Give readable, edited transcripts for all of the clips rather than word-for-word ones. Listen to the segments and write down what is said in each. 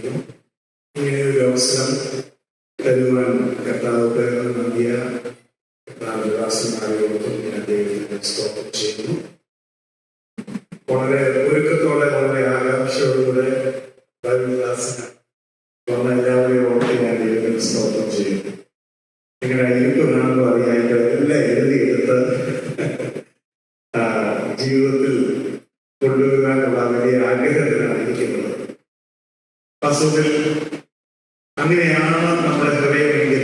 ആഗ്രഹിക്കുന്നു. ഇങ്ങനെ ഒരു അവസരം തരുവാൻ കർത്താവ് നൽകിയ ദാസന്മാരോടൊപ്പം ഞാൻ ദൈവത്തിന് സ്തോത്രം ചെയ്യുന്നു. വളരെ ഒരുക്കത്തോടെ വളരെ ആകാംക്ഷയോടുകൂടെ ബൈബിൾ ക്ലാസ്സിന് വന്ന എല്ലാവരെയും ഓർത്ത് ഞാൻ ദൈവത്തിന് സ്തോത്രം ചെയ്യുന്നു. ഇങ്ങനെ ഇരിക്കുന്നാണെന്ന് അറിയായിട്ട് എല്ലാം എഴുതിയെടുത്ത് ജീവിതത്തിൽ കൊണ്ടുവരാനുള്ള വലിയ ആഗ്രഹത്തിലാണ് ഇരിക്കുന്നത്. വാസ്തവത്തിൽ അങ്ങനെയാണ് നമ്മുടെ ഹൃദയമെങ്കിൽ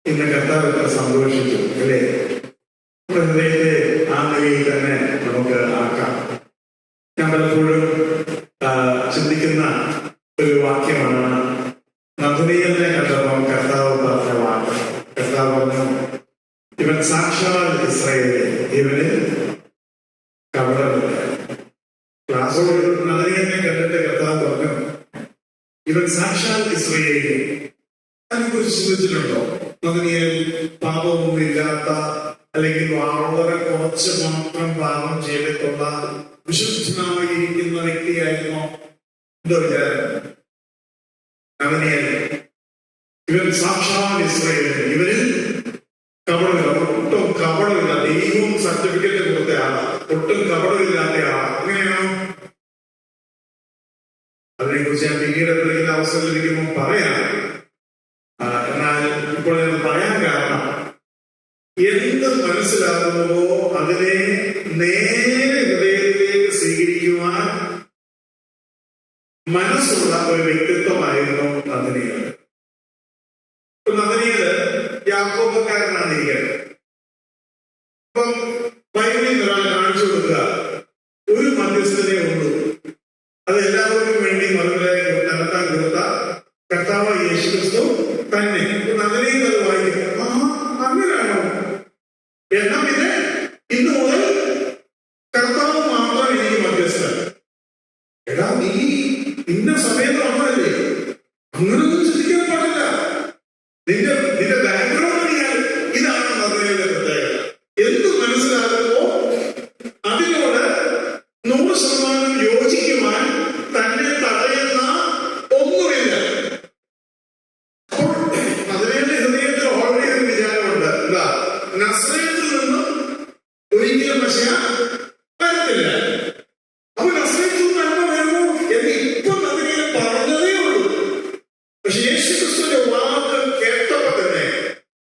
ഇന്ന് കർത്താവ് സന്തോഷിച്ചു അല്ലേ? നമ്മുടെ ഹൃദയത്തെ ആ നിലയിൽ തന്നെ നമുക്ക് ആക്കാം. ഞാൻ പലപ്പോഴും ചിന്തിക്കുന്ന ഒരു വാക്യമാണ് നഥനീയലിനെ കണ്ടപ്പോൾ കർത്താവ് പറഞ്ഞ വാക്ക്. കർത്താവ് പറഞ്ഞു, ഇവൻ സാക്ഷാൽ ഇസ്രായേലിൽ, ഇവന് കപടമില്ല. ക്ലാസ്സോട് നഥനീയലിനെ കണ്ടിട്ട് കർത്താവ് പറഞ്ഞു, ഇവൻ സാക്ഷാൽ ഇസ്രായേലിൽ. അതിനെക്കുറിച്ച് ചിന്തിച്ചിട്ടുണ്ടോ? നഥനീയൽ പാപമൊന്നുമില്ലാത്ത അല്ലെങ്കിൽ വളരെ കുറച്ച് മാത്രം പാപം ചെയ്തിട്ടുള്ള വിശുദ്ധനായിരിക്കുന്ന വ്യക്തിയായിരുന്നോ? എന്തോ വിചാരം? നഥനീയൽ ഇവൻ സാക്ഷാൽ ഇസ്രായേലിൽ, ഇവരിൽ കപടമില്ല, ഒട്ടും കപടമില്ല. ദൈവവും സർട്ടിഫിക്കറ്റ് കൊടുത്ത ആളാ, ഒട്ടും കപടമില്ലാത്ത ആളാ. അങ്ങനെയാണോ? അതിനെക്കുറിച്ച് ഞാൻ പിന്നീട് എപ്പോഴെങ്കിലും അവസരം ലഭിക്കുമ്പോൾ പറയാം. എന്നാൽ ഇപ്പോൾ ഞാൻ പറയാൻ കാരണം, എന്ത് മനസ്സിലാകുന്നുവോ അതിനെ നേരെ ഹൃദയത്തിലേക്ക് സ്വീകരിക്കുവാൻ മനസ്സുള്ള ഒരു വ്യക്തിത്വമായിരുന്നു നഥനീയൽ. നഥനീയൽ യാക്കോബക്കാരനാണ് ഇരിക്കുന്നത്. അപ്പം ബൈബിളിൽ ഒരാൾ കാണിച്ചു കൊടുക്കുക, ഒരു മധ്യസ്ഥനെ ഉള്ളൂ, അത് എല്ലാവർക്കും വേണ്ടി മറുപടി നടത്താൻ കൊടുത്ത കർത്താവ് യേശുക്രിസ്തു തന്നെ. നഥനീയൽ അത് വായിക്കും, അങ്ങനെയാണോ? എന്നാ പിന്നെ ഇന്ന് മുതൽ കർത്താവ് മാത്രം എനിക്ക് മധ്യസ്ഥൻ. എടാ, നീ ഇന്ന സമയത്ത് വന്നതല്ലേ? അങ്ങനൊന്നും ചിന്തിക്കാൻ പാടില്ല. നിന്റെ ബാക്ക്ഗ്രൗണ്ട് അറിയാൻ. ഇതാണ് നഥനീയലിന്റെ പ്രത്യേകത. എന്ത് മനസ്സിലാകുമോ അതിനോട് 100% യോജിക്കുവാൻ തന്നെ തടയുന്ന ഒന്നുമില്ല. അപ്പോൾ നഥനീയലിന്റെ ഹൃദയത്തിൽ ഓൾറെഡി ഒരു വിചാരമുണ്ട്, എന്താ? നസ്രയത്തിൽ നിന്നും ഒരിക്കലും മെസ്സിയ വരത്തില്ല. അപ്പൊ നസ്രയത്തിൽ നിന്ന് നന്മ വരുമോ എന്ന് ഇപ്പൊ നഥനീയൽ പറഞ്ഞതേ ഉള്ളൂ. പക്ഷെ യേശുക്രിസ്തുവിന്റെ വാക്ക് കേട്ടപ്പോ തന്നെ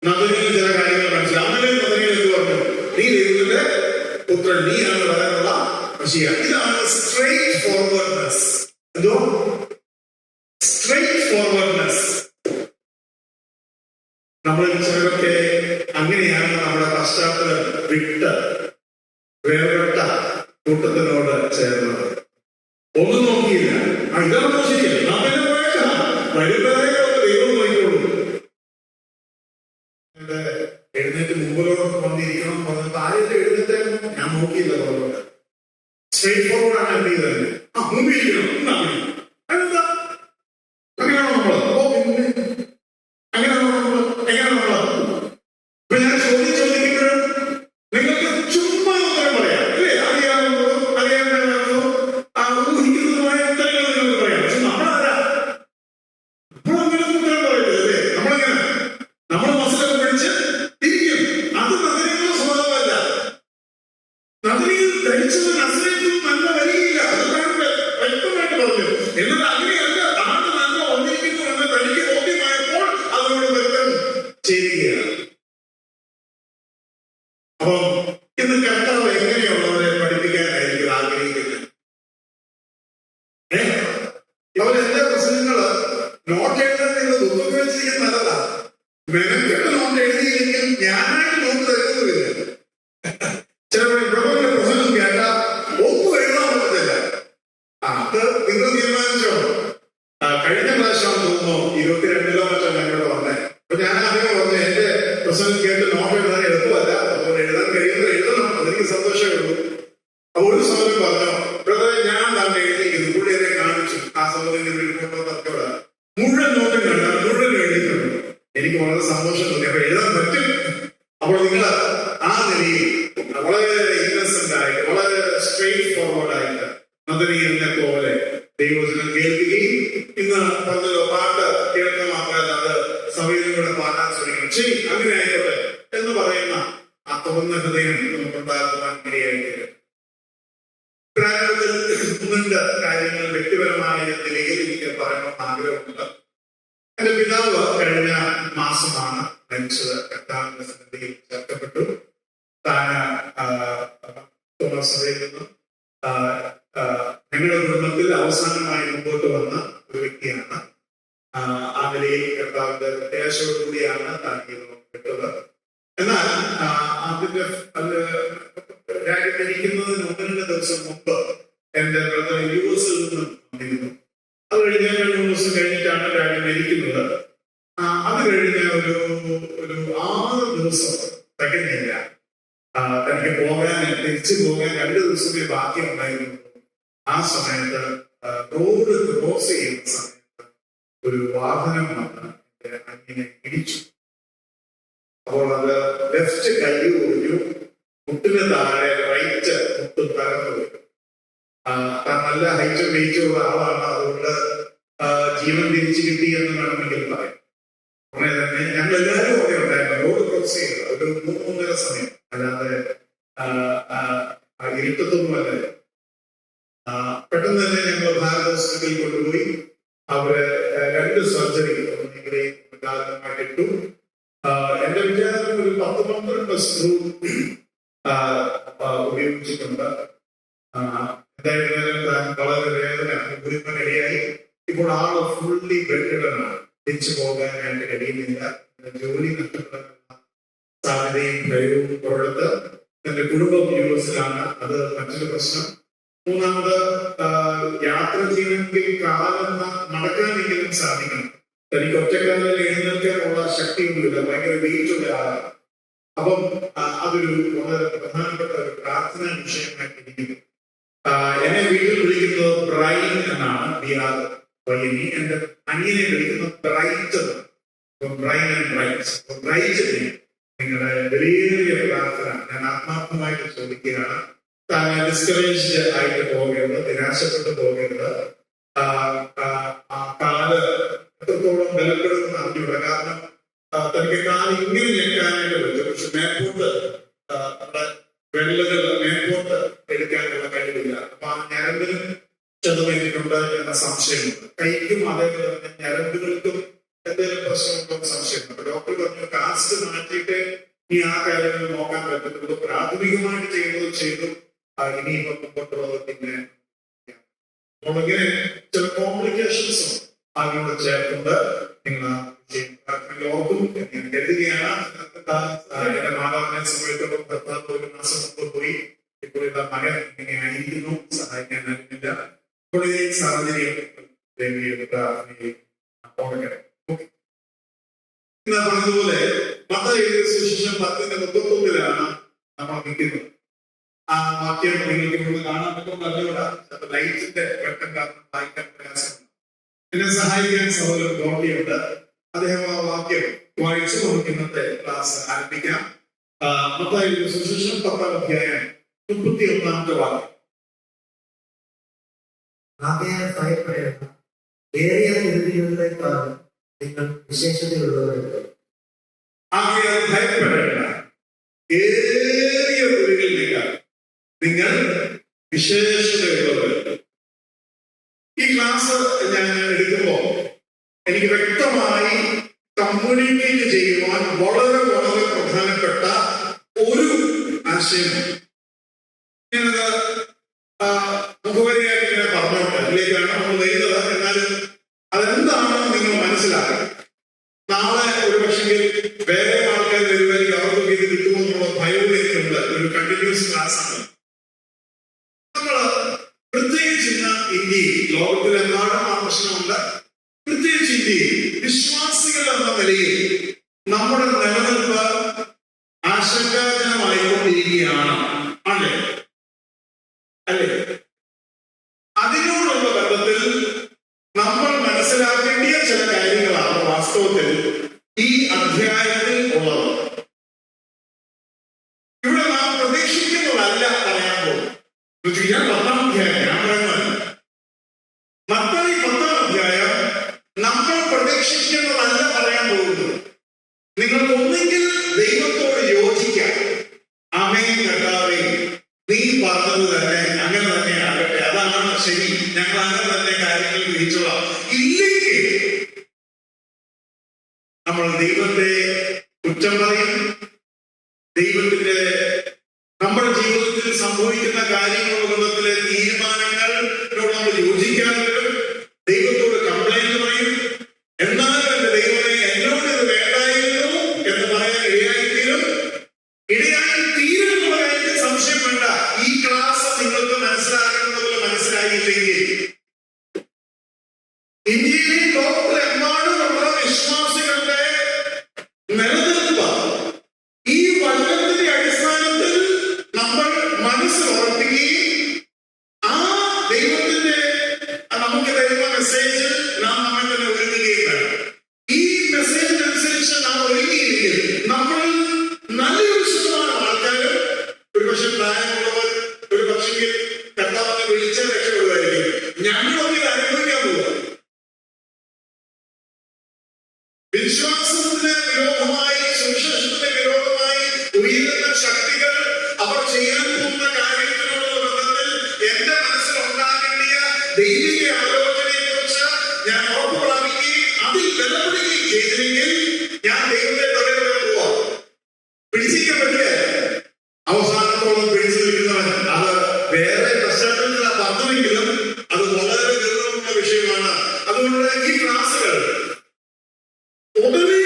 നഥനീയൽ ചില കാര്യങ്ങൾ മനസ്സിലായി. അങ്ങനെ നഥനീയൽ എന്ത് പറഞ്ഞു? നീ ദൈവത്തിന്റെ പുത്രൻ, നീയാണ് വരാനുള്ള മെസ്സിയ. ഇതാണ് സ്ട്രെയിറ്റ് ഫോർവേഡ്നെസ്. എന്തോ? Straight forwardness. നമ്മൾ ചിലരൊക്കെ അങ്ങനെയാണ് നമ്മുടെ പശ്ചാത്തലം വിട്ട് വേറിട്ട കൂട്ടത്തിനോട് ചേർന്നത്. ഒന്നും നോക്കിയില്ല. ഇതാണ് ശരിയല്ല, നാം പിന്നെ പോയേക്കാം, വരുന്നവരെയൊക്കെ ദൈവം നോക്കിക്കോളൂ. എഴുന്നേറ്റ് മുമ്പിലോട്ട് വന്നിരിക്കണം പറഞ്ഞിട്ട് ആരെയൊക്കെ എഴുന്നേറ്റായിരുന്നു? ഞാൻ നോക്കിയില്ല. പറഞ്ഞോട്ട് സ്ട്രെയിറ്റ് ഫോർവേഡ് ആണ് എന്ത് ചെയ്തത്? മുമ്പിരിക്കണം. അതെന്താ? അങ്ങനെയാണോ നമ്മള്? പിന്നെ അങ്ങനെയാണോ നമ്മള്? എങ്ങനെയാണോ നമ്മള്? ഇപ്പൊ ഞാൻ ചോദിക്കുമ്പോഴും നിങ്ങൾക്ക് ചുമ്മാ ഉത്തരം പറയാം അല്ലേ? അറിയാവുന്നതും അറിയാവുന്നതും ഊഹിക്കുന്നതുമായ ഉത്തരങ്ങൾ നിങ്ങൾക്ക് പറയാം. പക്ഷെ നമ്മളാരാ? നമ്മളങ്ങനെ ഉത്തരം പറയരുത് അല്ലേ? നമ്മളെങ്ങനെ നമ്മൾ മസിലൊക്കെ പിടിച്ച് തിരിക്കും. അത് നഥനീയലിന്റെ സ്വഭാവമല്ല. നഥനീയൽ ധരിച്ചത് നസ്രയത്തിൽ നന്മ വരികയില്ല. അതാണ് വ്യക്തമായിട്ട് പറഞ്ഞു. എന്നാൽ അങ്ങനെയല്ല, താഴ്ന്ന നന്മ വന്നിരിക്കുന്നു എന്ന് തനിക്ക് ബോധ്യമായപ്പോൾ അതിനോട് ബന്ധം ചേരുകയാണ്. അപ്പം ഇന്ന് കർത്താവ് എങ്ങനെയുള്ളവരെ പഠിപ്പിക്കാനായിരിക്കും ആഗ്രഹിക്കുന്നത്? അവരെന്റെ പ്രസംഗങ്ങള് നോട്ട് എഴുതുന്നത് ദുഃഖം വെച്ചിരിക്കുന്ന നല്ലതാ. മെനക്കെട്ട് നോട്ട് എഴുതിയില്ലെങ്കിൽ ഞാനായിട്ട് നോട്ട് തരുന്നതില്ല. ചിലപ്പോൾ ഇവിടെ പ്രസംഗം കേട്ടാ ഒന്നും എഴുതാൻ പറ്റത്തില്ല. അത് നിങ്ങൾ തീരുമാനിച്ചോ? കഴിഞ്ഞ പ്രാവശ്യം തോന്നുന്നു 22 മറ്റോ ഞങ്ങളുടെ വന്നേ. അപ്പൊ ഞാൻ അങ്ങനെ പറഞ്ഞു, എന്റെ പ്രസംഗം കേട്ട് നോട്ട് എഴുതാൻ എളുപ്പമല്ല, അതുകൊണ്ട് എഴുതാൻ കഴിയുന്നത് എഴുതണം, അതെനിക്ക് സന്തോഷമേ ഉള്ളൂ. അപ്പൊ ഒരു സമയം പറഞ്ഞു, ബ്രദറെ ഞാൻ തന്നെ എഴുതിയിരിക്കുന്നു. പുള്ളി എന്നെ കാണിച്ചു. ആ സമയത്ത് വീട്ടിൽ മുഴുവൻ നോട്ടും കണ്ടാൽ മുഴുവൻ എഴുതിയിട്ടുണ്ട്. എനിക്ക് വളരെ സന്തോഷം തോന്നി. അപ്പൊ എഴുതാൻ പറ്റും. അപ്പോൾ നിങ്ങൾ ആ നിലയിൽ വളരെ ഇന്നസെന്റ് ആയിട്ട് വളരെ സ്ട്രെയിറ്റ് ഫോർവേഡ് ആയിട്ട് നഥനീയലിനെ പോലെ ദൈവവചനം കേൾക്കുകയും ഇന്ന് പറഞ്ഞല്ലോ പാട്ട് കേൾക്കാൻ മാത്രമല്ല അത് സഭയിലൂടെ പാടാൻ ശ്രമിക്കണം. ശരി, അങ്ങനെ ആയിക്കോട്ടെ എന്ന് പറയുന്ന ആ തുറന്ന ഹൃദയം നമുക്കുണ്ടാകുവാൻ ഇടയായിട്ട് പ്രാരംഭത്തിൽ കാര്യങ്ങൾ വ്യക്തിപരമായ നിലയിൽ എനിക്ക് പറയണമെന്ന് ആഗ്രഹമുണ്ട്. എന്റെ പിതാവ് കഴിഞ്ഞ മാസമാണ് മരിച്ചത്. കർത്താവിന്റെ സന്നിധിയിൽ ചേർക്കപ്പെട്ടു. താൻ സഭയിൽ നിന്നും ഞങ്ങളുടെ കുടുംബത്തിൽ അവസാനമായി മുമ്പോട്ട് വന്ന ഒരു വ്യക്തിയാണ്. ആ നിലയിൽ കർത്താവിന്റെ പ്രത്യാശയോടുകൂടിയാണ് താൻ കിട്ടത്. എന്നാൽ അതിന്റെ രാജ്യം മരിക്കുന്നതിന് 1-2 ദിവസം മുമ്പ് എന്റെ ബ്രദർ യുഎസിൽ നിന്നും വന്നിരുന്നു. അത് കഴിഞ്ഞ 2 ദിവസം കഴിഞ്ഞിട്ടാണ് രാജ്യം മരിക്കുന്നത്. അത് കഴിഞ്ഞ ഒരു 6 ദിവസം തികഞ്ഞില്ല. തനിക്ക് തിരിച്ചു പോകാൻ 2 ദിവസമേ ബാക്കി ഉണ്ടായിരുന്നു. ആ സമയത്ത് റോഡ് ക്രോസ് ചെയ്യുന്ന സമയത്ത് ഒരു വാഹനം വന്ന് അനിയനെ ഇടിച്ചു. അപ്പോൾ അത് ലെഫ്റ്റ് കൈ ഒഴിഞ്ഞു, മുട്ടിന് താഴെ റൈറ്റ് മുട്ട് തകർന്നു വരും. നല്ല ഹൈറ്റും വെയിറ്റും ഉള്ള ആളാണ്. അതുകൊണ്ട് ജീവൻ തിരിച്ചു കിട്ടി എന്ന് വേണമെങ്കിൽ പറയാം. ഉടനെ തന്നെ ഞങ്ങൾ എല്ലാവരും അവിടെ ഉണ്ടായിരുന്നു. റോഡ് ക്രോസ് ചെയ്തത് ഒരു 3-3:30 സമയം, അല്ലാതെ ഇരുട്ടത്തൊന്നും അല്ലല്ലോ. പെട്ടെന്ന് തന്നെ ഞങ്ങൾ ഭാരത് ഹോസ്പിറ്റലിൽ കൊണ്ടുപോയി. അവര് 2 സർജറി ഇട്ടു. എന്റെ വിചാരം ഒരു 10-12 സ്ക്രൂ ഉപയോഗിച്ചിട്ടുണ്ട്. എന്തായാലും വളരെ വേദന അനുഭവിക്കാൻ ഇടയായി. ഇപ്പോൾ ആള് ഫുള്ളി ബെഡിലാണ്. തിരിച്ചു പോകാനായിട്ട് കഴിയുന്നില്ല. ജോലി നഷ്ടപ്പെടാനുള്ള സാധ്യതയും കഴിവും പുറത്ത്. എന്റെ കുടുംബം യുഎസിലാണ്. അത് മറ്റൊരു പ്രശ്നം. മൂന്നാമത് യാത്ര ചെയ്യണമെങ്കിൽ നടക്കാനെങ്കിലും സാധിക്കണം. തനിക്ക് ഒറ്റക്കാലിൽ എഴുന്നേൽക്കാനുള്ള ശക്തിയൊന്നുമില്ല. ഭയങ്കര വെയിറ്റുള്ള ആളാണ്. അപ്പം അതൊരു വളരെ പ്രധാനപ്പെട്ട ഒരു പ്രാർത്ഥനാ വിഷയമായിട്ടിരിക്കുന്നു. എന്നെ വീട്ടിൽ വിളിക്കുന്നത് ബ്രൈൻ എന്നാണ്. ബിആർ വൈനി. എന്റെ അനിയനെ വിളിക്കുന്നത് ബ്രൈറ്റ് എന്നാണ്. Brine and bright. ബ്രൈറ്റിന് നിങ്ങളുടെ വലിയ പ്രാർത്ഥന ഞാൻ ആത്മാർത്ഥമായിട്ട് ചോദിക്കുകയാണ്. ഡിസ്കറേജ്ഡ് ആയിട്ട് പോകരുത്, നിരാശപ്പെട്ടു പോകരുത്. കാല് എത്രത്തോളം ബലപ്പെടുമെന്ന് അറിഞ്ഞൂട. കാരണം തനിക്ക് കാല് ഇങ്ങനെ ഞെക്കാനായിട്ട് പറ്റും. പക്ഷെ മേപ്പോട്ട് നമ്മുടെ വെള്ളകൾ മേപ്പോട്ട് എടുക്കാനുള്ള കഴിവില്ല. അപ്പൊ ആ ഞരമ്പിനും ചെറുതായിട്ടുണ്ട് എന്ന സംശയമുണ്ട്. കൈക്കും അതേപോലെ തന്നെ ഞരമ്പുകൾക്കും എന്തെങ്കിലും പ്രശ്നമുണ്ടോ എന്ന് സംശയമുണ്ട്. അപ്പൊ ഡോക്ടർ പറഞ്ഞു കാസ്റ്റ് മാറ്റിയിട്ട് ഇനി ആ കാര്യങ്ങൾ നോക്കാൻ പറ്റുന്നത് പ്രാഥമികമായിട്ട് ചെയ്യുന്നത് ചെയ്തു. ഇനിയിപ്പം മുമ്പോട്ടുള്ളത് പിന്നെ ഇങ്ങനെ ചില കോംപ്ലിക്കേഷൻസും അതിനോട് ചേർത്തുണ്ട്. നിങ്ങൾ ഓർക്കും ഞാൻ കരുതുകയാണ്. എന്റെ മാതാവിനെ സംബന്ധിച്ചിടത്തോളം ഭർത്താവ് 1 മാസം മുമ്പ് പോയി. ഇപ്പോൾ ഇവിടെ മകൻ ഇങ്ങനെ ആയിരിക്കുന്നു. സഹായിക്കാൻ കഴിഞ്ഞില്ല. ഇപ്പോൾ ഈ സാഹചര്യം പറഞ്ഞതുപോലെ മത്തായി സുവിശേഷം 10:39 നമ്മൾ നിൽക്കുന്നത്. ആ വാക്യം നിങ്ങൾക്ക് ഇവിടെ കാണാൻ പറ്റുമ്പോൾ അറിഞ്ഞൂടാ. ലൈറ്റിന്റെ വെട്ടം കാരണം വായിക്കാൻ പ്രയാസമുണ്ട്. എന്നെ സഹായിക്കാൻ സഹോദരൻ ഗോപിയുണ്ട്. അദ്ദേഹം ആ വാക്യം വായിച്ചു ഇന്നത്തെ ക്ലാസ് ആരംഭിക്കാം. മത്തായി സുവിശേഷം 10-31 വാക്യം. ഭയപ്പെടേണ്ട, ഏറിയ കുരുതികളിലേക്കാണ് നിങ്ങൾ വിശേഷതയുള്ളവരുണ്ട്. ഭയപ്പെടേണ്ട, ഏറിയ കുരുകളിലേക്കാണ് നിങ്ങൾ വിശേഷതയുള്ളവരുണ്ട്. ഈ ക്ലാസ് ഞാൻ എടുക്കുമ്പോ എനിക്ക് വ്യക്തമായി കമ്മ്യൂണിക്കേറ്റ് ചെയ്യുവാൻ വളരെ വളരെ പ്രധാനപ്പെട്ട ഒരു ആശയമാണ്. ഞാനത് മുഖവരിയായിട്ട് ഇങ്ങനെ പറഞ്ഞോട്ടെ, അതിലേക്കാണ് നമ്മൾ വരുന്നത്. എന്നാലും അതെന്താണെന്ന് നിങ്ങൾ മനസ്സിലാക്കണം. നാളെ ഒരു പക്ഷെങ്കിൽ വേറെ ആൾക്കാർ വരുവാണെങ്കിൽ അവർക്ക് ഇത് കിട്ടുമെന്നുള്ള ഭയവും എനിക്കുണ്ട്. ഒരു കണ്ടിന്യൂസ് ക്ലാസ് ആണ്. നമ്മള് പ്രത്യേകിച്ച് ഇന്ന് ഇന്ത്യയിൽ, ലോകത്തിലെമ്പാടും ആ പ്രശ്നമുണ്ട്. പ്രത്യേകിച്ച് ഇന്ത്യയിൽ വിശ്വാസികൾ എന്ന നിലയിൽ നമ്മുടെ നിലനിൽപ്പ് ആശങ്കാജനമായിക്കൊണ്ടിരിക്കുകയാണ്. അല്ലേ? അതിനോടുള്ള ബന്ധത്തിൽ നമ്മൾ മനസ്സിലാക്കേണ്ടിയ ചില കാര്യങ്ങളാണ് വാസ്തവത്തിൽ ഈ അധ്യായത്തിൽ ഉള്ളത്. ഇവിടെ നാം പ്രതീക്ഷിക്കുന്നതല്ല പറയാൻ പോകുന്നത്. 10-ാം അധ്യായം ഞാൻ പറയുന്നത്. മത്തായി 10-ാം അധ്യായം നമ്മൾ ദൈവത്തെ കുറ്റം പറയും, ദൈവത്തിന്റെ നമ്മുടെ ജീവിതത്തിൽ സംഭവിക്കുന്ന കാര്യങ്ങളുടെ തീരുമാനങ്ങളോട് നമ്മൾ യോജിക്കാൻ വരും, ദൈവത്തോട് കംപ്ലൈന്റ് പറയും. എന്നാലും എന്റെ ദൈവമേ എന്നോട് ഇത് വേണ്ടായിരുന്നു എന്ന് പറയാൻ ഇടയായിത്തീരും. എന്നുള്ള കാര്യത്തിൽ സംശയം വേണ്ട. ഈ ക്ലാസ് നിങ്ങൾക്ക് മനസ്സിലാക്കുന്നതുപോലെ മനസ്സിലായില്ലെങ്കിൽ ഇന്ത്യയിലെ ലോകത്തിലെമ്പാടുമുള്ള വിശ്വാസികളുടെ നിലനിൽപ്പ് ഈ വചനത്തിന്റെ അടിസ്ഥാനത്തിൽ നമ്മൾ മനസ്സിൽ ഉറപ്പിക്കുകയും ആ ദൈവത്തിന്റെ നമുക്ക് തരുന്ന മെസ്സേജ് നാം നമ്മെ തന്നെ ഒരുങ്ങുകയും വേണം. ഈ മെസ്സേജിനനുസരിച്ച് നാം ഒരുങ്ങിയില്ലെങ്കിൽ നമ്മൾ നല്ലൊരു ശതമാനം ആൾക്കാരും ഒരുപക്ഷെ പ്രായമുള്ളവർ ഒരു പക്ഷേ കർത്താവിനെ വിളിച്ചാൽ രക്ഷപ്പെടുമായിരിക്കും. ഞങ്ങളൊക്കെ ഇത് അനുഭവിക്കാൻ പോവുക. വിശ്വാസത്തിന് വിരോധമായി, സുവിശേഷത്തിന് വിരോധമായി ഉയരുന്ന ശക്തികൾ അവർ ചെയ്യാൻ പോകുന്ന കാര്യത്തിനോടുള്ള ബന്ധത്തിൽ എന്റെ മനസ്സിൽ ഉണ്ടാകേണ്ടിയ ദൈവിക ആലോചനയെ കുറിച്ച് ഞാൻ ഉറപ്പ് പ്രാപിക്കുകയും അതിൽ ബലപ്പെടുകയും ചെയ്തില്ലെങ്കിൽ ഞാൻ ദൈവത്തെ തടയാൻ പോവാ. പിടിച്ചിരിക്കാൻ പറ്റില്ല. അവസാനത്തോളം പിടിച്ചു നിൽക്കുന്നവൻ അത് വേറെ പശ്ചാത്തലത്തിൽ പറഞ്ഞെങ്കിലും അത് വളരെ ഗൗരവമുള്ള വിഷയമാണ്. അതുകൊണ്ട് ഈ ക്ലാസുകൾ ഉടനെ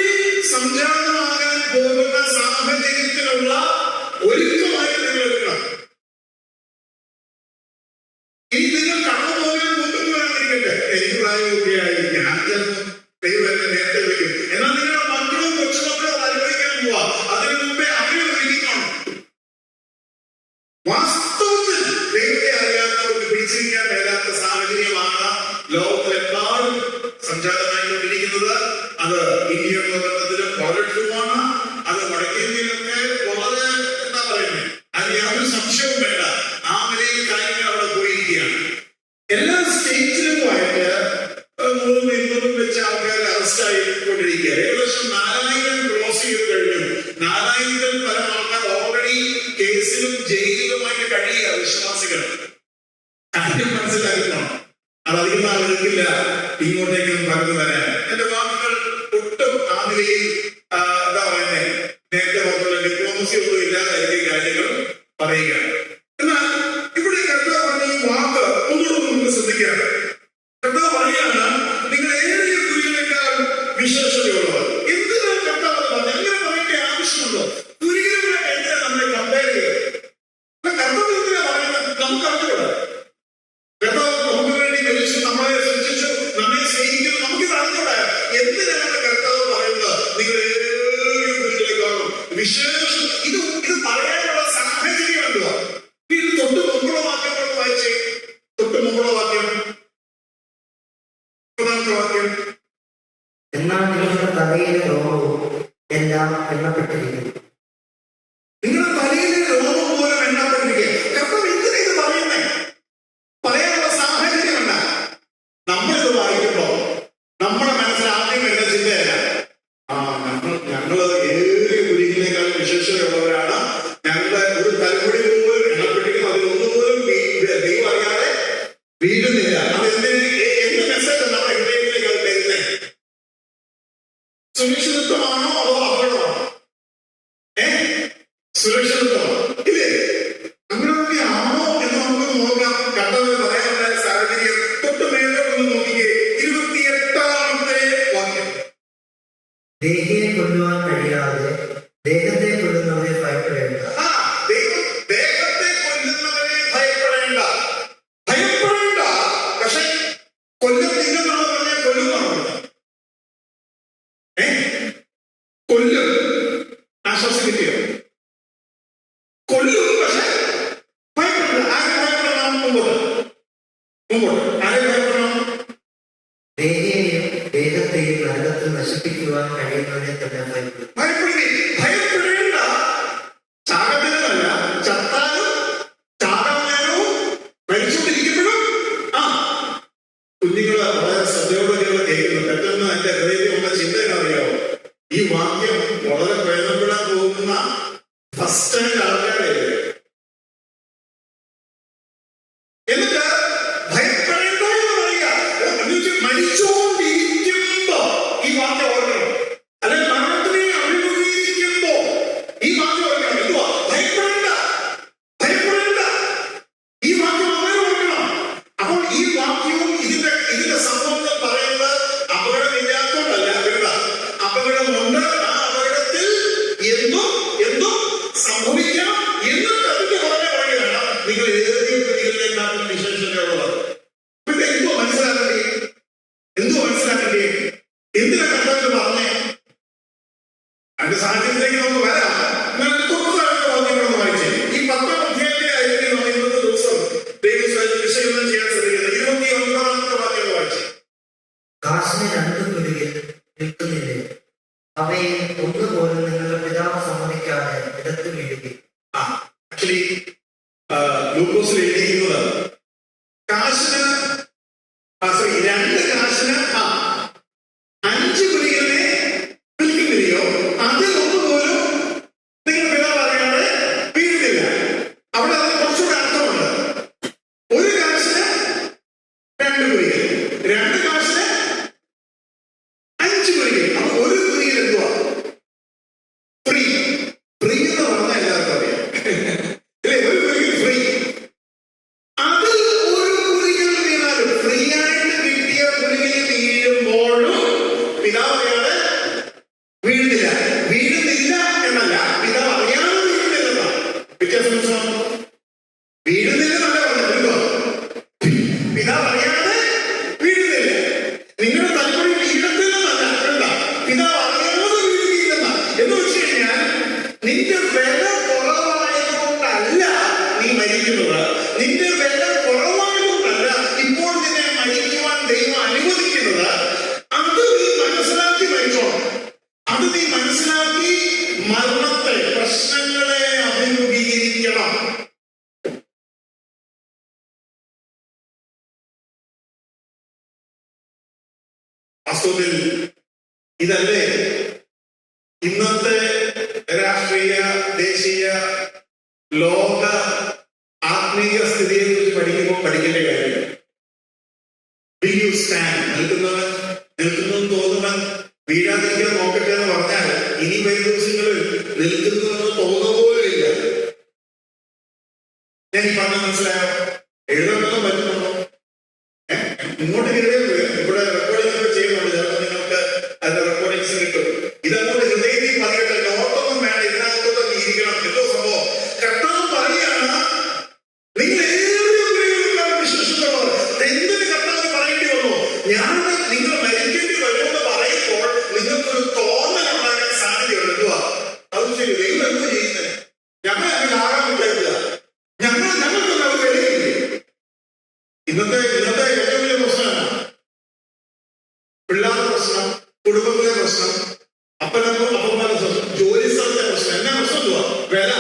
സംജാതമാകാൻ പോകുന്ന സാഹചര്യത്തിലുള്ള ഒരുക്കമായി നിങ്ങൾ എടുക്കണം. ഇനി നിങ്ങൾ കടന്നു പോകാൻ പോകുന്നവരായിരിക്കട്ടെ, എനിക്ക് പ്രായമൊക്കെയായി, ഞാൻ ദൈവം എന്നെ നേരത്തെ വിളിക്കും. എന്നാൽ നിങ്ങളുടെ മക്കളും കൊച്ചുമക്കളും അനുഭവിക്കാൻ പോവാ. അതിനു മുമ്പേ അവരെ ഒരുക്കണം. വാസ്തവത്തിൽ ദൈവത്തെ അറിയാത്തവർക്ക് പിടിച്ചിരിക്കാൻ മേലാത്ത സാഹചര്യമാണ് ലോകത്തിലെമ്പാടും സംജാതമായിക്കൊണ്ടിരിക്കുന്നത്. അത് ഇന്ത്യയുടെ ബന്ധത്തിലും വളരെ, അത് വടക്കേന്ത്യയിലൊക്കെ വളരെ എന്താ പറയുന്നത്, അതിന് യാതൊരു സംശയവും വേണ്ട. ആ നിലയിൽ കാര്യങ്ങൾ അവിടെ പോയിരിക്കുകയാണ്. എല്ലാ സ്റ്റേറ്റിലുമായിട്ട് 300 വെച്ച് ആൾക്കാർ അറസ്റ്റ് ആയിക്കൊണ്ടിരിക്കുക. ഏകദേശം 4000 ക്രോസ് ചെയ്ത് കഴിഞ്ഞു. 4000 പരം ആൾക്കാർ ഓൾറെഡി കേസിലും ജയിലിലുമായിട്ട് കഴിയുക. വിശ്വാസികൾ കാര്യം മനസ്സിലാക്കണം. അതധികം നാളെടുക്കില്ല ഇങ്ങോട്ടേക്കൊന്നും പറഞ്ഞു വരാൻ. എന്റെ വാക്കുകൾ ഒട്ടും ആ നിലയിൽ എന്താ പറയുന്നത്, നേരത്തെ പറഞ്ഞ ഡിപ്ലോമസി ഒന്നും ഇല്ലാതായിരിക്കും കാര്യങ്ങൾ പറയുക. എന്നാൽ ഇവിടെ കർത്താവ് പറഞ്ഞ ഈ വാക്ക് ഒന്നുകൂടെ നമുക്ക് ശ്രദ്ധിക്കാം. കർത്താവ് പറയാണ്, നിങ്ങൾ ഏറിയ കുരികളേക്കാൾ വിശേഷതയുള്ളവർ. എന്തിനാണ് കർത്താവ് പറഞ്ഞത്? അങ്ങനെ പറയേണ്ട ആവശ്യമുണ്ടോ? കുരികളുമായിട്ട് എന്തിനാണ് നമ്മളെ കമ്പയർ ചെയ്യുന്നത്? കർത്താവ് എന്തിനാ പറയുന്നത്? നമുക്ക് അറിഞ്ഞൂടാ. കർത്താവ് നമുക്ക് വേണ്ടി മരിച്ചു, നമ്മളെ സൃഷ്ടിച്ചു, നമ്മെ സ്നേഹിക്കുന്നു, നമുക്കിത് അറിഞ്ഞൂടാ. എന്തിനാണ് കർത്താവ് പറയുന്നത് നിങ്ങൾ ഏറിയ കുരികളേക്കാളും വിശേഷം? ഇത് പറയാനുള്ള സാഹചര്യം എന്തുവാ? ഇത് തൊട്ട് മുമ്പുള്ള വാക്യങ്ങൾ വായിച്ചേ. തൊട്ട് മുമ്പുള്ള വാക്യം, വാക്യം. എന്നാൽ നിങ്ങളുടെ തലയിലെ രോമവും എല്ലാം എണ്ണപ്പെട്ടിരിക്കുന്നു. നിങ്ങളുടെ തലയിലെ രോമം പോലും എണ്ണപ്പെട്ടിരിക്കുക. കർത്താവ് എന്തിനാ ഇത് പറയുന്നേ? പറയാനുള്ള സാഹചര്യമല്ല. നമ്മളിത് വായിക്കുമ്പോ നമ്മുടെ മനസ്സിൽ ആദ്യം വരുന്ന ചിന്തയല്ല, ഞങ്ങള് ഏറിയ കുരികളേക്കാൾ വിശേഷതയുള്ളവരാണ്, ഞങ്ങളുടെ ഒരു തലമുടി പോലും എണ്ണപ്പെട്ടിരിക്കുന്നു, അതിലൊന്നുപോലും ദൈവം അറിയാതെ വീഴുന്നില്ല. അതെന്ത് മെസ്സേജ് നമ്മുടെ ഹൃദയത്തിലേക്ക് അത് തരുന്നേ? സുരക്ഷിതത്വമാണോ അതോ അപകടമാണോ? സുരക്ഷിതത്വമാണോ? ഇല്ലേ? അങ്ങനെയൊക്കെ ആണോ എന്ന് നമുക്ക് നോക്കാം. കർത്താവ് പറയാനുള്ള സാഹചര്യം തൊട്ട് മേലോട്ടൊന്ന് നോക്കിക്കേ. 28-ാമത്തെ വാക്യം. ദേഹിയെ കൊല്ലുവാൻ കഴിയാതെ ദേഹത്തെ കൊല്ലുന്നവരെ ഭയപ്പെടേണ്ട. ദേഹത്തെ കൊല്ലുന്നവരെ ഭയപ്പെടേണ്ട. ഭയപ്പെടേണ്ട. പക്ഷെ കൊല്ലുന്നില്ലെന്നാണോ പറഞ്ഞാൽ കൊല്ലുന്നാണോ? കൊല്ലും. ആശ്വാസം കിട്ടിയോ? കൊല്ലും. പക്ഷെ ഭയപ്പെടേണ്ട. ആരെ ഭയപ്പെടണം? മുമ്പോട്ട് ആരെ ഭയപ്പെടണം? ദേഹിയെയും ദേഹത്തെയും നരകത്തിൽ നശിപ്പിക്കുവാൻ കഴിയുന്നവരെ തന്നെ ഭയപ്പെടും. ഭയപ്പെടേണ്ട. ചാകത്തിനല്ല, ചത്താലും ചാകാനും മരിച്ചുകൊണ്ടിരിക്കുമ്പോഴും കുഞ്ഞുങ്ങള് വളരെ ശ്രദ്ധയോടെ കേൾക്കുന്നു. പെട്ടെന്ന് എന്റെ ഹൃദയത്തിൽ വന്ന ചിന്ത അറിയാമോ? ഈ വാക്യം വളരെ പ്രയോജനപ്പെടാൻ പോകുന്ന ഫസ്റ്റ് ടൈം ആൾക്കാരെ. എന്നിട്ട് ഭയപ്പെടേണ്ട എന്ന് പറയുക. മരിച്ചുകൊണ്ടിരിക്കുമ്പോ ഈ വാക്യം ഓർക്കണം. അല്ലെങ്കിൽ കാശിന് രണ്ടു കുരുകിൽ നിൽക്കുന്നില്ലേ? അവയെ ഒന്നുപോലും നിങ്ങളുടെ പിതാവ് സമ്മതിക്കാതെ ഇടത്ത് വീഴുകയും. ആക്ച്വലി ലൂക്കോസിൽ എഴുതിയിരിക്കുന്നത് കാശിന് രണ്ട് കാശിന് 5 കുരികിലിനെ വിൽക്കുന്നില്ലയോ, അതിൽ ഒന്നുപോലും നിങ്ങൾ പിതാവ് അറിയാതെ വീഴുന്നില്ല. അവിടെ അത് കുറച്ചുകൂടെ അർത്ഥമുണ്ട്. ഒരു കാശിന് 2 കുരികിൽ, 2 കാശിന് 5 കുരികിൽ. അപ്പൊ ഒരു കുരികിൽ എന്തുവാ? ഫ്രീ. ഫ്രീ എന്ന് പറഞ്ഞാൽ എല്ലാവർക്കും അറിയാം അല്ലേ? ഒരു കുരികിൽ ഫ്രീ. അതിൽ ഒരു കുരികിൽ വീണാലും, ഫ്രീ ആയിട്ട് കിട്ടിയ കുരികിൽ വീഴുമ്പോഴും പിതാവ് അറിയാതെ വീഴുന്നില്ല. വീഴുന്നില്ല എന്നല്ല, പിതാവ് അറിയാതെ വീഴുന്നില്ലെന്നാണ് വ്യത്യാസം. മനസ്സിലാവുന്നു? വീഴുന്നില്ലെന്നല്ല പറഞ്ഞിട്ടുണ്ടോ, പിതാവ് അറിയാതെ വീഴുന്നില്ല. നിങ്ങളുടെ തലമുറ വീഴത്തില്ലെന്നല്ല, എന്താ പിതാവ് അറിയാതെ വീഴുകയില്ലെന്ന. എന്ന് വെച്ച് കഴിഞ്ഞാൽ നിന്റെ വില കുറവായതുകൊണ്ടല്ല നീ മരിക്കുന്നത്. നിന്റെ വില കുറവായതുകൊണ്ടല്ല ഇപ്പോൾ നിന്നെ മരിക്കുവാൻ ദൈവം അനുവദിക്കുന്നത്. അത് നീ മനസ്സിലാക്കി മരിച്ചോണം. അത് നീ മനസ്സിലാക്കി മരണത്തെ, പ്രശ്നങ്ങളെ അഭിമുഖീകരിക്കണം. വാസ്തവത്തിൽ ഇതല്ലേ ഇന്നത്തെ രാഷ്ട്രീയ, ദേശീയ, ലോക ആത്മീയ സ്ഥിതിയെ കുറിച്ച് പഠിക്കുമ്പോൾ പഠിക്കേണ്ട കാര്യം. Will you stand? നിൽക്കുന്നു തോന്നുവൻ വീഴാതിരിക്കാൻ നോക്കട്ടെ എന്ന് പറഞ്ഞാൽ ഇനി വരും ദിവസങ്ങളിൽ നിൽക്കുന്നുവെന്ന് തോന്നുപോലുമില്ല. ഞാൻ ഈ പറഞ്ഞ മനസ്സിലായോ? എഴുതാനൊന്നും പറ്റുന്നുണ്ടോ? ഇങ്ങോട്ട് കയറിയത് ഇവിടെ റെക്കോർഡിംഗ് ചെയ്യുന്നുണ്ട്. ചിലപ്പോൾ നിങ്ങൾക്ക് അതിന്റെ റെക്കോർഡിങ്സ് കിട്ടും. ഇതങ്ങോട്ട് ഹൃദയത്തിൽ പതികട്ടെ. നോട്ടൊന്നും വേണ്ട, ഇതിനകത്തോട്ട് ഇരിക്കണം. എന്തോ സംഭവം കർത്താവ് പറയുകയാണ്, നിങ്ങൾ ഏതൊരു വിശ്വസിച്ചുള്ളവർ. എന്തിന് കർത്താവ് പറയേണ്ടി വന്നു? ഞാൻ നിങ്ങൾ മരിക്കേണ്ടി വരുമെന്ന് പറയുമ്പോൾ നിങ്ങൾക്കൊരു തോന്നൽ ഉണ്ടാക്കാൻ സാധ്യതയുണ്ട്. എന്തുവാ അത്? ശരി, ദൈവം എന്തോ ചെയ്യുന്നത്? ഞങ്ങൾ അതിൽ ആകാൻ വിചാരിക്കുക. ഞങ്ങൾക്കൊന്നും അത് വിലയില്ലേ? ഇന്നത്തെ ഏറ്റവും വലിയ പ്രശ്നമാണ് പിള്ളേരുടെ പ്രശ്നം, കുടുംബത്തിലെ പ്രശ്നം, അപ്പന്മാരുടെ പ്രശ്നം, ജോലി സ്ഥലത്തെ പ്രശ്നം. എന്നാ പ്രശ്നം? എന്തുവാ? വില.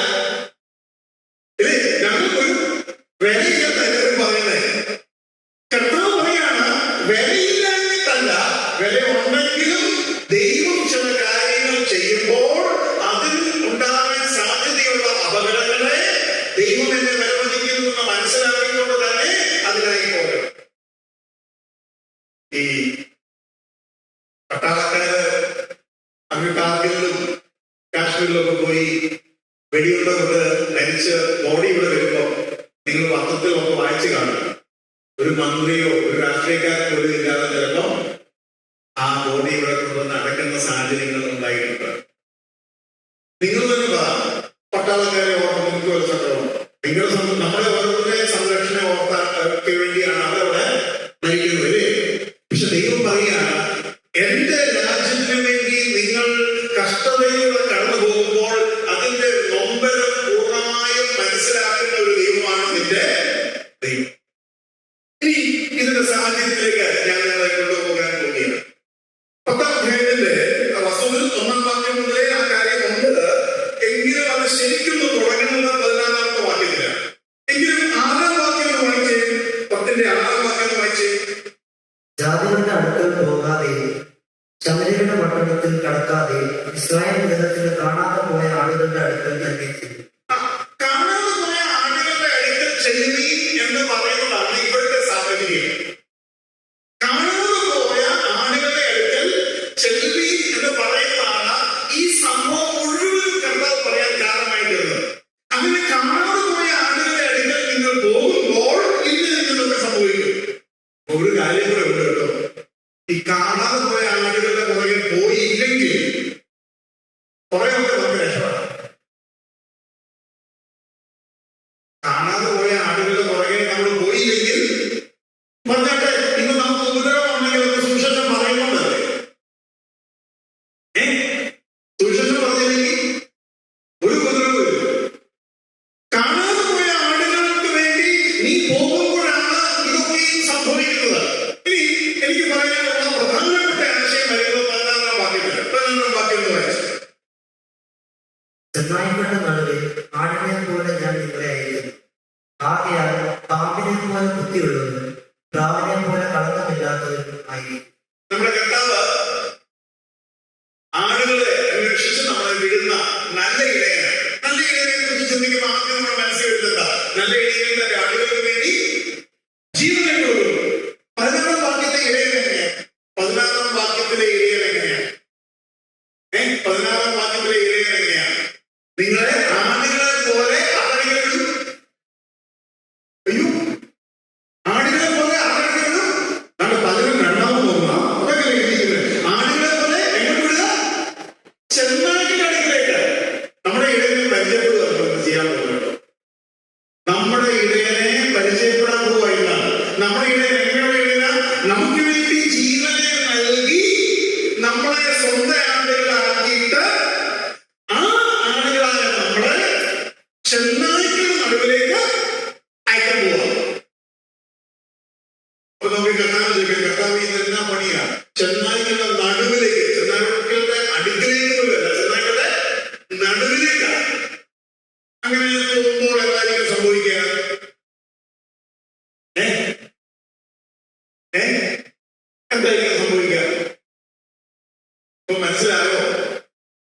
ഇല്ലേ? ഞങ്ങൾക്കൊരു വിലയില്ലെന്ന് എല്ലാവരും പറയുന്നേ. കർത്താവ് പറയാണ്, വിലയില്ലാഞ്ഞിട്ടല്ല, വില ഉണ്ടെങ്കിലും ദൈവം ചില കാര്യങ്ങൾ ചെയ്യുമ്പോൾ അതിൽ ഉണ്ടാകാൻ സാധ്യതയുള്ള അപകടങ്ങളെ ദൈവം എന്നെ വിലമതിക്കുന്നു എന്ന് മനസ്സിലാക്കിക്കൊണ്ട് തന്നെ അതിനായി പോകണം. ഈ പട്ടാളക്കാര് അങ്ങ് കാർഗിലും കാശ്മീരിലൊക്കെ പോയി വെടിയുണ്ട കൊണ്ട് മരിച്ച് ബോഡി ഇവിടെ വരുമ്പോ നിങ്ങൾ പത്രത്തിലൊക്കെ വായിച്ചു കാണും. ഒരു മന്ത്രിയോ ഒരു രാഷ്ട്രീയക്കാരൻ പോലും ഇല്ലാതെ ചിലപ്പോ ആ ബോഡി ഇവിടെ കൊണ്ടുവന്ന് അടയ്ക്കുന്ന സാഹചര്യങ്ങൾ ഉണ്ടായിട്ടുണ്ട്. നിങ്ങൾ തന്നെ പറ, പട്ടാളക്കാരെ ഓർമ്മ നിങ്ങൾക്ക് ഒരു സംഭവം. നിങ്ങളുടെ നമ്മുടെ ഓരോരുത്തരുടെ സംരക്ഷണ ഓർത്താക്ക് വേണ്ടിയാണ് അവരവിടെ മരിക്കുന്നത് അല്ലേ? പക്ഷെ ദൈവം പറയുകയാണ്, എന്റെ രാജ്യത്തിന് വേണ്ടി നിങ്ങൾ കഷ്ടതയിലൂടെ കടന്നു പോകുമ്പോൾ അതിന്റെ നൊമ്പരം പൂർണ്ണമായും മനസ്സിലാക്കുന്ന ഒരു ദൈവമാണ് നിന്റെ ദൈവം. ഇനി ഇതിന്റെ സാഹചര്യത്തിലേക്ക് ഞാൻ നിങ്ങളെ കൊണ്ടുപോകാൻ പോവുകയാണ്. 10-ാം അധ്യായത്തിന്റെ വസ്തുവിൽ 1-ാം വാക്യം മുതലേ ആ കാര്യം ഉണ്ട്. എങ്കിലും അത് ശരിക്കും തുടങ്ങുന്നത് 14-ാമത്തെ വാക്യത്തിലാണ്. എങ്കിലും 6-ാം വാക്യം എന്ന് വായിച്ചേ. 10-ന്റെ 6-ാം വാക്യം എന്ന് വായിച്ചേ. ജാതികളുടെ അടുക്കൽ പോകാതെയും ശമര്യരുടെ പട്ടണത്തിൽ കടക്കാതെയും ഇസ്രായേൽ ജനത്തിന് കാണാതെ പോയ ആളുകളുടെ അടുക്കൽ തന്നെ ചെയ്തു. കാണാതെ പോയ ആളുകളുടെ അടുക്കൽ ചെല്ലുവീൻ എന്ന് പറയുന്നതാണ് ഇവിടുത്തെ സാഹചര്യം. കാണാതെ പോയ ആളുകളുടെ അടുക്കൽ ചെല്ലുവീൻ എന്ന് പറയുന്നതാണ് ഈ സംഭവം മുഴുവൻ കർത്താവ് പറയാൻ കാരണമായിട്ടുള്ളത്. അങ്ങനെ കാണാതെ പോയ ആളുകളുടെ അടുക്കൽ നിങ്ങൾ പോകുമ്പോൾ ഇന്ന് നിങ്ങളൊക്കെ സംഭവിക്കും. ഒരു കാര്യം കൂടെ ഉണ്ട് കേട്ടോ. ഈ കാണാതെ പോയ ആളുകളുടെ പുറകെ പോയില്ലെങ്കിൽ കുറെയൊക്കെ നമുക്ക് രക്ഷപ്പെടാം. ചെന്നായ്ക്കളുടെ നടുവിൽ ആടിനെ പോലെ ഞാൻ നിങ്ങളെ അയക്കുന്നു. ആകയാൽ പാമ്പിനെ പോലെ ബുദ്ധിയുള്ളവരും പ്രാവിനെ പോലെ കളങ്കമില്ലാത്തവരും ആയിരിക്കും. നമ്മുടെ കർത്താവ് ആടുകളെ അന്വേഷിച്ച് നമ്മളെ വിടുന്ന നല്ല ഇടയനെ. നല്ല ഇടയനെ കുറിച്ച് ചിന്തിക്കുമ്പോൾ ആദ്യം നമ്മുടെ മനസ്സിൽ വരുന്നത് നല്ല ഇടയൻ തന്റെ ആടുകൾക്ക് വേണ്ടി ജീവനെ കൊടുക്കുന്നു. 16-ാം വാക്യത്തിലെ ഇടയൻ എങ്ങനെയാണ്? 16-ാം വാക്യത്തിലെ ഇടയൻ എങ്ങനെയാണ്? 16-ാം വാക്യത്തിലെ ഇടയൻ എങ്ങനെയാണ്? നിങ്ങളെ ആടുകളെ പോലെ ആടുകളിലും അയ്യോ ആടുകളെ പോലെ ആടുകളിലും നമ്മുടെ 12-ാമത് തോന്നാം അതൊക്കെ എഴുതിയിരിക്കുന്നത്. ആടുകളെ പോലെ എങ്ങനെ വിടുക? ചെന്നായ്ക്കളുടെ അടുക്കലേക്ക്. നമ്മുടെ ഇടയനെ പരിചയപ്പെടുക ചെയ്യാൻ പോകുന്നുണ്ടോ? നമ്മുടെ ഇടയനെ പരിചയപ്പെടാൻ പോവുക എന്നാണ്. നമ്മുടെ ഇടയൻ എങ്ങനെയുള്ള ഇടയനാ? നമുക്ക് വേണ്ടി ജീവനെ നൽകി നമ്മളെ സ്വന്തം ആടുകളാക്കിയിട്ട് ആ ആടുകളായ നമ്മളെ ചെന്നായ്ക്കളുടെ നടുവിലേക്ക് അയക്കാൻ പോവാ. അപ്പൊ നമുക്ക് കർത്താവ് ചോദിക്കാം, കർത്താവ് ഇതെന്നാ പണിയാ? ചെന്നായ്ക്കളുടെ നടുവിലേക്ക്, ചെന്നായ്ക്കളുടെ അടുക്കലേക്ക് പോലുമല്ല, ചെന്നായ്ക്കളുടെ നടുവിലേക്കാ. അങ്ങനെ പോകുമ്പോൾ എന്തായിരിക്കും സംഭവിക്കുക? എന്തായിരിക്കും സംഭവിക്കുക? ഇപ്പൊ മനസ്സിലായോ?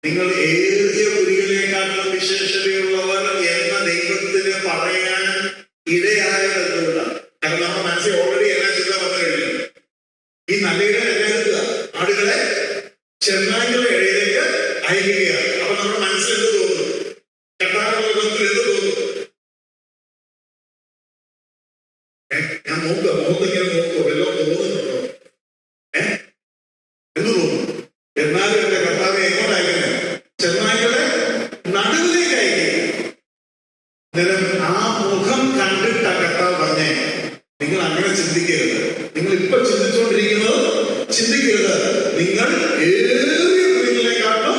നിങ്ങൾ ഏറിയ കുരികളെക്കാട്ടും വിശേഷതയുള്ളവർ എന്ന ദൈവത്തിന് പറയാൻ ഇടയായത് എന്തുകൊണ്ടാണ്? കാരണം നമ്മുടെ മനസ്സിൽ ഓൾറെഡി എല്ലാ ചിന്ത വന്നു കഴിഞ്ഞു. ഈ നല്ല ഇടം എന്നെ എടുക്കുക, ആടുകളെ ചെന്നായ്ക്കളുടെ ഇടയിലേക്ക് അയക്കുകയാണ്. അപ്പൊ നമ്മുടെ മനസ്സിൽ എന്ത് തോന്നുന്നു? കർത്താവിന്റെ എന്ത് തോന്നുന്നു? ഞാൻ നോക്കുക, മുഖത്തിങ്ങനെ നോക്കുക, വല്ലോ തോന്നുന്നുണ്ടോ? എന്ത് തോന്നുന്നു? എന്നാലും എന്റെ കർത്താവെ എങ്ങോട്ട് അയക്കുന്നത്? ചെന്നായ്ക്കളുടെ നടുവിലേക്ക് അയക്കുക. അന്നേരം ആ മുഖം കണ്ടിട്ട് ആ കർത്താവ് പറഞ്ഞേ, നിങ്ങൾ അങ്ങനെ ചിന്തിക്കരുത്. നിങ്ങൾ ഇപ്പൊ ചിന്തിച്ചുകൊണ്ടിരിക്കുന്നത് ചിന്തിക്കരുത്. നിങ്ങൾ ഏറിയ കുരികളെക്കാട്ടും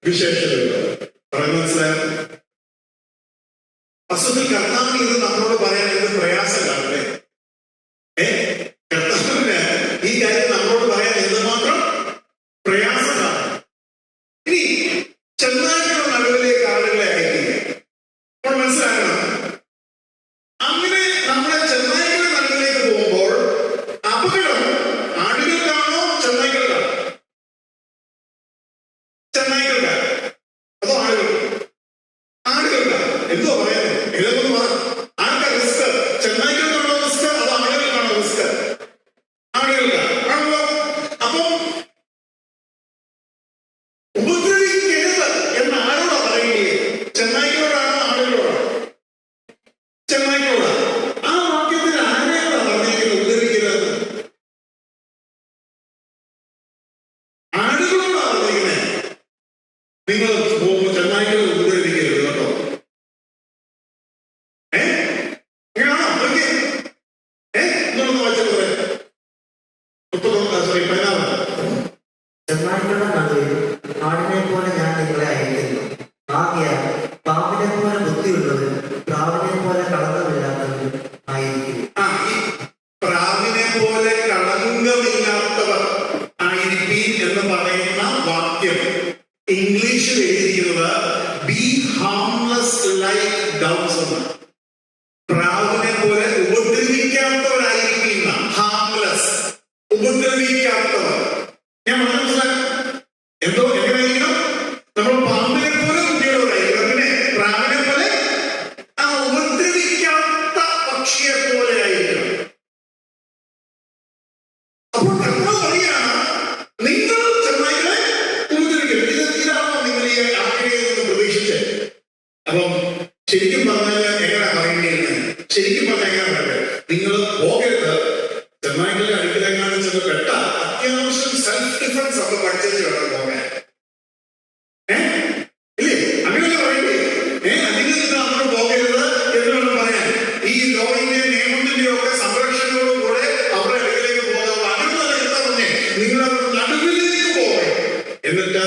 വിശേഷതയുള്ളത്. പറയുന്നത് മനസ്സിലായോ? വസ്തുത്തിൽ കർത്താവിന് ഇത് നമ്മളോട് പറയാൻ എന്ത് പ്രയാസം കാണണ്ടേ? കർത്താവിന് ഈ കാര്യം നമ്മളോട് പറയാൻ എന്തുമാത്രം പ്രയാസം കാണും. ഇനി ചെന്നായ്ക്കളുടെ നടുവിലേക്ക് ആളുകളെ അയക്കുക. അപ്പോൾ മനസ്സിലാക്കണം, അങ്ങനെ നമ്മളെ ചെന്നായ്ക്കളുടെ നടുവിലേക്ക് പോകുമ്പോൾ അപകടം ആടുകൾക്കാണോ ചെന്നായ്ക്കൾക്കാണോ? ചെന്നായ്ക്കൾക്കാണ് അതോ ആടുകൾ? ആടുകൾക്കാണ്. എന്തോ പറയാൻ ഇതൊന്നും പറ. ആർക്കാ റിസ്ക്? ചെന്നായ്ക്കൾക്കാണോ റിസ്ക് അതോ ആടുകൾക്കാണോ റിസ്ക്? ആടുകൾക്കാണ് ആണല്ലോ. അപ്പം ഉപദ്രവിക്കരുത് എന്ന് ആരോടാ പറയുകയെ? ചെന്നായ്ക്കളോടാണോ ആടുകളോടാണോ? ചെന്നായ്ക്കളോടാ. ആ വാക്യത്തിൽ ആരെയോടാ പറഞ്ഞിരിക്കുന്നത് ഉപദ്രവിക്കരുത്? ആടുകളോടാ പറഞ്ഞിരിക്കുന്നത്. നിങ്ങൾ പോകുമ്പോൾ ചെന്നായ്ക്കളെ ഉപദ്രവിക്കരുത് കേട്ടോ. ഇങ്ങനെയാണോ? എന്നൊന്ന് വായിച്ചത് പറയാം. 16 ചെന്നായ്ക്കളുടെ നടുവിൽ ആടിനെ പോലെ ഞാൻ നിങ്ങളെ അയക്കുന്നു. ആകയാൽ പാമ്പിനെ പോലെ ബുദ്ധിയുള്ളവരും പ്രാവിനെ പോലെ കളങ്കമില്ലാത്തവരും ആയിരിക്കും. ഈ പ്രാവിനെ പോലെ കളങ്കമില്ലാത്തവർ ആയിരിക്കും എന്ന് പറയുന്ന വാക്യം ഇംഗ്ലീഷിൽ എഴുതിയിരിക്കുന്നത് ബി ഹാംലെസ് ലൈക്ക് ഡൗസ് എന്നാണ്. പ്രാവിനെ പോലെ ഉപദ്രവിക്കാത്തവരായിരിക്കുന്ന, ഹാംലെസ് ഉപദ്രവിക്കാത്തവർ. ഞാൻ മനസ്സിലാക്കാം എന്തോ എങ്ങനെയായിരിക്കണം? നമ്മൾ പാമ്പിനെ പോലെ ബുദ്ധിയുള്ളവരായിരിക്കണം. പിന്നെ പ്രാവിനെ പോലെ ഉപദ്രവിക്കാത്ത പക്ഷിയെ പോലെ ആയിരിക്കണം. അപ്പോൾ കർത്താവ് പറയുകയാണ്, നിങ്ങൾ ചെന്നായ്ക്കളെ ഉപദ്രവിക്കരുത്. ഇതാണോ നിങ്ങൾ ഈ ആക്രിയയിൽ നിന്ന് പ്രതീക്ഷിച്ചത്? അപ്പം ശരിക്കും പറഞ്ഞാൽ എങ്ങനെ പറയേണ്ടിയിരുന്നത്? ശരിക്കും പറഞ്ഞാൽ എങ്ങനെ പറയട്ടെ? നിങ്ങൾ പോകരുത്. ചെന്നായ്ക്കളുടെ അടുക്കലെങ്ങാനും ചെന്ന് പെട്ട അത്യാവശ്യം സെൽഫ് ഡിഫൻസ് ഒക്കെ പഠിച്ചു വേണം പോകാൻ. ഇല്ലേ? അങ്ങനെയല്ലേ പറയണ്ടേ? അല്ലെങ്കിൽ നിങ്ങൾ അങ്ങോട്ട് പോകരുത് എന്ന് വേണം പറയാൻ. ഈ ലോയിന്റെയും നിയമത്തിന്റെയും ഒക്കെ സംരക്ഷണയോടുകൂടെ അവരുടെ അടുക്കിലേക്ക് പോകാം. അങ്ങനെയുള്ള എന്താ പറഞ്ഞേ? നിങ്ങൾ അവരുടെ നടുവിലേക്ക് പോകണം. എന്നിട്ട്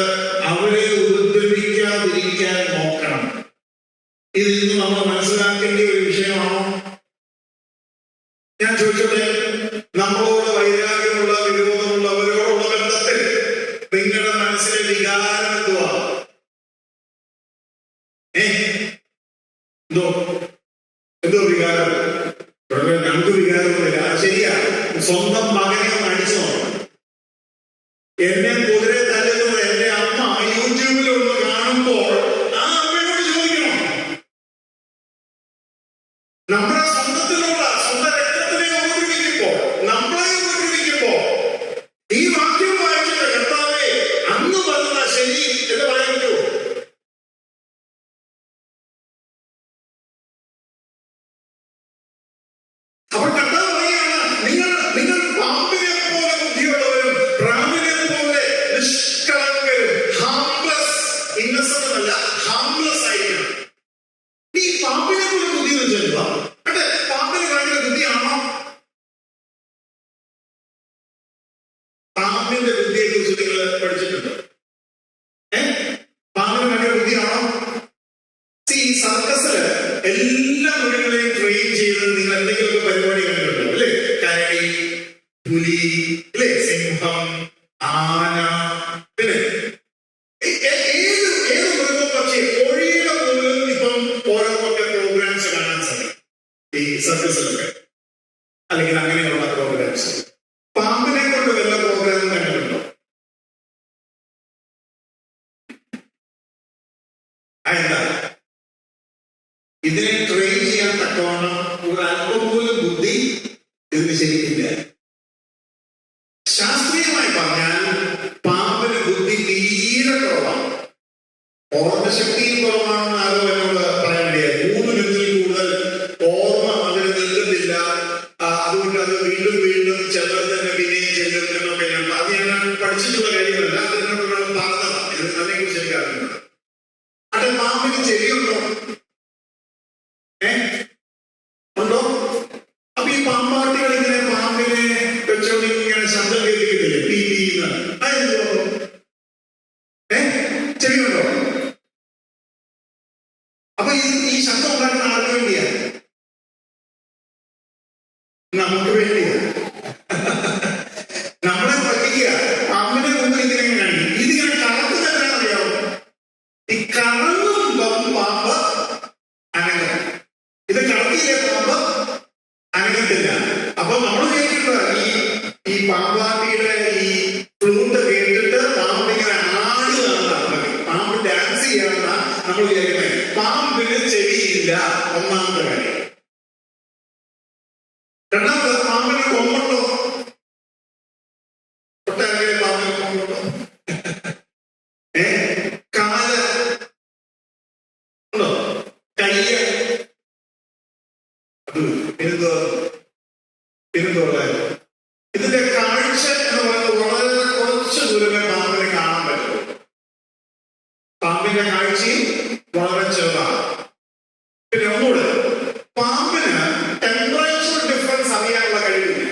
അവരെ ഉപദ്രവിക്കാതിരിക്കാൻ നോക്കണം. ഇതിൽ നിന്ന് നമ്മൾ മനസ്സിലാക്കേണ്ട ഒരു വിഷയമാണോ? ഞാൻ ചോദിച്ചോട്ടെ, നമ്മളോട് വൈരാഗ്യമുള്ള വിരോധമുള്ളവരോടുള്ള ബന്ധത്തിൽ നിങ്ങളുടെ എന്നെ കുതിരെ തല്ലുന്നത് എന്റെ അമ്മ യൂട്യൂബിൽ ഒന്ന് കാണുമ്പോൾ ആ അമ്മയോട് ചോദിക്കണം. നമ്മുടെ സ്വന്തത്തിലുള്ള സ്വന്തം രക്തത്തിനെ ഉപദ്രവിക്കുമ്പോൾ, നമ്മളെ ഉപദ്രവിക്കുമ്പോൾ ഈ വാക്യം വായിച്ചിട്ട് കർത്താവേ അന്ന് പറഞ്ഞ ശരി എന്ന് പറയാൻ പറ്റുമോ? അപ്പോൾ കർത്താവ് പറയുകയാണ്, നിങ്ങൾ പാമ്പിനെ പോലെ ബുദ്ധിയുള്ളവരും പ്രാവിനെ പോലെ നിഷ്കളങ്കരും, ഹാംലെസ്, ഇന്നസെന്റ് അല്ല, ഹാംലെസ് ആയിരിക്കണം. ഈ പാമ്പിനെ പോലെ ബുദ്ധി എന്ന് വെച്ചാൽ അതെ, പാമ്പിന് ഭയങ്കര ബുദ്ധിയാണോ? പാമ്പിന്റെ ബുദ്ധിയെ കുറിച്ച് നിങ്ങൾ പഠിച്ചിട്ടുണ്ടോ? പാമ്പിന് ഭയങ്കര ബുദ്ധിയാണോ? ഈ സർക്കസില് എല്ലാ മൃഗങ്ങളെയും ട്രെയിൻ ചെയ്ത് നിങ്ങൾ എന്തെങ്കിലുമൊക്കെ പരിപാടി കണ്ടിട്ടുണ്ടോ? അല്ലെ, കരടി, പുലി, അല്ലെ, സിംഹം, ആന, പിന്നെ ഏത് മൃഗം, പക്ഷേ കോഴിയുടെ പോലും ഇപ്പം ഓരോന്നൊക്കെ പ്രോഗ്രാംസ് കാണാൻ സാധിക്കും ഈ സർക്കസിലൊക്കെ, അല്ലെങ്കിൽ അങ്ങനെയുള്ള പ്രോഗ്രാംസ്. പാമ്പിനെ കൊണ്ട് വല്ല പ്രോഗ്രാമും കണ്ടിട്ടുണ്ടോ? എന്താ ഇതിനെ ട്രെയിൻ ചെയ്യാൻ തക്കവണ്ണം ഒരു അല്പം പോലും ബുദ്ധി ഇതിന് ശരിക്കില്ല. ശാസ്ത്രീയമായി പറഞ്ഞാൽ പാമ്പിന് ബുദ്ധി തീരെ കുറവാണ്. ഓർമ്മശക്തിയും കുറവാണെന്ന് ആരോ എന്നോട് പറയാൻ വേണ്ടിയായി. 3 മിനിറ്റിൽ കൂടുതൽ ഓർമ്മ അതിന് നിൽക്കുന്നില്ല. അതുകൊണ്ട് അത് വീണ്ടും വീണ്ടും ചിലർ തന്നെ പിന്നെയും ചെല്ലും എന്നൊക്കെ അത് ഞാൻ പഠിച്ചിട്ടുള്ള കാര്യങ്ങളല്ല, അതിനോട് പറഞ്ഞതാണ്. അതിനെ കുറിച്ച് എനിക്ക് അറിയുന്നത്. അതെ, പാമ്പിന് ചെവിയുണ്ടോ? ഉണ്ടോ? അപ്പൊ ഈ പാമ്പാട്ടികൾ ഇങ്ങനെ പാമ്പിനെ വെച്ചോണ്ട് ഇങ്ങനെ ശബ്ദം കേൾപ്പിക്കത്തില്ലേ? പീ പീന്ന്. അതെന്തോ ചെവിയുണ്ടോ? അപ്പൊ ഈ ശബ്ദം ഉണ്ടാക്കുന്ന ആർക്ക് വേണ്ടിയാ? നമുക്ക് വേണ്ടിയാ. നമ്മളെ പറ്റിക്കുക. പാമ്പിനെ മുമ്പ് ഇങ്ങനെ കാണിക്കും. ഇതിങ്ങനെ കറക്കുന്നത് അറിയാമോ? ഈ കറങ്ങുമ്പം പാമ്പ് അനങ്ങും. ഇത് കറക്കിയില്ലേ പാമ്പ് അനങ്ങത്തില്ല. അപ്പൊ നമ്മൾ കേട്ടിട്ടുണ്ട് ഈ പാമ്പാട്ടിയുടെ ഈ ഫ്ലൂട്ട് കേട്ടിട്ട് പാമ്പ് ഇങ്ങനെ ആടുകയാണ്, പാമ്പ് ഡാൻസ് ചെയ്യാറുണ്ട്. നമ്മൾ വിചാരിക്കുന്നത് പാമ്പിന് ചെവിയില്ല, ഒന്നാമത്തെ കാര്യം. രണ്ടാമത്, പാമ്പിന് കൊമ്പുണ്ടോ? ഒട്ടേറെ പാമ്പിന് കൊമ്പുണ്ടോ? കാല് ഉണ്ടോ? കയ്യ് ഇതിന്റെ കാഴ്ച എന്ന് പറയുന്നത് വളരെ കുറച്ച് ദൂരമേ പാമ്പിനെ കാണാൻ പറ്റുള്ളൂ. പാമ്പിന്റെ കാഴ്ചയും വളരെ ചെറുതാണ്. പിന്നെ ഒന്നുകൂടെ, പാമ്പിന് ടെമ്പറേച്ചർ ഡിഫറൻസ് അറിയാനുള്ള കഴിവില്ല.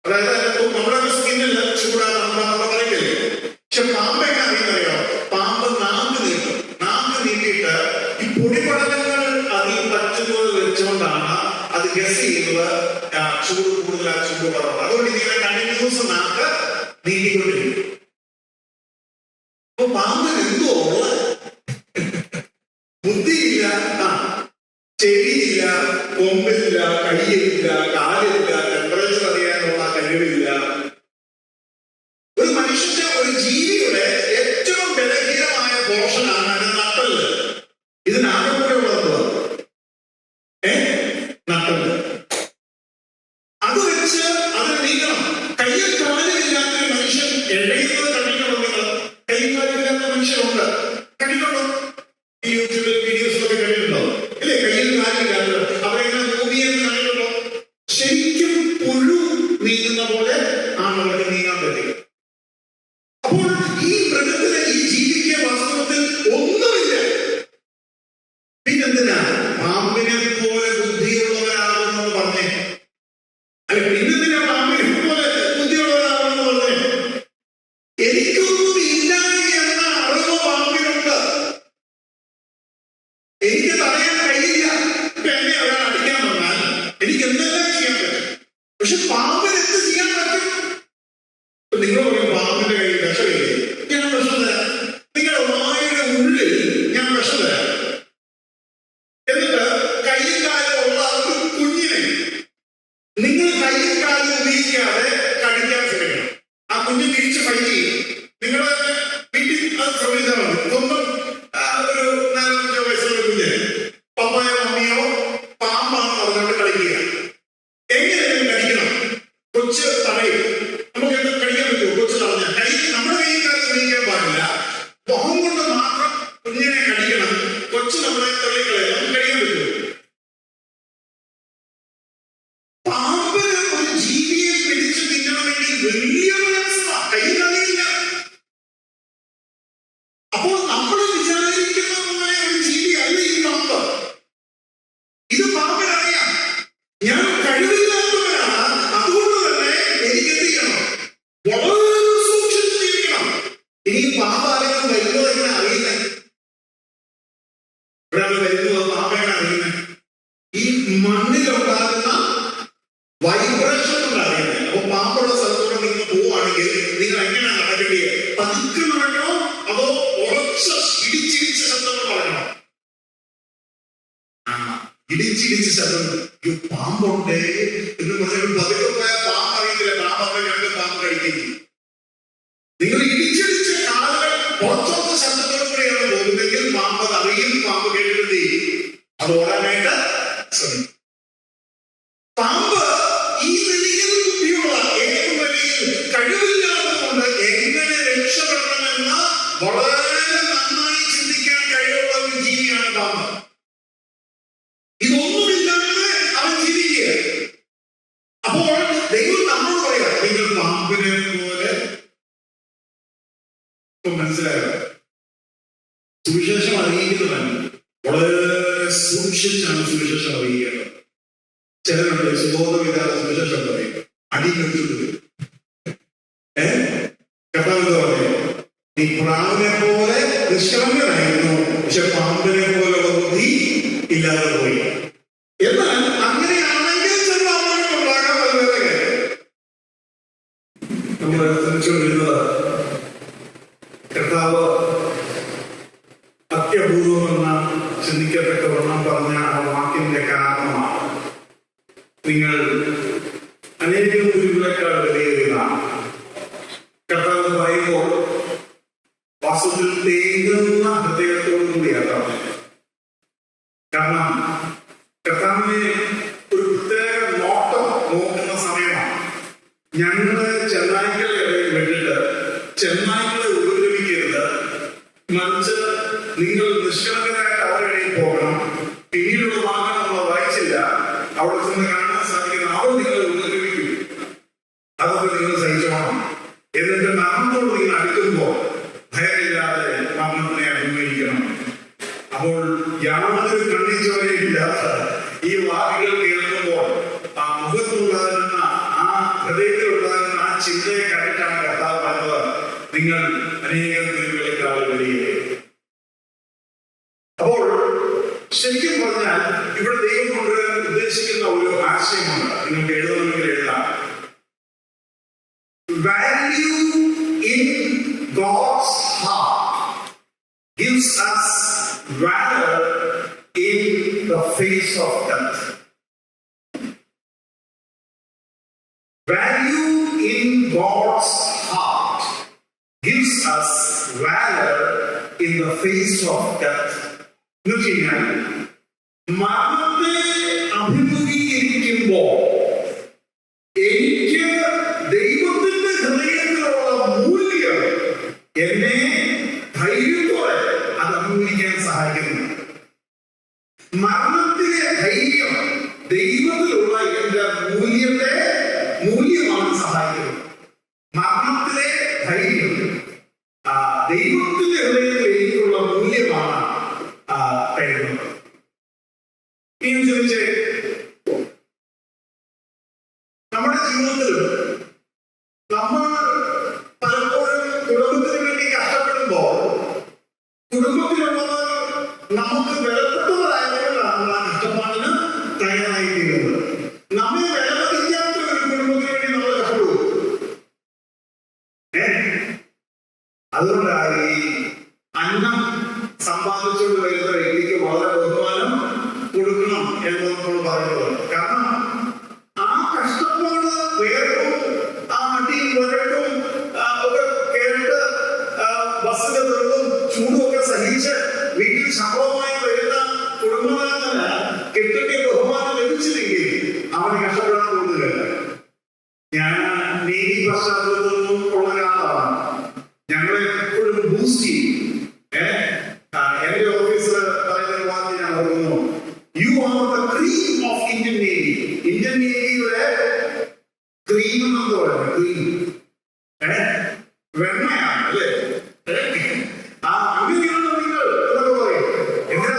അതായത് നമ്മുടെ സ്കിന്നിൽ ചൂടാകുന്ന പറയില്ലേ. പക്ഷെ പാമ്പ് എങ്ങനെ അറിയുന്നറിയോ? പാമ്പ് നാക്ക് നീട്ടും. നാക്ക് നീട്ടിയിട്ട് ഈ പൊടിപടലങ്ങൾ അതിൽ പറ്റുന്നത് വെച്ചുകൊണ്ടാണ് അത് ഗസ് ചെയ്യുന്നത്. ചൂട് കൂടുതൽ, ചൂട് കുറവ്. അതുകൊണ്ട് ഇതിനെ കണ്ടിന്യൂസ് നാക്ക് നീട്ടിക്കൊണ്ടിരിക്കും. അപ്പൊ പാമ്പിന് എന്തോ ബുദ്ധിയില്ല, ചെവിയില്ല, കൊമ്പില്ല, കയ്യില്ല, കാലില്ല, ടെമ്പറേച്ചർ അറിയാനുള്ള കഴിവില്ല. ഒരു മനുഷ്യന്റെ, ഒരു ജീവിയുടെ ഏറ്റവും ബലഹീനമായ പോർഷനാണ് അതിന് നട്ടല്. ഇതിനാകെ കൂടെ ഉള്ളത് നട്ടല്. അത് വെച്ച് അതിന് നീക്കണം. കയ്യിൽ കാലില്ലാത്തൊരു മനുഷ്യൻ എഴയുന്നത് കണ്ടിട്ടുണ്ടോ? കയ്യിൽ കാലില്ലാത്ത മനുഷ്യരുണ്ട്, കണ്ടിട്ടുണ്ടോ? ഈ യൂട്യൂബിൽ വീഡിയോസിലൊക്കെ കണ്ടിട്ടുണ്ടോ? ഇല്ലേ? കയ്യിൽ കാലില്ലാത്തത് അവരെങ്ങനെ മൂവിയെന്ന് കണ്ടിട്ടുണ്ടോ? ശരിക്കും പുഴു നീങ്ങുന്ന പോലെ ആണ് അവർക്ക് നീങ്ങാൻ പറ്റുക. അപ്പോൾ ഈ മൃഗത്തിന്, ഈ ജീവിക്ക് വാസ്തവത്തിൽ ഒന്നുമില്ല. പിന്നെന്തിനാ പാമ്പിനെ പോലെ ബുദ്ധിയുള്ളവരാകുമെന്ന് പറഞ്ഞേ? അല്ല, പിന്നെന്തിനാ പാമ്പിനെ പോലെ ബുദ്ധിയുള്ളവരാകുമെന്ന് പറഞ്ഞേ? എനിക്കൊന്നും ഇല്ല എന്ന അറിവ് പാമ്പിനുണ്ട്. എനിക്ക് തടയാൻ കഴിയില്ല. ഇപ്പൊ എന്നെ ഒരാൾ അടിക്കാൻ വന്നാൽ എനിക്ക് എന്തെല്ലാം ചെയ്യാൻ പറ്റും. പക്ഷെ പാമ്പിന് എന്ത് ചെയ്യാൻ പറ്റും? നിങ്ങൾ പറയും പാമ്പിന്റെ കയ്യിൽ വിഷമില്ലേ? ഞാൻ വിഷം തരാം. നിങ്ങളുടെ വായുടെ ഉള്ളിൽ ഞാൻ വിഷം തരാം. എന്നിട്ട് കയ്യും കാലും ഉള്ള ഒരു കുഞ്ഞിനെ നിങ്ങൾ കയ്യും കാലും ഉപയോഗിക്കാതെ കടിക്കാൻ ശ്രമിക്കണം. ആ കുഞ്ഞ് തിരിച്ച് ഫൈറ്റ് ചെയ്യും. പതുക്കെ നടക്കണോ അതോ ഉറച്ച ഇടിച്ചിടിച്ച ശബ്ദങ്ങൾ പറയണോ? ഇടിച്ചിടിച്ച് ശബ്ദം. പാമ്പുണ്ടേ എന്ന് പറഞ്ഞാൽ പതുക്കെ പോയ പാമ്പ് അറിയത്തില്ല. പാമ്പ് ഞങ്ങൾക്ക് പാമ്പ് കഴിക്കുന്നു. നിങ്ങൾ ഇടിച്ചിടിച്ച് കാലുകൾ പുറത്തോട്ട് ശബ്ദത്തോടുകൂടിയാണ് പോകുന്നതെങ്കിൽ പാമ്പ് അറിയും. പാമ്പ് കേൾക്കുന്നത് അത് ഓടാനായിട്ട് ശ്രമിക്കും. പാമ്പ് ഈ നിലയിൽ ബുദ്ധിയുള്ള ഏത് നിലയിൽ കഴിവില്ലാത്തതുകൊണ്ട് എങ്ങനെ രക്ഷപ്പെടണമെന്ന വളരെ നന്നായി ചിന്തിക്കാൻ കഴിവുള്ള ഒരു ജീവിയാണ് പാമ്പ്. ഇതൊന്നുമില്ലാതെ അവൻ ജീവിക്കുക. അപ്പോൾ ദൈവം നമ്മളോട് പറയാം, നിങ്ങൾ പാമ്പിനെ പോലെ. മനസ്സിലായോ? സുവിശേഷം അറിയിക്കുന്നവൻ വളരെ സൂക്ഷിച്ചാണ് സുവിശേഷം അറിയിക്കേണ്ടത്. ചിലരുണ്ട് സുബോധമില്ലാതെ സുവിശേഷം പറയും, അടിക്കെട്ടുന്നത്. കർത്താവ് പറയും, നീ പ്രാവിനെ പോലെ നിഷ്കളങ്കനായിരുന്നു, പക്ഷെ പാമ്പിനെ പോലെ ബുദ്ധി ഇല്ലാതെ പോയി. എന്നാൽ അങ്ങനെയാണെങ്കിൽ ചില അപകടങ്ങൾ ഉണ്ടാകാൻ വളരെ നമ്മൾ ശ്രമിച്ചുകൊണ്ടിരുന്നത് കർത്താവ് അത്യപൂർവമെന്ന് ചിന്തിക്കത്തക്കവണ്ണം പറഞ്ഞ ആ വാക്കിന്റെ കാരണമാണ് നിങ്ങൾ അനേകം ഗുരുവിനേക്കാൾ വിലയേറിയതാണ്. കർത്താവ് പറയുമ്പോൾ വാസ്തവത്തിൽ തേങ്ങുന്ന ഹൃദയത്തോടു കൂടിയാണ്. കാരണം കർത്താവിനെ ഒരു പ്രത്യേക നോട്ടം നോക്കുന്ന സമയമാണ്. ഞങ്ങള് ചെന്നായ്ക്കളെ വിട്ടിട്ട് ചെന്നായ്ക്കളെ ഉപദ്രവിക്കരുത്, മറിച്ച് നിങ്ങൾ നിഷ്കളങ്കരായിട്ട് അവരുടെ പോകണം. പിന്നീടുള്ള ഭാഗം നമ്മൾ വായിച്ചില്ല. അവിടെ ചെന്ന് കാണാൻ സാധിക്കുന്ന അവർ നിങ്ങളെ ഉപദ്രവിക്കും, അതൊക്കെ നിങ്ങൾ സഹിച്ചോണം. എന്നിട്ട് മരണത്തോട് നിങ്ങൾ അടുക്കുമ്പോൾ ഭയമില്ലാതെ മരണത്തിനെ അഭിമുഖീകരിക്കണം. അപ്പോൾ യാതൊരു കണ്ണിച്ചോരയില്ലാത്ത ഈ വാക്കുകൾ കേൾക്കുമ്പോൾ ആ മുഖത്തുണ്ടാകുന്ന ആ ഹൃദയത്തിലുണ്ടാകുന്ന ആ ചിന്തയെ കണ്ടിട്ടാണ് കർത്താവ് പറഞ്ഞത്, നിങ്ങൾ അനേകം ഗുരുവിനേക്കാൾ വലിയ. അപ്പോൾ ശരിക്കും പറഞ്ഞാൽ ഇവിടെ ദൈവം കൊണ്ടുവരാൻ ഉദ്ദേശിക്കുന്ന ഒരു ആശയമാണ്. നിങ്ങൾക്ക് എഴുതണമെങ്കിൽ എഴുതാം. Value in God's heart gives us valor in the face of death. Value in God's heart gives us valor in the face of death. മരണത്തെ അഭിമുഖീകരിക്കുമ്പോൾ എനിക്ക് ദൈവത്തിന്റെ ഹൃദയത്തിലുള്ള മൂല്യം എന്നെ ധൈര്യത്തോടെ അത് അഭിമുഖീകരിക്കാൻ സഹായിക്കുന്നു. മരണത്തിലെ ധൈര്യം ദൈവത്തിലുള്ള എന്റെ മൂല്യമാണ് സഹായിക്കുന്നത്. മരണത്തിലെ ധൈര്യം ദൈവത്തിന്റെ ഹൃദയത്തിൽ എനിക്കുള്ള മൂല്യമാണ് കഴിയുന്നത്. ഇനി ചോദിച്ചേ, നമ്മുടെ ജീവിതത്തിലും നമ്മൾ പലപ്പോഴും കുടുംബത്തിന് വേണ്ടി കഷ്ടപ്പെടുമ്പോൾ കുടുംബത്തിലുള്ളവർ നമുക്ക് വിലപ്പെട്ടവരായതുകൊണ്ടാണ് നമ്മൾ ആ കഷ്ടപ്പാടിന് തയ്യാറായി തീരുന്നത്. നമ്മെ വിലമതിക്കാത്ത ഒരു കുടുംബത്തിന് വേണ്ടി നമ്മൾ കഷ്ടപ്പെടും. അതുകൊണ്ടാണ് ഈ അന്നം സമ്പാദിച്ചുകൊണ്ട് വരുന്ന വ്യക്തിക്ക് വളരെ ബഹുമാനം കൊടുക്കണം എന്ന് നമ്മൾ പറയുന്നത്. കാരണം ആ കഷ്ടപ്പാട് വേർപ്പും ആ അടിയും വഴക്കും ഒക്കെ കേട്ട് ബസ്സിന്റെ തെളിവും ചൂടും ഒക്കെ സഹിച്ച് വീട്ടിൽ ശമ്പളമായി വരുന്ന കുടുംബനാഥന് കിട്ടേണ്ട ബഹുമാനം ലഭിച്ചില്ലെങ്കിൽ അവന് കഷ്ടപ്പെടാൻ തോന്നുകയല്ല. ഞാൻ നീതി പശ്ചാത്തലത്തിൽ നിന്നും ഉള്ള ഒരാളാണ്. ഞങ്ങളെ എപ്പോഴും ബൂസ്റ്റ് ചെയ്യും. എന്റെ ഓഫീസിൽ പറയുന്ന വാക്ക് ഞാൻ ഓർക്കുന്നു, you are the cream of Indian navy. Indian നേവിയുടെ ക്രീം എന്ന് പറയുന്നത് ക്രീം വെണ്ണയാണ് അല്ലേ? അങ്ങനെയാണ് നിങ്ങൾ എന്നൊക്കെ പറയും. എന്തിനാ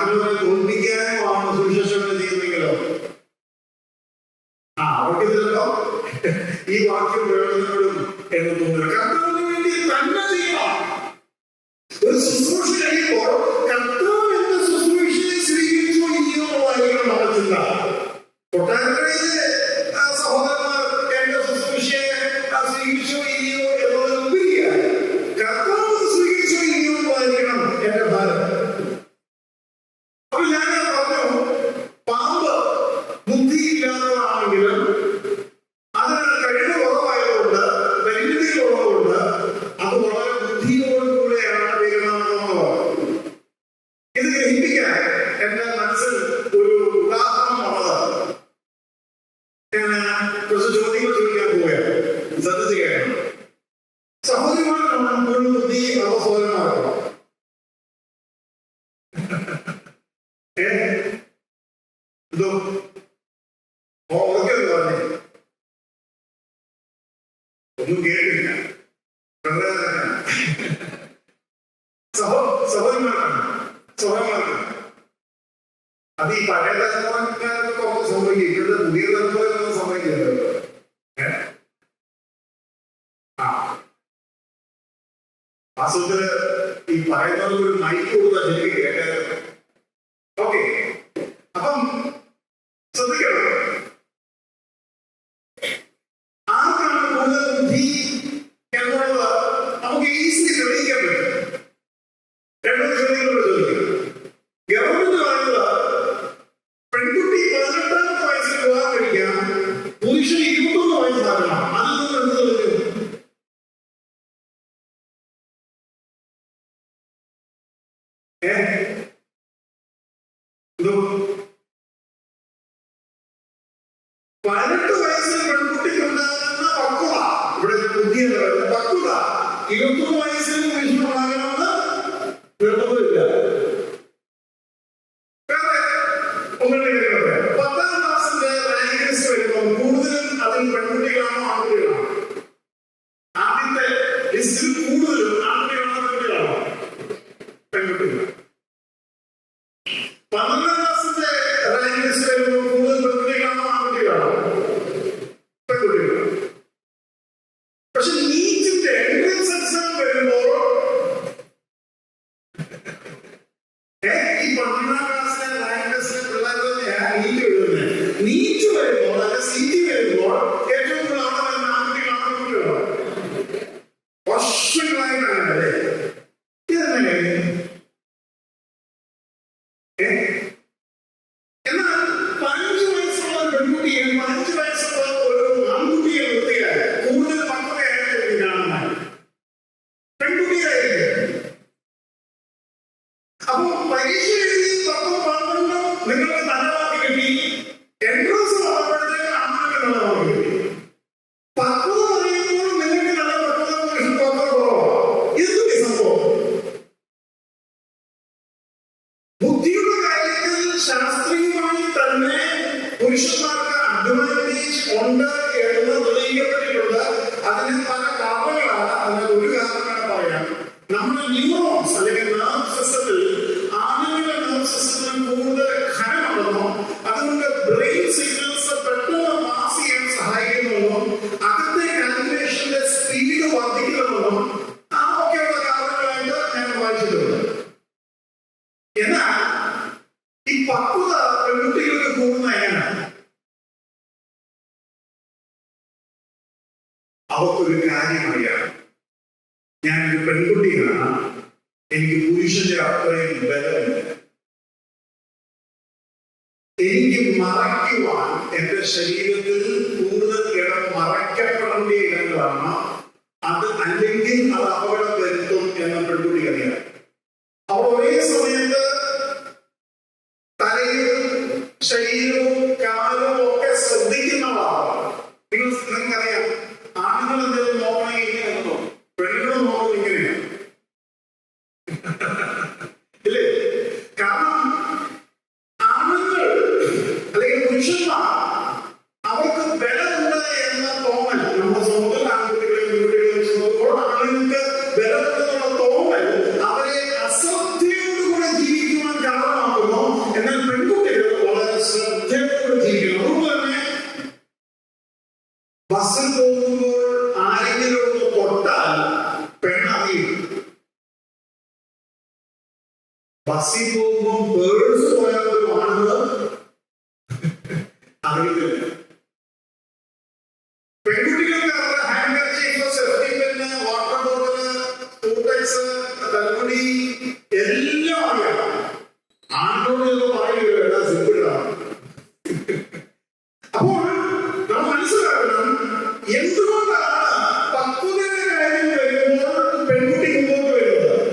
മറ്റുള്ളവരെ തോൽപ്പിക്കാനുമാണ് സുവിശേഷങ്ങൾ ചെയ്യുന്നെങ്കിലോ അവർക്കില്ലല്ലോ ഈ വാക്യം പ്രയോജനപ്പെടും എന്ന് തോന്നുന്നു. കർത്താവിന് വേണ്ടി തന്നെ ചെയ്യണം. ഒരു ശുശ്രൂഷ കഴിയുമ്പോൾ കർത്താവ് എന്ന ശുശ്രൂഷയെ സ്വീകരിച്ചു ഇനിയുള്ളതായിരിക്കണം നമ്മൾ ചിന്ത. കൊട്ടാരക്കരയിലെ സഹോദരന്മാർ എന്റെ ശുശ്രൂഷയെ സ്വീകരിച്ചു ഇനിയോ എന്നതിലുപരിയായി കർത്താവ് സ്വീകരിച്ചു ഇനിയുള്ളതായിരിക്കണം എന്റെ ഭാരം. അപ്പൊ ഞാൻ പറഞ്ഞു, പാമ്പ് ബുദ്ധിയില്ലാത്തതാണെങ്കിലും അതിന് കഴിവ് കുറവായതുകൊണ്ട്, പരിമിതി കുറവുകൊണ്ട് അത് വളരെ ബുദ്ധിയോടുകൂടെയാണ് വീരണമെന്നുള്ളത്. ഇത് ഗ്രഹിപ്പിക്കാൻ എന്റെ മനസ്സിൽ ഒരു ഉദാഹരണം വന്നത്. ഞാൻ കുറച്ച് ചോദ്യങ്ങൾ ചോദിക്കാൻ പോവുകയാണ്. ശ്രദ്ധിച്ച് കേൾക്കണം. സഹോദരിമാർക്കാണ് പൂർണ്ണ ബുദ്ധി, അതോ സഹോദരന്മാർക്കോ? എന്തോ ഓർക്കത് പറഞ്ഞു, ഒന്നും കേട്ടില്ല. സഹോദരന്മാർക്കാണ്. സഹോദരന്മാർക്കാണ്. അത് ഈ പഴയ തലമുറക്കാരൊക്കെ ഒക്കെ സംഭവിക്കും. ഇപ്പോഴത്തെ പുതിയ തലമുറയൊന്നും സംഭവിക്കില്ലല്ലോ. വാസ്തവത്തില് ഈ പറയുന്നത് ഒരു മൈക്ക് കൊടുത്താൽ ശരിക്കും കേട്ടായിരുന്നു. ഓക്കെ, അപ്പം ശ്രദ്ധിക്കണം. ആർക്കാണ് കൂടുതൽ ബുദ്ധി എന്നുള്ളത് നമുക്ക് ഈസിലി തെളിയിക്കാൻ പറ്റും. രണ്ടു ചോദ്യങ്ങളോട് ചോദിക്കും. ഗവൺമെന്റ് പറയുന്നത് പെൺകുട്ടി 18 വയസ്സിൽ വിവാഹം കഴിക്കാം, പുരുഷൻ 21 വയസ്സാകണം. അതിൽ നിന്ന് എന്ത് തെളിഞ്ഞു? എന്തോ 18 വയസ്സിൽ പെൺകുട്ടിക്ക് ഉണ്ടാകുന്ന പക്വത, ഇവിടെ ബുദ്ധി എന്ന് പറയുന്നത് പക്വത 21 വയസ്സിൽ പുരുഷനുണ്ടാകണമെന്ന് നിർബന്ധമില്ല. വേറെ ഒന്നുകൂടി കാര്യങ്ങളൊക്കെ 10ാം ക്ലാസ്സിന്റെ റാങ്ക് ലിസ്റ്റ് വരുമ്പോൾ കൂടുതലും അതിൽ പെൺകുട്ടികളാണോ ആൺകുട്ടികളാണോ? ആദ്യത്തെ ലിസ്റ്റിൽ കൂടുതലും ആൺകുട്ടികളാണോ പെൺകുട്ടികളാണോ? പെൺകുട്ടികൾ. 12ാം ക്ലാസ്സിന്റെ റാങ്ക് ലിസ്റ്റ് വരുമ്പോൾ കൂടുതൽ പെൺകുട്ടികളാണോ ആൺകുട്ടികളാണോ? പെൺകുട്ടികളാണ്. പക്ഷെ നീറ്റിന്റെ എൻട്രൻസ് എക്സാം വരുമ്പോൾ ഈ 12ാം ക്ലാസ്സിലെ റാങ്ക് ലിസ്റ്റിലെ പിള്ളേർ തന്നെയാണ് നീറ്റ് എഴുതുന്നത്. നീറ്റ് വരുമ്പോൾ അല്ലെ സീറ്റ് വരുമ്പോൾ ഏറ്റവും കൂടുതൽ അവിടെ വരുന്ന ആൺകുട്ടികളാണോ പെൺകുട്ടികളാണോ? വർഷങ്ങളായിട്ടാണ് അല്ലേ? ഇതെന്നെ എന്നാൽ 15 വയസ്സുള്ള ഒരു പെൺകുട്ടിയെ 15 വയസ്സുള്ള ഒരു ആൺകുട്ടിയെ നിർത്തിയാൽ കൂടുതൽ പക്വതയായിട്ട് കാണുന്ന പെൺകുട്ടിയായിരിക്കും. അപ്പൊ പരീക്ഷ എഴുതി 10ഉം 12ഉം നിങ്ങൾക്ക് നല്ല മാർക്ക് കിട്ടി. എൻട്രൻസ് വന്നപ്പോഴത്തേക്ക് ആൺകുട്ടിക്ക് നല്ല മാർക്ക് കിട്ടി. പക്വത അറിയുമ്പോൾ നിങ്ങൾക്ക് നല്ല പക്വത കുറവാണ്. എന്ത് സംഭവം? ബുദ്ധിയുടെ കാര്യത്തിൽ ശാസ്ത്രീയമായി തന്നെ പുരുഷന്മാർക്ക് അഡ്വാൻറ്റേജ് ഉണ്ട് എന്ന് തെളിയിക്കപ്പെട്ടിട്ടുണ്ട്. അതിന് പല കാരണങ്ങളാണ്. അതിന് ഒരു കാരണമാണ് പറയാം. നമ്മുടെ ന്യൂറോൺസ് അല്ലെങ്കിൽ നെർവ് സിസ്റ്റത്തിൽ ആണുങ്ങളുടെ നെർവ് സിസ്റ്റത്തിന് കൂടുതൽ ഘനമുണ്ടെന്നോ അതുകൊണ്ട് ബ്രെയിൻ സിഗ്നൽസ് പെട്ടെന്ന് പാസ് ചെയ്യാൻ സഹായിക്കുന്നുണ്ടോ, അകത്തെ കാൽക്കുലേഷന്റെ സ്പീഡ് വർദ്ധിക്കുന്നുണ്ടോ, ഒക്കെയുള്ള കാരണങ്ങളായിട്ട് ഞാൻ വായിച്ചിട്ടുണ്ട്. എന്നാൽ ഈ പക്വത പെൺകുട്ടികൾക്ക് കൂടുന്ന എങ്ങനെയാണ്? അവർക്കൊരു കാര്യം അറിയാം. ഞാനൊരു പെൺകുട്ടിയാണ്, എനിക്ക് പുരുഷന്റെ അത്രയും ബലമില്ല. എനിക്ക് മറയ്ക്കുവാൻ എന്റെ ശരീരത്തിൽ കൂടുതൽ ഇടം മറയ്ക്കപ്പെടേണ്ട ഇടങ്ങളാണ്. അത് അല്ലെങ്കിൽ അത് അപകടം വരുത്തും എന്ന പെൺകുട്ടിക്ക് അറിയാം. അവർ ഒരേ സമയത്ത് തലയും ശരീരവും കാലും ഒക്കെ ശ്രദ്ധിക്കുന്നതാണ്. നിങ്ങൾക്കറിയാം, ആണുങ്ങൾ എന്തെങ്കിലും നോക്കണമെങ്കിൽ ഇങ്ങനെയാണോ, പെണ്ണുങ്ങൾ നോക്കുന്നത് ഇങ്ങനെയാണ്. ഇല്ലേ? കാരണം ആണുങ്ങൾ അല്ലെങ്കിൽ പുരുഷന്മാർ അവർക്ക് ബലമുണ്ട് എന്ന തോന്നൽ നമ്മുടെ സമൂഹത്തിൽ ആൺകുട്ടികളെയും പെൺകുട്ടികളെയും വെച്ച് നോക്കുമ്പോൾ ആണുങ്ങൾക്ക് ബലമുണ്ടെന്നുള്ള തോന്നൽ അവരെ അശ്രദ്ധയോടുകൂടെ ജീവിക്കുവാൻ കാരണമാക്കുന്നു. ശ്രദ്ധയോടെ ജീവിക്കണം. അതുകൊണ്ട് തന്നെ ബസ്സിൽ പോകുമ്പോൾ ആരെങ്കിലും ഒന്ന് തൊട്ടാൽ പെണ്ണറിയും. ബസ്സിൽ പോകുമ്പോൾ പേഴ്സ് പോയാൽ ഒരു ആണുങ്ങൾ അറിയില്ല. പെൺകുട്ടികൾക്ക് അവരുടെ ഹാൻഡ്കർച്ചീഫ്, സേഫ്റ്റി പിന്ന്, വാട്ടർ ബോട്ടില്, സ്കൂട്ടക്സ്, തലമുടി എല്ലാം അറിയാം. ആണുങ്ങളോട് പറയുകയാണ് സിമ്പിളാണ്. അപ്പോൾ നാം മനസ്സിലാക്കണം എന്തുകൊണ്ടാണ് പക്വതയുടെ കാര്യം വരുമ്പോൾ പെൺകുട്ടി മുമ്പോട്ട് വരുന്നത്.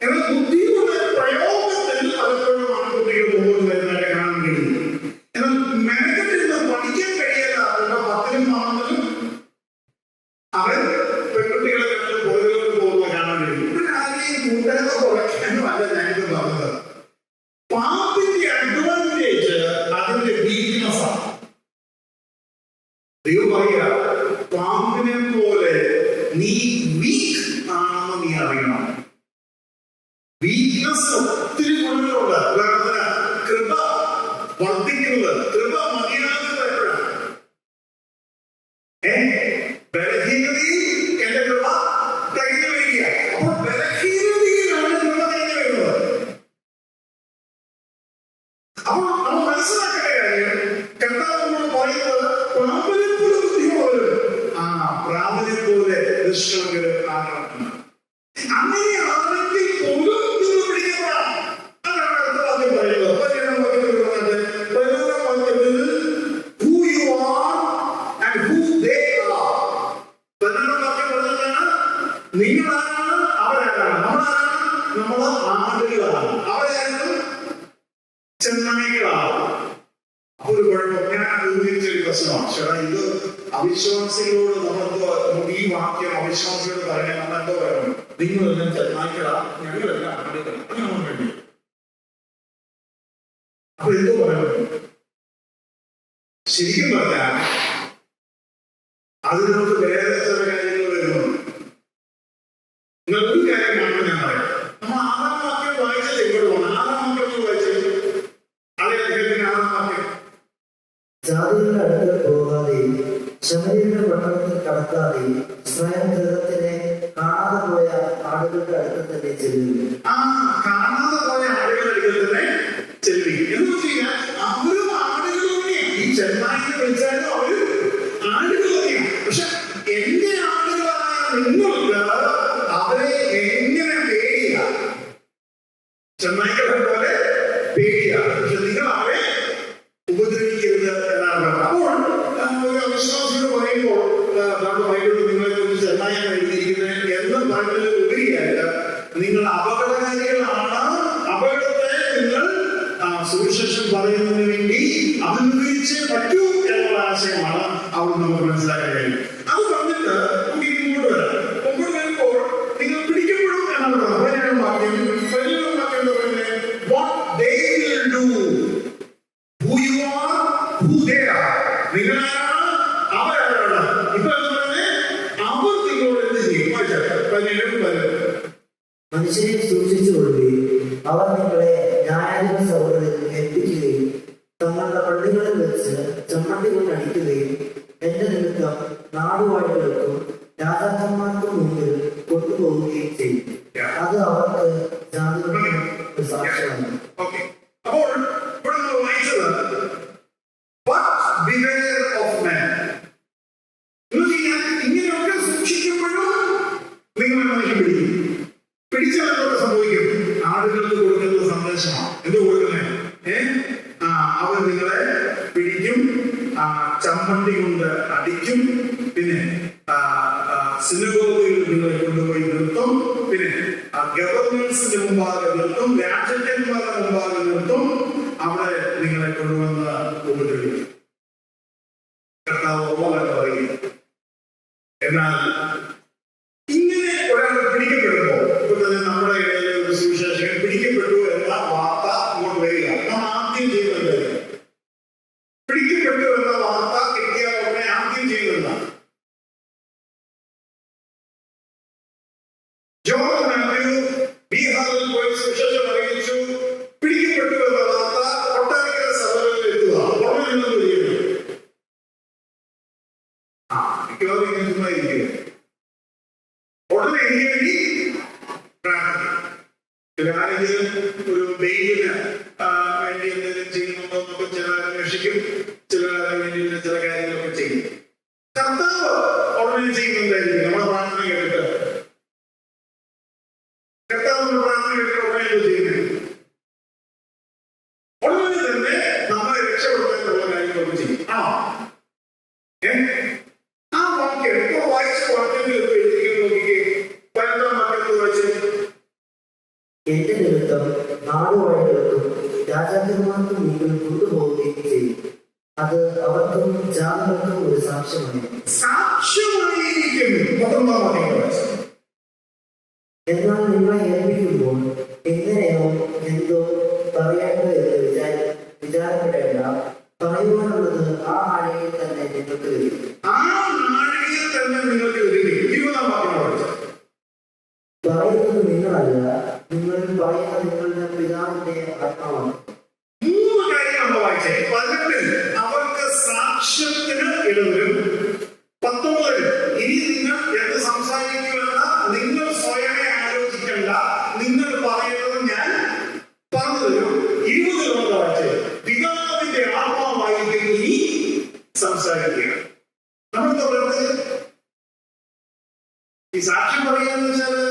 എന്നാൽ ബുദ്ധിയുടെ പ്രയോഗത്തിൽ പലപ്പോഴും ആൺകുട്ടികൾ മുമ്പോട്ട് വരുന്നതായിട്ട് കാണാൻ കഴിയും. എന്നാൽ മെനക്കെട്ടിരുന്ന് പഠിക്കാൻ കഴിയില്ല. അവരുടെ 10ലും 12ലും അവൻ പെൺകുട്ടികളെ കണ്ട് പുറകിലോട്ട് പോകുന്നത് കാണാൻ കഴിയും. ഇവിടെ ആരെയും കൂട്ടാനോ കുറയ്ക്കാനോ അല്ല ഞാനിത് പറഞ്ഞത്. പാമ്പിന്റെ അഡ്വാൻറ്റേജ് അതിന്റെ വീക്ക്നെസ് ആണ്. ദൈവം പറയുക, പാമ്പിനെ പോലെ നീ വീക്ക് ആണെന്ന് നീ അറിയണം. വീക്ക്നെസ് ഒത്തിരി ഗുണങ്ങളുണ്ട്. ഉദാഹരണത്തിന് കൃപ വർദ്ധിക്കുന്നത്, കൃപ മതിയാകുന്നത് എപ്പോഴാണ്? ബലഹീനതയിൽ എന്റെ കൃപ കഴിഞ്ഞു വരിക. അപ്പോൾ ബലഹീനതയിലാണ് കൃപ കഴിഞ്ഞു വരുന്നത്. അപ്പോൾ നമ്മൾ മനസ്സിലാക്കേണ്ട കാര്യം, കർത്താവ് നമ്മൾ പറയുന്നത് പ്രാബല്യം പോലെ ബുദ്ധിയുള്ളവരും പ്രാബല്യം പോലെ നിഷ്കളങ്കരും ആകണം. അങ്ങനെയാണെങ്കിൽ പോലും നിങ്ങൾ പിടിക്കപ്പെടാം. അതാണ് അടുത്ത വാക്യം പറയുന്നത്. 17ാം വാക്യത്തിൽ who you are and who they are. 17ാം വാക്യം പറഞ്ഞതാണ് നിങ്ങളാരാണ്, അവരാരാണ്. നമ്മൾ ആടുകളാണ്, അവരാണ് ചെന്നായികളാണ്. ഒരു കുഴപ്പം ഞാൻ ഊഹിച്ചൊരു പ്രശ്നമാണ്. ചേട്ടാ, ഇത് അവിശ്വാസികളോട് നമുക്ക് ഈ വാക്യം അവിശ്വാസികളോട് പറയാൻ നമ്മൾ എന്തോ പറയണം? നിങ്ങളെല്ലാം ചെന്നായികളാ, ഞങ്ങളെല്ലാം ആടുകളാ. അങ്ങനെ നമ്മൾ വേണ്ടി അപ്പൊ എന്തോ പറയണം? ശരിക്കും പറഞ്ഞാൽ അതിനകത്ത് വേറെ ചില കാര്യങ്ങൾ വരുന്നു. നിങ്ങൾ ഒരു കാര്യം കാണുമ്പോൾ ഞാൻ പറയാം. നമ്മൾ 6ാം വാക്യം വായിച്ചത് ഇങ്ങോട്ട് പോകണം. 6ാം വാക്യം വായിച്ചത് അതേ അദ്ദേഹത്തിന് 6ാം വാക്യം ജാതികളുടെ അടുത്ത് പോകാതെയും ശമര്യരുടെ പട്ടണത്തിൽ കടക്കാതെയും സ്വയം ഗൃഹത്തിനെ കാണാതെ പോയ ആടുകളുടെ അടുത്ത് തന്നെ ചെല്ലുന്നു. കാണാതെ പോയ ആടുകളുടെ അടുത്ത് തന്നെ ചെല്ലുക എന്ന് വെച്ച് കഴിഞ്ഞാൽ അവരും ആടുകൾ തന്നെയാണ്. ഈ ചെന്നായിനെ വിളിച്ചാലും അവരും ആടുകൾ തന്നെയാണ്. പക്ഷെ എന്റെ ആടുകളായ നിങ്ങൾക്ക് അവരെ എങ്ങനെ പേടിയ? ചെന്നായികളെ പോലെ പേടിയ. പക്ഷെ നിങ്ങൾ അവരെ ഉപദ്രവിക്കരുത് എന്നാണ് പറഞ്ഞത്. അപ്പോൾ ഒരു അവിശ്വാസിയോട് പറയുമ്പോൾ നിങ്ങളെ കുറിച്ച് ചെന്നായി എഴുതിയിരിക്കുന്നത് എന്ന് പറഞ്ഞതിൽ ഉപരിയായിട്ട് നിങ്ങൾ അപകടകാരികളാണ്. അപകടത്തെ നിങ്ങൾ സുവിശേഷം പറയുന്നതിന് വേണ്ടി അഭിമുഖീകരിച്ചേ പറ്റൂ എന്നുള്ള ആശയമാണ് അവിടെ നമുക്ക് മനസ്സിലാക്കാൻ കഴിയും. അത് പറഞ്ഞിട്ട് നമുക്ക് ഇങ്ങോട്ട് വരാം. മുമ്പോട്ട് വരുമ്പോൾ നിങ്ങൾ പിടിക്കപ്പെടും എന്നാണ് പറഞ്ഞത്. 17ാം വാക്യം എന്താ പറയുന്നത്? What they will do. Who you are, who they are. നിങ്ങളാരാണ്, അവരാരാണ്. ഇപ്പൊ എന്താ പറയുന്നത്? അവർ നിങ്ങളോട് എന്ത് ചെയ്യും? 17 മനുഷ്യരെ സൂക്ഷിച്ചു കൊള്ളുകയും അവർ നിങ്ങളെ ന്യായാധിപ സഭകളിൽ ഏൽപ്പിക്കുകയും തങ്ങളുടെ പള്ളികളിൽ വെച്ച് ചമ്മട്ടി കൊണ്ട് അടിക്കുകയും എന്റെ നിമിത്തം നാടുവാഴികൾക്കും രാജാക്കന്മാർക്കും മുമ്പിൽ കൊണ്ടുപോവുകയും ചെയ്യും. അത് അവർക്ക് ജാതികളുടെ സാക്ഷ്യമാണ്. അപ്പോൾ ഇവിടെ നമ്മൾ വായിച്ചത് beware of men. ഇങ്ങനെയൊക്കെ സൂക്ഷിക്കുമ്പോഴും നിങ്ങളെ മനുഷ്യൻ പിടിക്കും. പിടിച്ചാൽ എന്തൊക്കെ സംഭവിക്കും? ആടുകൾക്ക് കൊടുക്കുന്ന സന്ദേശമാണ്. എന്ത് കൊടുക്കുന്നത്? അവർ നിങ്ങളെ പിടിക്കും, ചമ്മണ്ടി കൊണ്ട് അടിക്കും, പിന്നെ സിനഗോഗിൽ നിങ്ങളെ കൊണ്ടുപോയി നിർത്തും, പിന്നെ ഗവർണൻസിന്റെ മുമ്പാകെ നിർത്തും, രാജാക്കന്മാരുടെ മുമ്പാകെ നിർത്തും, അവിടെ നിങ്ങളെ കൊണ്ടുവന്ന് ഉപദ്രവിക്കും. കർത്താവ് പറയുക. എന്നാൽ ഇങ്ങനെ ഒരാൾ പിടിക്കപ്പെടുമ്പോൾ, ഇപ്പൊ തന്നെ നമ്മുടെ ഇടയിൽ ഒരു സുവിശേഷകൻ പിടിക്കപ്പെട്ടു എന്ന വാർത്ത അങ്ങോട്ട് വരിക. നമ്മൾ ആദ്യം ചെയ്യുന്നത് പിടിക്കപ്പെട്ടു എന്ന വാർത്ത കിട്ടിയ ഉടനെ ആദ്യം ചെയ്യുന്നതാണ് ജോൺ മാത്യു ബീഹാറിൽ പോയി സുവിശേഷം അറിയിച്ചു. പിടിക്കപ്പെട്ടു എന്ന വാർത്ത കൊട്ടാരക്കര സഭകളിൽ എത്തുക. പ്രാർത്ഥിക്കും. ചിലരെങ്കിലും ഒരു ബെയിലിന് വേണ്ടി എന്തെങ്കിലും ചെയ്യുന്നുണ്ടോ എന്നൊക്കെ ചിലർ അന്വേഷിക്കും. ചിലർ അതിന് വേണ്ടി ചില കാര്യങ്ങളൊക്കെ ചെയ്യും. കർത്താവ് ഉടനെ ചെയ്യുന്നുണ്ടായിരിക്കും. നമ്മുടെ പ്രാർത്ഥന കേട്ടിട്ട് കർത്താവിന്റെ പ്രാർത്ഥന കേട്ടിട്ട് ഉടനെ ചെയ്യുന്നത് ഉടനെ തന്നെ നമ്മളെ രക്ഷപ്പെടുത്താനുള്ള കാര്യങ്ങളൊക്കെ ചെയ്യും. ആ വാക്യം ഇപ്പൊ വായിച്ച വാക്യത്തിൽ എഴുതിയിരിക്കുന്ന നോക്കിക്കേ. 12-ാം വാക്യത്തിൽ വായിച്ച് എന്റെ നിമിത്തം നാടുവാഴികൾക്കും രാജാക്കന്മാർക്കും നിങ്ങൾ കൊണ്ടുപോവുകയും ചെയ്യും. അത് അവർക്കും ജാതികൾക്കും ഒരു സാക്ഷ്യമായിരിക്കും. 19-ാം വാക്യം വായിച്ചു. എന്നാൽ നിങ്ങളെ ഏൽപ്പിക്കുമ്പോൾ എങ്ങനെയോ എന്തോ പറയേണ്ടത് എന്ന് വിചാരപ്പെടേണ്ട. പറയുവാനുള്ളത് ആ നാഴികയിൽ തന്നെ നിങ്ങൾക്ക് വരും. ആ നാഴികയിൽ തന്നെ നിങ്ങൾക്ക് വരും. 20-ാം വാക്യം വായിച്ചു. പറയുന്നത് നിങ്ങളല്ല, നിങ്ങൾ പറയുന്ന നിങ്ങളുടെ പിതാവിന്റെ ആത്മാവാണ്. 3 കാര്യം നമ്മൾ വായിച്ചേ. 18-ൽ അവർക്ക് സാക്ഷ്യത്തിന് ഇടവരും. 19-ൽ ഇനി നിങ്ങൾ എന്ത് സംസാരിക്കുമെന്ന് നിങ്ങൾ സ്വയമേ ആലോചിക്കണ്ട, നിങ്ങൾ പറയുന്നത് ഞാൻ പറഞ്ഞു തരും. 20-ൽ നമ്മൾ വായിച്ചേ പിതാവിന്റെ ആത്മാവായിരിക്കും ഇനി സംസാരിക്കുക. നമ്മൾ പറയുന്നത് ഈ സാക്ഷ്യം പറയാന്ന് വെച്ചാല്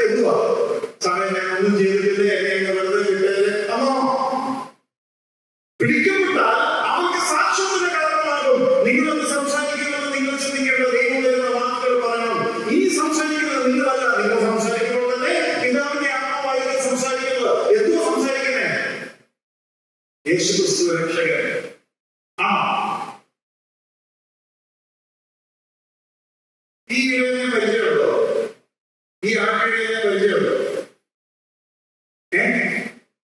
എന്തുവാ? സമയം ഞാൻ ഒന്നും ചെയ്തിട്ടില്ല, എന്നെ വെറുതെ വിട്ടേര്. പിടിക്കപ്പെട്ടാൽ അവർക്ക് സാക്ഷ്യത്തിന് കാരണമാകും. നിങ്ങളൊന്ന് സംസാരിക്കുമെന്ന് നിങ്ങൾ ചിന്തിക്കേണ്ട. ദൈവം തരുന്ന വാക്കുകൾ പറയണം. ഈ സംസാരിക്കുന്നത് നിങ്ങളല്ല. നിങ്ങൾ സംസാരിക്കുമ്പോൾ തന്നെ പിതാവിന്റെ ആത്മാവായിരിക്കും സംസാരിക്കുന്നത്. എന്തോ സംസാരിക്കുന്നേ? യേശുക്രിസ്തു രക്ഷകൻ. ഈ ഇടനെ പരിചയമുണ്ടോ? ഈ ആട്ടിടനെ പരിചയമുണ്ടോ?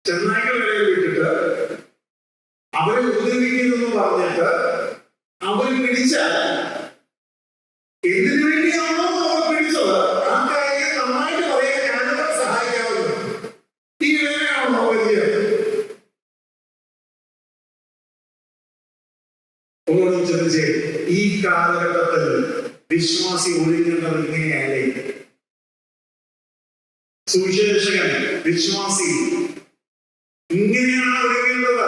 ചെന്നായ്ക്കൾ വരെ വിട്ടിട്ട് അവരെ ഉപദ്രവിക്കുന്നു പറഞ്ഞിട്ട് അവർ പിടിച്ചാൽ എന്തിനു വേണ്ടിയാണോ അവർ പിടിച്ചത് ആ കാര്യം നന്നായിട്ട് പറയാൻ ഞാനവരെ സഹായിക്കാവുന്നത്. ഈ ഇടനെയാണോ പരിചയം? ഒന്നുകൂടെ ചിന്തിച്ചേ. ഈ കാലഘട്ടത്തിൽ വിശ്വാസി ഒഴുകുന്നത് ഇങ്ങനെയല്ലേ? സുവിശേഷകൻ വിശ്വാസി ഇങ്ങനെയാണ് ഒഴുകേണ്ടത്.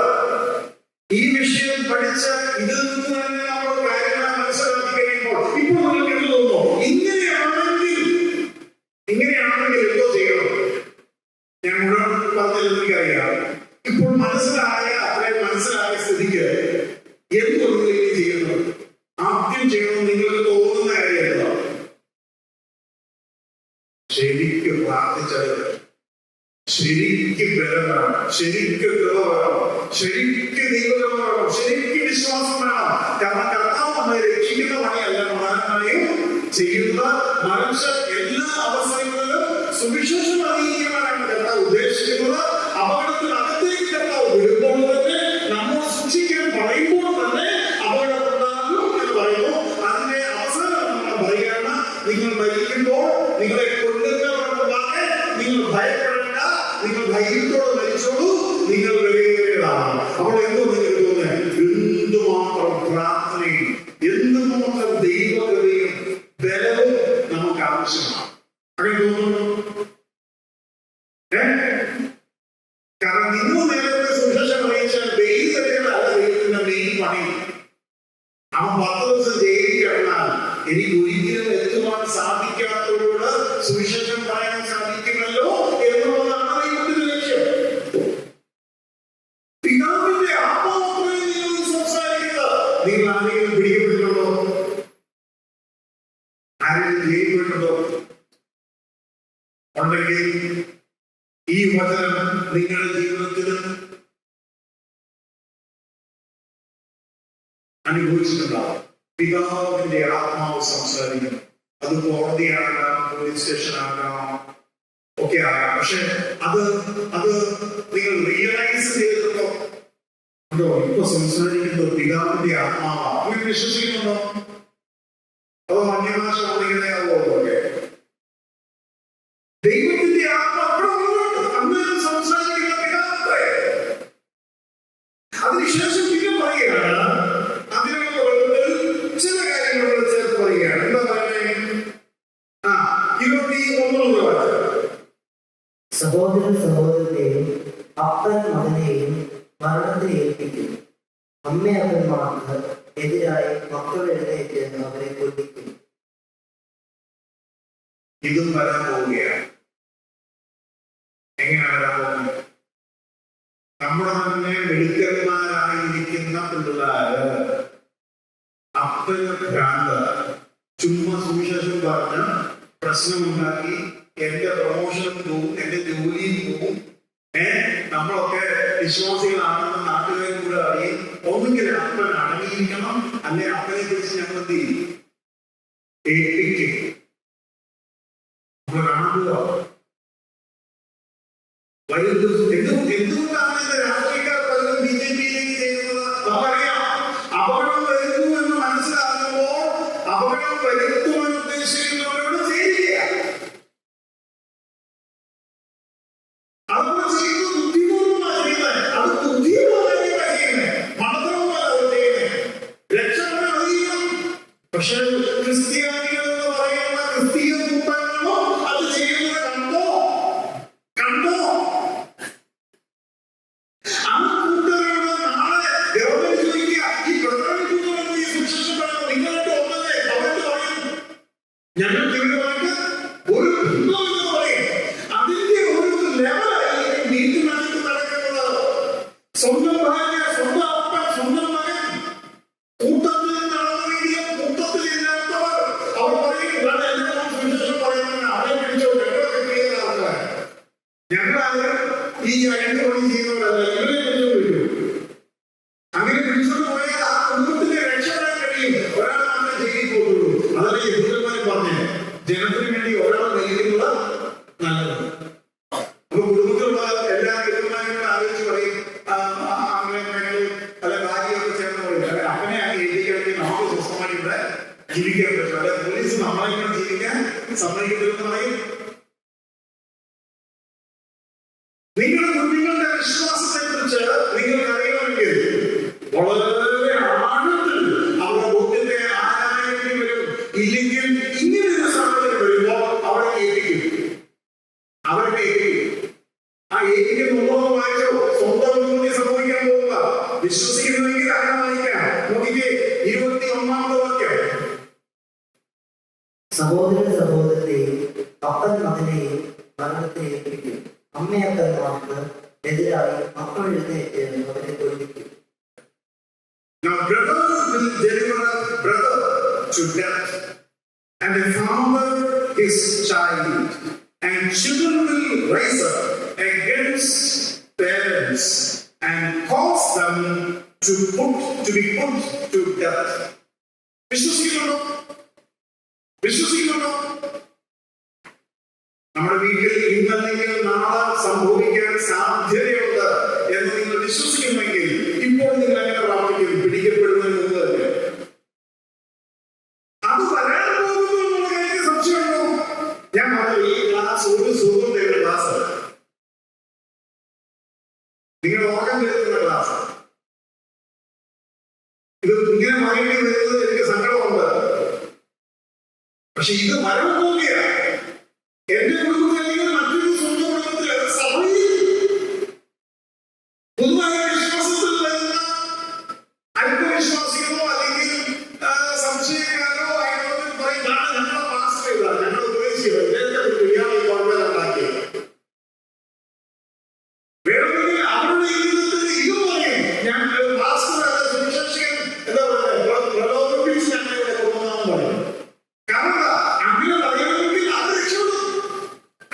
ഈ വിഷയം പഠിച്ച് ഇതിൽ നിന്ന് തന്നെ നമ്മൾ കാര്യങ്ങൾ മനസ്സിലാക്കി കഴിയുമ്പോൾ ഇപ്പോൾ നിങ്ങൾക്ക് എന്ത് തോന്നുന്നു? ഇങ്ങനെയാണെങ്കിൽ എന്തോ ചെയ്യണം? ഞാൻ മുഴുവൻ പറഞ്ഞത് എനിക്കറിയാം. ഇപ്പോൾ അത്രയും മനസ്സിലായ സ്ഥിതിക്ക് എന്തൊന്നും ചെയ്യുന്നത്? ആദ്യം ചെയ്യണം നിങ്ങൾക്ക് തോന്നുന്ന കാര്യമല്ല. ശരിക്കും പ്രാർത്ഥിച്ചത്, ശരിക്കും ബലം വേണം, ശരിക്കും കൃപ വേണം, ശരിക്കും ദൈവം വേണം, ശരിക്കും വിശ്വാസം വേണം. കാരണം കർത്താവ് നമ്മെ രക്ഷിക്കുന്ന പണിയല്ല പ്രധാനമായും ചെയ്യുന്ന. മറിച്ച് എല്ലാ അവസരങ്ങളിലും സുവിശേഷം അറിയിക്കാനാണ് കർത്താവ് ഉദ്ദേശിക്കുന്നത്. അപകടത്തിനകത്തേക്ക് കർത്താവ് വിടുമ്പോൾ തന്നെ നമ്മൾ സൂക്ഷിക്കാൻ പറയുമ്പോൾ തന്നെ അപകടമുണ്ടാകും എന്ന് പറയുന്നു. അതിന്റെ അവസാനം നമ്മൾ പറയുകയാണ്, നിങ്ങൾ മരിക്കുമ്പോൾ നിങ്ങളെ കൊല്ലുന്നവരുണ്ടാകെ നിങ്ങൾ ഭയപ്പെടേണ്ട, നിങ്ങൾ ധൈര്യത്തോടെ മരിച്ചോളൂ, നിങ്ങൾ വിലയേറിയതാണ്. അപ്പോൾ എന്തോ നിങ്ങൾക്ക് തോന്നുന്നത്? എന്തുമാത്രം പ്രാർത്ഥനയും എന്തുമാത്രം ദൈവകൃപയും ബലവും നമുക്ക് ആവശ്യമാണ്. അങ്ങനെ തോന്നുന്നു? കാരണം നിങ്ങൾ നേരത്തെ സുവിശേഷം അറിയിച്ചാൽ ദൈവത്തിനല്ല ദൈവത്തിന്റെ മെയിൻ പണി. അവൻ 10 ദിവസം ജയിലിൽ കിടന്നാൽ എനിക്ക് ഒരിക്കലും എത്തുവാൻ സാധിക്കാത്തവരോട് സുവിശേഷം പറയാൻ സാധിക്കുമല്ലോ എന്നുള്ളതാണ് ദൈവത്തിന്റെ ലക്ഷ്യം. പിതാവിന്റെ ആത്മാവിനെ നിങ്ങൾ സംസാരിക്കുന്നത്. നിങ്ങൾ ആരെങ്കിലും പിടിക്കപ്പെട്ടിട്ടുണ്ടോ? ആരെങ്കിലും ജയിലിൽ പോയിട്ടുണ്ടോ? ഉണ്ടെങ്കിൽ ഈ വചനം നിങ്ങളുടെ ജീവിതത്തിലും അനുഭവിച്ചിട്ടുണ്ടാവും. പിതാവിന്റെ ആത്മാവ് സംസാരിക്കുന്നു. അത് കോടതിയാകാം, പോലീസ് സ്റ്റേഷൻ ആകാം, ഒക്കെ ആകാം. പക്ഷെ അത് നിങ്ങൾ റിയലൈസ് ചെയ്തിട്ടുണ്ടോ? ഇപ്പൊ സംസാരിക്കുന്നത് പിതാവിന്റെ ആത്മാവാണ്. നിങ്ങൾ വിശ്വസിക്കുന്നുണ്ടോ? അതോ അന്യഭാഷ പഠിക്കുന്നതാവോ? ദൈവത്തിന്റെ ആത്മാവ് അന്നേരം സംസാരിക്കുന്ന പിതാവേ. അതിനുശേഷം പിന്നെ പറയുകയാണ്, അതിനുള്ള ചില കാര്യങ്ങൾ ചേർത്ത് പറയുകയാണ്. എന്താ പറയുന്നത്? 21 സഹോദരൻ സഹോദരനെയും അപ്പൻ മകനെയും മരണത്തിൽ ഏൽപ്പിക്കും. അമ്മയപ്പന്മാർക്ക് എതിരായി മക്കൾ എഴുന്നേറ്റ് അവരെ കൊല്ലിക്കും. ഇതും വരാൻ പോവുകയാണ്. എങ്ങനെ വരാൻ പോകുന്നത്? നമ്മുടെ തന്നെ മെഡിക്കൽമാരായിരിക്കുന്ന പിള്ളേര് അപ്പന് ഭ്രാന്ത് ചുമ്മാ സുവിശേഷം പറഞ്ഞ് പ്രശ്നമുണ്ടാക്കി എന്റെ പ്രൊമോഷനും പോവും, എന്റെ ജോലിയും പോവും. നമ്മളൊക്കെ വിശ്വാസികളാണെന്ന് നാട്ടുകാരും കൂടെ അറിയും. ഒന്നുകിൽ അപ്പൻ അടങ്ങിയിരിക്കണം, അല്ലെ അപ്പനെ കുറിച്ച് ഞങ്ങൾ എന്ത് ചെയ്യും? ഏൽപ്പിക്കും. നമ്മൾ കാണുക എന്തുകൊണ്ടാണ് ഇത് രാഷ്ട്രീയക്കാർ പലരും BJP-യിലേക്ക് ചെയ്യുന്നത്? നമുക്കറിയാം. അപകടം വരുന്നു എന്ന് മനസ്സിലാകുമ്പോൾ അപകടം വരുത്തുവാൻ ഉദ്ദേശിക്കുന്നവരോട് ചെയ്യുക. അതൊക്കെ ചെയ്യുന്നത് ബുദ്ധിപൂർവ്വമാണ് ചെയ്യുന്നത്. അത് ബുദ്ധിപൂർവ്വമല്ല ചെയ്യുന്നത്, മണത്തരവുമല്ല അവർ ചെയ്യുന്നത്. രക്ഷപ്പെടാൻ അറിയണം. പക്ഷെ ക്രിസ്ത്യാനികൾ എന്ന് പറയുന്ന ക്രിസ്തീയ കൂട്ടങ്ങളോ അത് ചെയ്യുന്നത് കണ്ടോ? ആ കൂട്ടരോട് നാളെ ഗവൺമെന്റ് ചോദിക്കുക, ഈ പ്രധാനമന്ത്രി സുരക്ഷിതപ്പെടുന്ന നിങ്ങളായിട്ട് ഒന്നല്ലേ? അവർക്ക് പറയും ഞങ്ങൾക്ക് ഇവരുമായിട്ട് ഒരു ബന്ധം എന്ന് പറയും. അതിന്റെ ഒരു ലെവലായി വീട്ടിനകത്ത് നടക്കുന്നത്. സ്വന്തം ഭാര്യ, സ്വന്തം അപ്പൻ, സ്വന്തം മകൻ കൂട്ടത്തിൽ നടന്നുവെങ്കിലും കൂട്ടത്തിലില്ലാത്തവർ അവർ പറയും എല്ലാം സുരക്ഷിതം പറയുന്നത് അവരെ പിടിച്ചോ, ഞങ്ങളൊക്കെ ക്ലിയർ ആൾക്കാർ, ഞങ്ങളാരും ഈ രണ്ട് പണി ചെയ്യുന്നവരല്ല, ഇവരെ പിടിച്ചോ വിളിക്കും. അങ്ങനെ പിടിച്ചോണ്ട് പോയാൽ ആ കുടുംബത്തിന് രക്ഷപ്പെടാൻ കഴിയും. ഒരാൾ മാത്രമേ ജയിലിൽ പോകുള്ളൂ. അതല്ലേ യഹൂദന്മാർ പറഞ്ഞേ, ജനത്തിന് വേണ്ടി ഒരാൾ നയിക്കുന്നത് നല്ലത്. അപ്പൊ കുടുംബത്തിലുള്ള എല്ലാ യഹൂദന്മാരും ആലോചിച്ച് പറയും, അങ്ങനെ അല്ല ഭാര്യയൊക്കെ ചേർന്ന് പോയില്ല, അല്ലെ അപ്പനെ ആക്കി ഏൽപ്പിക്കുകയാണെങ്കിൽ നമുക്ക് സ്വസ്ഥമായി ഇവിടെ ജീവിക്കാൻ പറ്റും. അല്ലെ പോലീസ് നമ്മളെ ഇങ്ങനെ ജീവിക്കാൻ സമ്മതിക്കത്തില്ലെന്ന് പറയും. നിങ്ങളുടെ കുഞ്ഞുങ്ങളുടെ വിശ്വാസത്തെ കുറിച്ച് നിങ്ങൾക്ക് അറിയണമെങ്കിൽ വളരെ ആഴത്തിൽ അവരുടെ ബോധ്യത്തെ ആരായേണ്ടി വരും. ഇല്ലെങ്കിൽ ഇങ്ങനെ ഒരു സാഹചര്യം വരുമ്പോൾ അവരെ ഏൽപ്പിക്കും. ആ ഏൽപ്പിക്കുന്നുണ്ടോ വായിച്ചോ? സ്വന്തം മുന്നിൽ സംഭവിക്കാൻ പോവുക. വിശ്വസിക്കുന്നുവെങ്കിൽ അങ്ങനെ വായിക്കാം. നോക്കിക്കേ 21-ാമത്തെ വാക്യം. സഹോദരൻ സഹോദരനെയും അപ്പൻ മകനെയും മരണത്തിൽ ഏൽപ്പിക്കും. അമ്മയപ്പന്മാർക്ക് എതിരായി മക്കൾ എഴുന്നേറ്റ് അവരെ കൊല്ലിക്കും. Now brother will deliver brother to death, and a father his child, and children will rise up against parents and cause them to be put to death. വിശ്വസിക്കുന്നുണ്ടോ? നമ്മുടെ വീട്ടിൽ ഇന്നല്ലെങ്കിൽ നാളെ സംഭവിക്കാൻ സാധ്യതയുണ്ട് എന്ന് നിങ്ങൾ വിശ്വസിക്കുമെങ്കിൽ ഇപ്പോൾ നിങ്ങൾ അങ്ങനെ പ്രാർത്ഥിക്കും. പിടിക്കപ്പെടുന്നതിന് മുമ്പ് തന്നെ അത് വരാൻ പോകുന്നു എന്നുള്ള കാര്യത്തിൽ സംശയമുണ്ടോ? ഞാൻ പറഞ്ഞു, ഈ ക്ലാസ് ഒരു സുഖത്തിന്റെ ക്ലാസ്, നിങ്ങൾ ഓർക്കാൻ തരുന്ന ക്ലാസ്. ഇത് ഇങ്ങനെ മയങ്ങി വരുന്നത് എനിക്ക് സങ്കടമുണ്ട്. പക്ഷെ ഇത് വരാൻ പോവുകയാണ്. എന്റെ കുടുംബത്തിൽ അല്ലെങ്കിൽ മറ്റൊരു സ്വന്തം കുടുംബത്തിൽ സഭയിൽ പൊതുവായ വിശ്വാസത്തിൽ വരുന്ന അല്പവിശ്വാസികളോ അല്ലെങ്കിൽ സംശയക്കാരോ ആയവർ പറയും, ഞങ്ങളെ പാസ് ചെയ്താൽ ഞങ്ങൾ ഉപദേശിച്ചത് ഇയാളെ ഉണ്ടാക്കിയത്. വേണമെങ്കിൽ അവരുടെ ജീവിതത്തിൽ ഇതും പറയും, ഞങ്ങൾ പാസ്റ്റർ സുവിശേഷകൻ എന്താ പറയുക പ്രലോഭിപ്പിച്ച് ഞങ്ങളിവിടെ കൊണ്ടുവന്നാന്ന് പറയും. കാരണം അങ്ങനെ പറയണമെങ്കിൽ അത് രക്ഷപ്പെടും.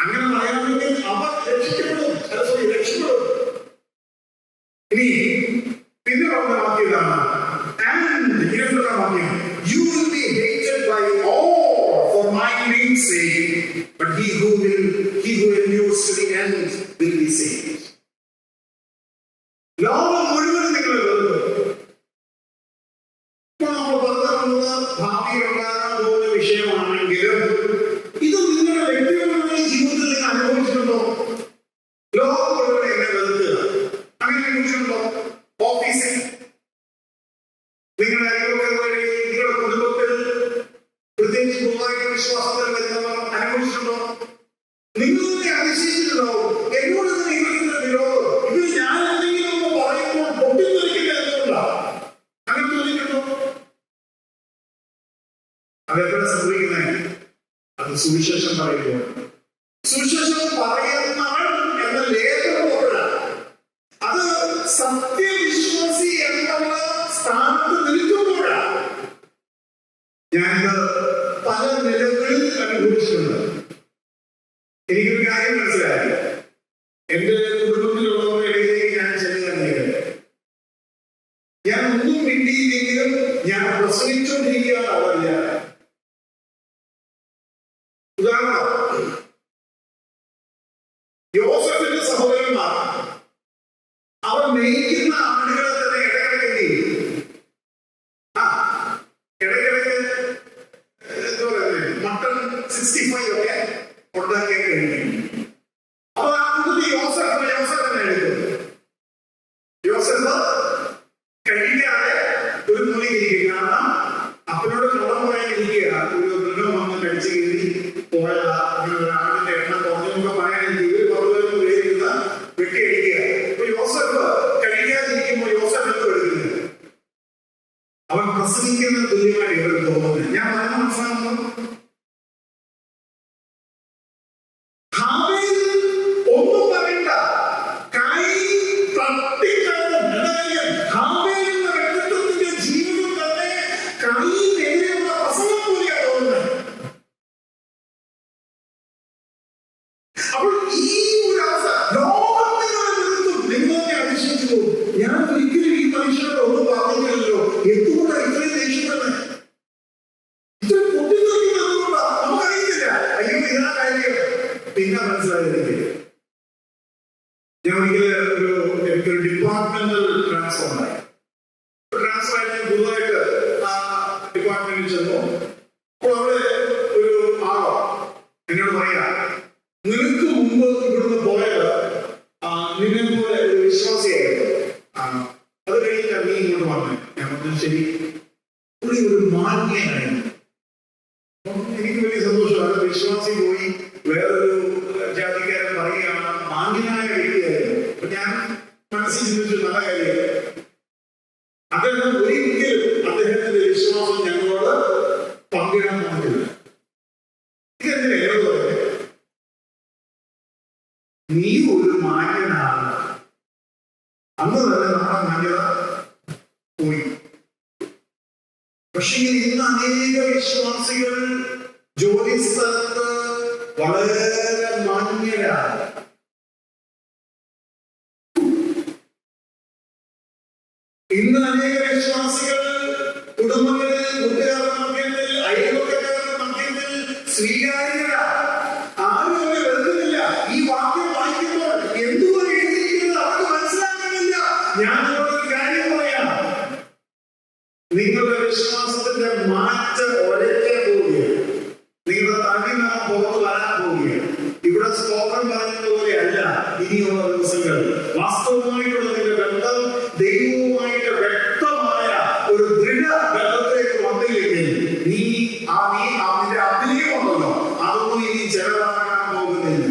അങ്ങനെ പറയാമെങ്കിൽ അവർ രക്ഷിക്കപ്പെടും. ഇനി പിന്നെ പറഞ്ഞ വാക്യം ഇതാണ്, you will be hated by all for my name's sake, but he who endures to the end will be saved. ലോകം മുഴുവൻ നിങ്ങൾ നമ്മൾ പറഞ്ഞത് ഭാവിയിലുണ്ടാകാൻ പോകുന്ന വിഷയമാണെങ്കിലും ഇത് നിങ്ങളുടെ വ്യക്തിപരമായ ജീവിതത്തിൽ നിങ്ങൾ അനുഭവിച്ചിട്ടുണ്ടോ? ലോകം മുഴുവൻ എന്നെ വെറുക്കുക അങ്ങനെ അനുഭവിച്ചിട്ടുണ്ടോ? ഓഫീസിൽ, നിങ്ങളുടെ അയൽവക്കങ്ങളിൽ, നിങ്ങളുടെ കുടുംബത്തിൽ, പ്രത്യേകിച്ച് പൊതുവായ വിശ്വാസത്തിൽ വരുന്നവർ അനുഭവിച്ചിട്ടുണ്ടോ? നിങ്ങളെ അതിശയിച്ചിട്ടുണ്ടാവും. സുവിശേഷം പറയുമ്പോൾ. സുവിശേഷം പറയുന്നവൻ എന്ന ലേഖനമാണ്. അത് സത്യവിശ്വാസി എന്നുള്ള സ്ഥാനത്ത് നിൽക്കുമ്പോഴാണ് ഞാനിത് പല നിലകളിൽ അനുഭവിച്ചിട്ടുണ്ട്. എനിക്കൊരു കാര്യം മനസ്സിലായി. എന്റെ കുടുംബത്തിലുള്ളവരുടെ ഇടയിലേക്ക് ഞാൻ ചെല്ലുകയാണെങ്കിൽ ഞാൻ ഒന്നും മിണ്ടിയില്ലെങ്കിലും ഞാൻ പ്രസംഗിച്ചുകൊണ്ടിരിക്കുകയാണ് അവരില്ല. ഉദാഹരണം, യോസഫിന്റെ സഹോദരന്മാർ അവർ മേയ്ക്കുന്ന ആടുകളെ തന്നെ ഇടയ്ക്കിടയ്ക്ക് ഇടയ്ക്കിടയ്ക്ക് എന്താ പറയുന്നത് മട്ടൺ 65 ഒക്കെ ഉണ്ടാക്കിയ കഴിക്കും. അപ്പൊ ആ കുട്ടി യോസഫ് തന്നെ എടുക്കും. യോസഫ് കഴിക്കാതെ ഒരു മുറി ഇരിക്കും. കാരണം അപ്പനോട് കള്ളം പറയാനിരിക്കുക. ഒരു മൃഗം വന്ന് കഴിച്ച് കയറി പോയതാ, അങ്ങനെ ഒരാളിന്റെ എണ്ണം കുറഞ്ഞൊക്കെ പറയാനിരിക്കുക. 10 പേരുന്ന വെട്ടിയടിക്കുക. അപ്പൊ യോസഫ് കഴിക്കാതിരിക്കുമ്പോ യോസഫ് എന്ത് എടുക്കുന്നത്? അവൻ പ്രസംഗിക്കുന്ന തുല്യമായി ഇവർക്ക് തോന്നുന്നത്. ഞാൻ പറഞ്ഞ മനസ്സിലാകുന്നു. ഒന്നും പറയണ്ട, കൈ തട്ടിക്കഴിഞ്ഞ വ്യക്തിത്വത്തിന്റെ ജീവിതം തന്നെ കൈ നേരെയുള്ള പ്രസംഗം പോലെയാണ് തോന്നുന്നത്. അപ്പോൾ ഈ ഒരു അവസ്ഥ നിങ്ങളെ അന്വേഷിച്ചു പോകും. ഞാൻ ഒരിക്കലും ഈ മനുഷ്യരോട് ഒന്നും പറഞ്ഞില്ലല്ലോ, എന്തുകൊണ്ടാണ് ഇത്രയും ദേഷ്യപ്പെടുന്നത്? ഇത്ര പൊട്ടിത്തെറിക്കുന്നതുകൊണ്ടാ? നമുക്കറിയത്തില്ല. അയ്യോ ഇതാ കാര്യം. പിന്നെ മനസ്സിലായി. ഞാൻ ഒരിക്കലും എനിക്കൊരു ഡിപ്പാർട്ട്മെന്റൽ ട്രാൻസ്ഫർ ഉണ്ടായി. ട്രാൻസ്ഫർ ആയിട്ട് ഞാൻ പുതുതായിട്ട് ആ ഡിപ്പാർട്ട്മെന്റിൽ ചെന്നു. അപ്പോൾ അവിടെ ഒരു ആളോ എന്നോട് പറയാ, നിനക്ക് മുമ്പ് ഇവിടുന്ന് പോയത് നിന്നെ പോലെ ഒരു വിശ്വാസിയായിരുന്നു. അത് കഴിഞ്ഞിട്ട് നീ ഇങ്ങോട്ട് വന്നു. ഞാൻ പറഞ്ഞു ശരി. പുള്ളി ഒരു മാന്യനായിരുന്നു. എനിക്ക് വലിയ സന്തോഷമാണ്. വിശ്വാസി പോയി വേറൊരു ജാതിക്കാരൻ പറയുകയാണ് മാന്യനായ വ്യക്തിയായിരുന്നു. അപ്പൊ ഞാൻ മനസ്സിൽ ചിന്തിച്ചു, നല്ല കാര്യം. അദ്ദേഹം ഒരിക്കലും അദ്ദേഹത്തിന്റെ വിശ്വാസം ഞങ്ങളോട് പങ്കിടാൻ പാടില്ല. ഇതെന്തിനാ എന്നോട് പറഞ്ഞു, നീ ഒരു മാന്യനാണ്. അന്ന് തന്നെ നമ്മുടെ മാന്യത പോയി. പക്ഷേ ഇന്ന് അനേക വിശ്വാസികൾ ജോലി സ്ഥലത്ത് വളരെ മാന്യരാണ്. ഇന്ന് അനേക വിശ്വാസികൾ കുടുംബങ്ങളിൽ, കൂട്ടുകാരുടെ മധ്യത്തിൽ, അയൽവക്കക്കാരുടെ മധ്യത്തിൽ സ്വീകാര്യരാണ്. ആരും അവരെ വെറുക്കുന്നില്ല. ഈ വാക്യം വായിക്കുമ്പോൾ എന്തുകൊണ്ട് എഴുതിയിരിക്കുന്നത് അവർക്ക് മനസ്സിലാക്കുന്നില്ല. ഞാൻ നിങ്ങളൊരു കാര്യം പറയാം. നിങ്ങളുടെ വിശ്വാസത്തിന്റെ മാറ്റം ഒരയ്ക്കാൻ പോവുകയാണ്. നിങ്ങളുടെ തടിമണം പുറത്ത് വരാൻ പോവുകയാണ്. ഇവിടെ സ്തോത്രം പറഞ്ഞതുപോലെ അല്ല ഇനിയുള്ള ദിവസങ്ങൾ. വാസ്തവമായിട്ടുള്ള നിന്റെ ബന്ധം ദൈവവുമായിട്ട് വ്യക്തമായ ഒരു ദൃഢ ബന്ധത്തിലേക്ക് വന്നില്ലെങ്കിൽ നീ അതിന്റെ അഭിനയമുണ്ടല്ലോ, അതൊന്നും ഇനി ചെലവാക്കാൻ പോകുന്നില്ല.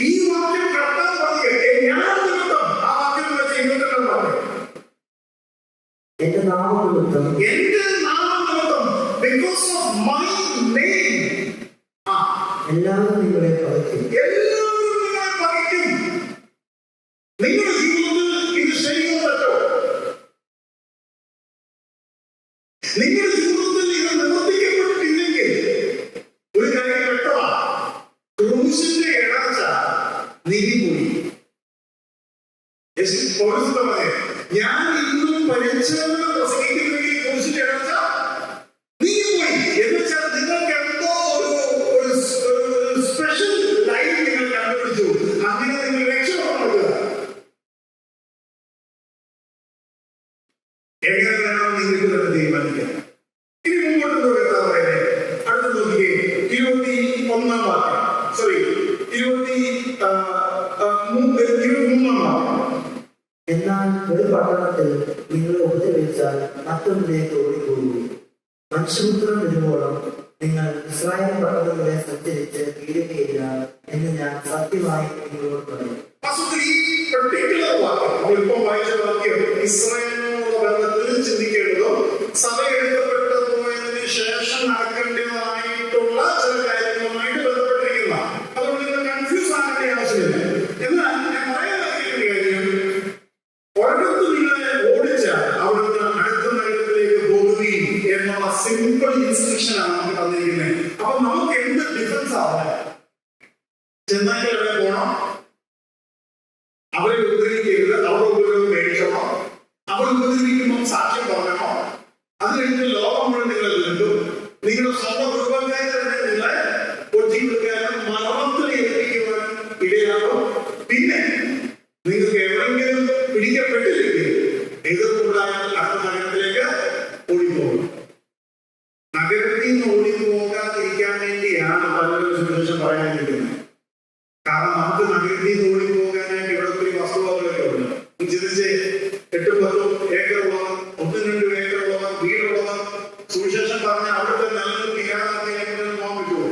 ഈ വാക്യം കർത്താവ് പറയുകയെ ഞാൻ നിമിത്തം, ആ വാക്യം വെച്ച് ഇങ്ങോട്ട് പറഞ്ഞു, എന്റെ നാമനിമിത്തം, because of my name, എല്ലാവരും നിങ്ങളെ പകയ്ക്കും. എല്ലാവരും നിങ്ങളെ പകയ്ക്കും. നിങ്ങളുടെ ജീവിതത്തിൽ ഇത് ശരിയോ തെറ്റോ? നിങ്ങളുടെ ജീവിതത്തിൽ ഇത് നിവർത്തിക്കപ്പെട്ടിട്ടില്ലെങ്കിൽ ഒരു കാര്യം വ്യക്തമാണ്, ക്രൂശിന്റെ ഇടർച്ച നീങ്ങിപ്പോയി. ഞാൻ ഇന്നും പരിച്ഛേദന പ്രസംഗിക്കുന്നെങ്കിൽ ക്രൂശിന്റെ ഇടർച്ച നീങ്ങിപ്പോയി. എന്ന് വെച്ചാൽ നിങ്ങൾക്ക് എന്തോ ഒരു സ്പെഷ്യൽ ലൈൻ നിങ്ങൾ കണ്ടുപിടിച്ചു. അങ്ങനെ നിങ്ങൾ രക്ഷപ്പെടുക. എങ്ങനെ വേണം നിങ്ങൾക്ക് തന്നെ തീരുമാനിക്കാം. ഇനി മുമ്പോട്ട് നോക്കാം. അടുത്ത് നോക്കിയേ, 21-ാം വാക്യം. സോറി, 23-ാം വാക്യം. എന്നാൽ ഒരു പട്ടണത്തിൽ നിങ്ങൾ ഉപദ്രവിച്ചാൽ മറ്റൊന്നിലേക്ക് ഓടിപ്പോകുകയും മനുഷ്യപുത്രം വരുമ്പോഴും നിങ്ങൾ ഇസ്രായേൽ പട്ടണങ്ങളെ സഞ്ചരിച്ച് തീരുകയില്ല എന്ന് ഞാൻ സത്യമായി നിങ്ങളോട് പറയും. നമ്മളിപ്പോ വായിച്ച വാക്യം ഇസ്രായേലിനുള്ള ബന്ധത്തിൽ ചിന്തിക്കേണ്ടതും സഭ എടുക്കപ്പെട്ടു പോയതിനു ശേഷം നടക്കേണ്ടതായ ചെന്നായിട്ട് എവിടെ പോകണം? അവരെ ഉപദ്രവിക്കരുത്, അവരുടെ ഉപദ്രവം മേടിക്കണോ? അവർ ഉപദ്രവിക്കുമ്പോൾ സാക്ഷ്യം പറഞ്ഞണോ? അത് കഴിഞ്ഞ് ലോകം മുഴുവൻ നിങ്ങളെ വീണ്ടും നിങ്ങളുടെ സ്വന്തം കുടുംബക്കാരെ തന്നെ നിങ്ങളെ ഒറ്റിക്കൊടുക്കാനും മരണത്തിൽ ഏൽപ്പിക്കുവാൻ ഇടയാകും. പിന്നെ നിങ്ങൾക്ക് എവിടെയെങ്കിലും പിടിക്കപ്പെട്ടില്ലെങ്കിൽ എതിർപ്പുണ്ടായാൽ അടുത്ത നഗരത്തിലേക്ക് ഓടിപ്പോകും. നഗരത്തിൽ നിന്ന് ഓടിപ്പോകാതിരിക്കാൻ വേണ്ടിയാണ് പലരും സുവിശേഷം പറയാനിരിക്കുന്നത്. കാരണം നമുക്ക് നഗരത്തിൽ നിന്ന് ഓടിപ്പോകാനായിട്ട് ഇവിടെ ഒത്തിരി വസ്തുവകളൊക്കെ ഉണ്ട്. ചിന്തിച്ച് 8-10 ഏക്കറുള്ളവർ, 1-2 ഏക്കറുള്ളവർ, വീടുള്ളവർ സുവിശേഷം പറഞ്ഞ അവിടുത്തെ നിലനിൽപ്പ് ഇല്ലാതാക്കിയാൽ പോകാൻ പറ്റുമോ?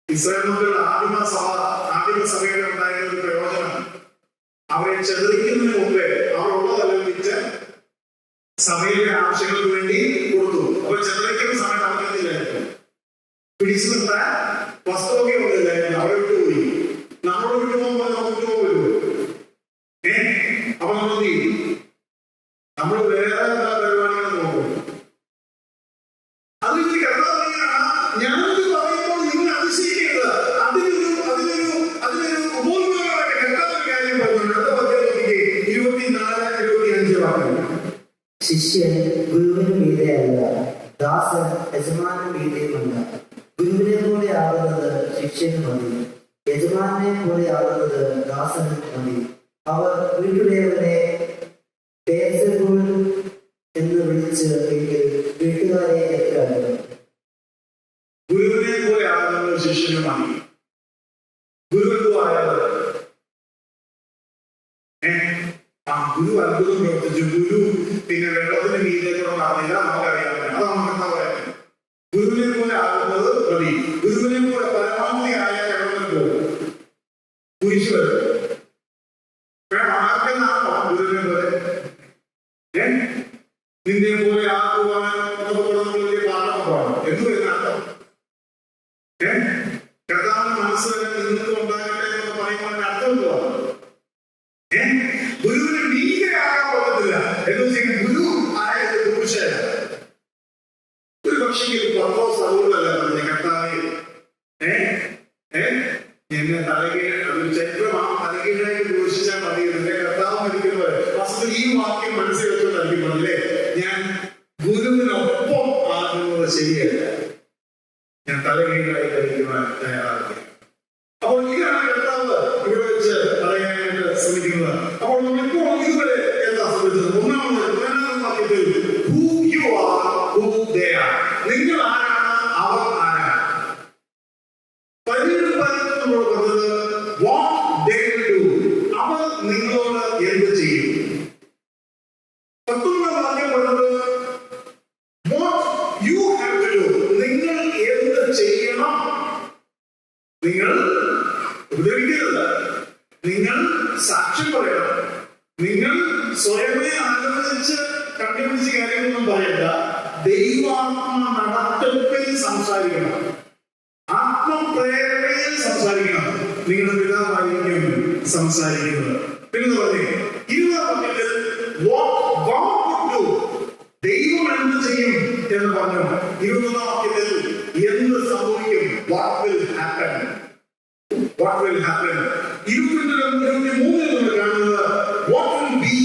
ഇസ്രായേൽ ആദിമസഭയുടെ ഉണ്ടായിരുന്ന ഒരു പ്രയോജനം, അവരെ ചെറുതിക്കുന്നതിന് മുമ്പേ അവർ ഉള്ളതെല്ലാം വിറ്റ് സഭയുടെ ആവശ്യങ്ങൾക്ക് വേണ്ടി കൊടുത്തു. അവർ ചെറുതിക്കുന്ന സമയത്ത് അവർക്കെന്തില്ലായിരുന്നു, പിടിച്ചു നിർത്താൻ വസ്തുവൊക്കെ ഒന്നില്ലായിരുന്നു. അവരെ വിട്ടുപോയി. നമ്മളോട് വിട്ടുപോകുമ്പോൾ നമുക്ക് വിട്ടുപോകുമല്ലോ. അപ്പൊ നമ്മൾ എന്ത് ചെയ്യും? നമ്മൾ വേറെ പരിപാടികൾ നോക്കും. അതിന് ഞാനത് പറയുമ്പോൾ നിങ്ങൾ അതിശയിക്കരുത്. അതിനൊരു ഉപോത്ബലമായിട്ട് കർത്താവ് കാര്യം പറയുന്നുണ്ട്. 24-25 വാക്യം. ശിഷ്യൻ ഗുരുവിന് മീതെയല്ല, ദാസൻ യജമാനു മീതെയുമല്ല. ഗുരുവിനെ പോലെ ആകുന്നത് ശിഷ്യന് മതി, യജമാനെ പോലെ ആകുന്നത് ദാസന് മതി. അവർ വീട്ടുടയവനെ ബേൽസെബൂൽ എന്ന് വിളിച്ച് വീട്ടുകാരെ എത്തിക്കാറുണ്ട്. ഗുരുവിനെ പോലെ ആകുന്നത് ശിഷ്യന് മതി. ഗുരു എന്തുവായത്? ഗുരു അത്ഭുതം പ്രവർത്തിച്ചു. ഗുരു പിന്നെ വെള്ളത്തിന് മീതിലൂടെ നടന്നില്ല, നമുക്കറിയാം. അതാണ് എന്താ പറയുന്നത്? ഗുരുവിനെ പോലെ ആകുന്നത് മതി. ഗുരുവിനെ പോലെ പരമാവധി ആയാൽ എവിടെ പോകും? കുരിശ് വരും. ആർക്കെന്നാണോ ഗുരുവിനെ പോലെ? നിന്നെ പോലെ ആക്കുവാൻ വലിയ പാഠമാണ് എന്ന് വരുന്ന അർത്ഥം. കർത്താവിന് മനസ്സ് വരെ നിങ്ങൾക്ക് ഉണ്ടാകട്ടെ എന്ന് പറയുമ്പോൾ അർത്ഥം എന്തുവാ? ഗുരുവിന് ഭീകരാകാൻ പറ്റത്തില്ല എന്ന് വെച്ചാൽ ഗുരു ആയത് പുരുഷന. ഒരു പക്ഷേ പത്രോസ് അതുകൊണ്ടല്ല പറഞ്ഞ കർത്താവ് എന്നെ തലകീഴ്, അതൊരു ചരിത്രമാണ്, തലകീഴായി ഘോഷിച്ചാൽ മതി. എന്റെ കർത്താവ് മരിക്കുന്നത് വസ്തു ഈ വാക്യം മനസ്സിൽ വെച്ചോണ്ട് അറിയില്ലേ, ഞാൻ ഗുരുവിനൊപ്പം ആകുന്നത് ശരിയല്ല, ഞാൻ തലകീഴായി ധരിക്കുവാൻ തയ്യാറാക്കുക. അപ്പോൾ ഇതാണ് കർത്താവ് ഇവിടെ വെച്ച് പറയാനായിട്ട് ശ്രമിക്കുന്നത്. അപ്പോൾ നമ്മളിപ്പോൾ ഇതുവരെ എന്താ ശ്രമിച്ചത്? ഒന്നാമത് 14-ാം വാക്യത്തിൽ who you are, who they are. നിങ്ങൾ ആരാണ്, അവർ ആരാണ്. 17 നമ്മൾ പറഞ്ഞത് what they will do, അവർ നിങ്ങളോട് എന്ത് ചെയ്യും. 19-ാം വാക്യം പറഞ്ഞത് what you have to do, നിങ്ങൾ എന്ത് ചെയ്യണം. നിങ്ങൾ ഉപദ്രവിക്കരുത്, നിങ്ങൾ സാക്ഷ്യം പറയണം, നിങ്ങൾ സ്വയമേ ആലോചിച്ച് കണ്ടുപിടിച്ച് കാര്യങ്ങളൊന്നും പറയണ്ട. ദൈവാത്മ നടത്തിപ്പിൽ സംസാരിക്കണം, ആത്മപ്രേരണയിൽ സംസാരിക്കണം. നിങ്ങളുടെ പിതാവായിരിക്കും സംസാരിക്കുന്നത്. പിന്നെ പറഞ്ഞേ 20-ാം വാക്യത്തിൽ what God would do, ദൈവം എന്ത് ചെയ്യും എന്ന് പറഞ്ഞു. 21-ാം വാക്യത്തിൽ എന്ത് സംഭവിക്കും, what will happen. What will happen? 22-23 നമ്മൾ കാണുന്നത് what will be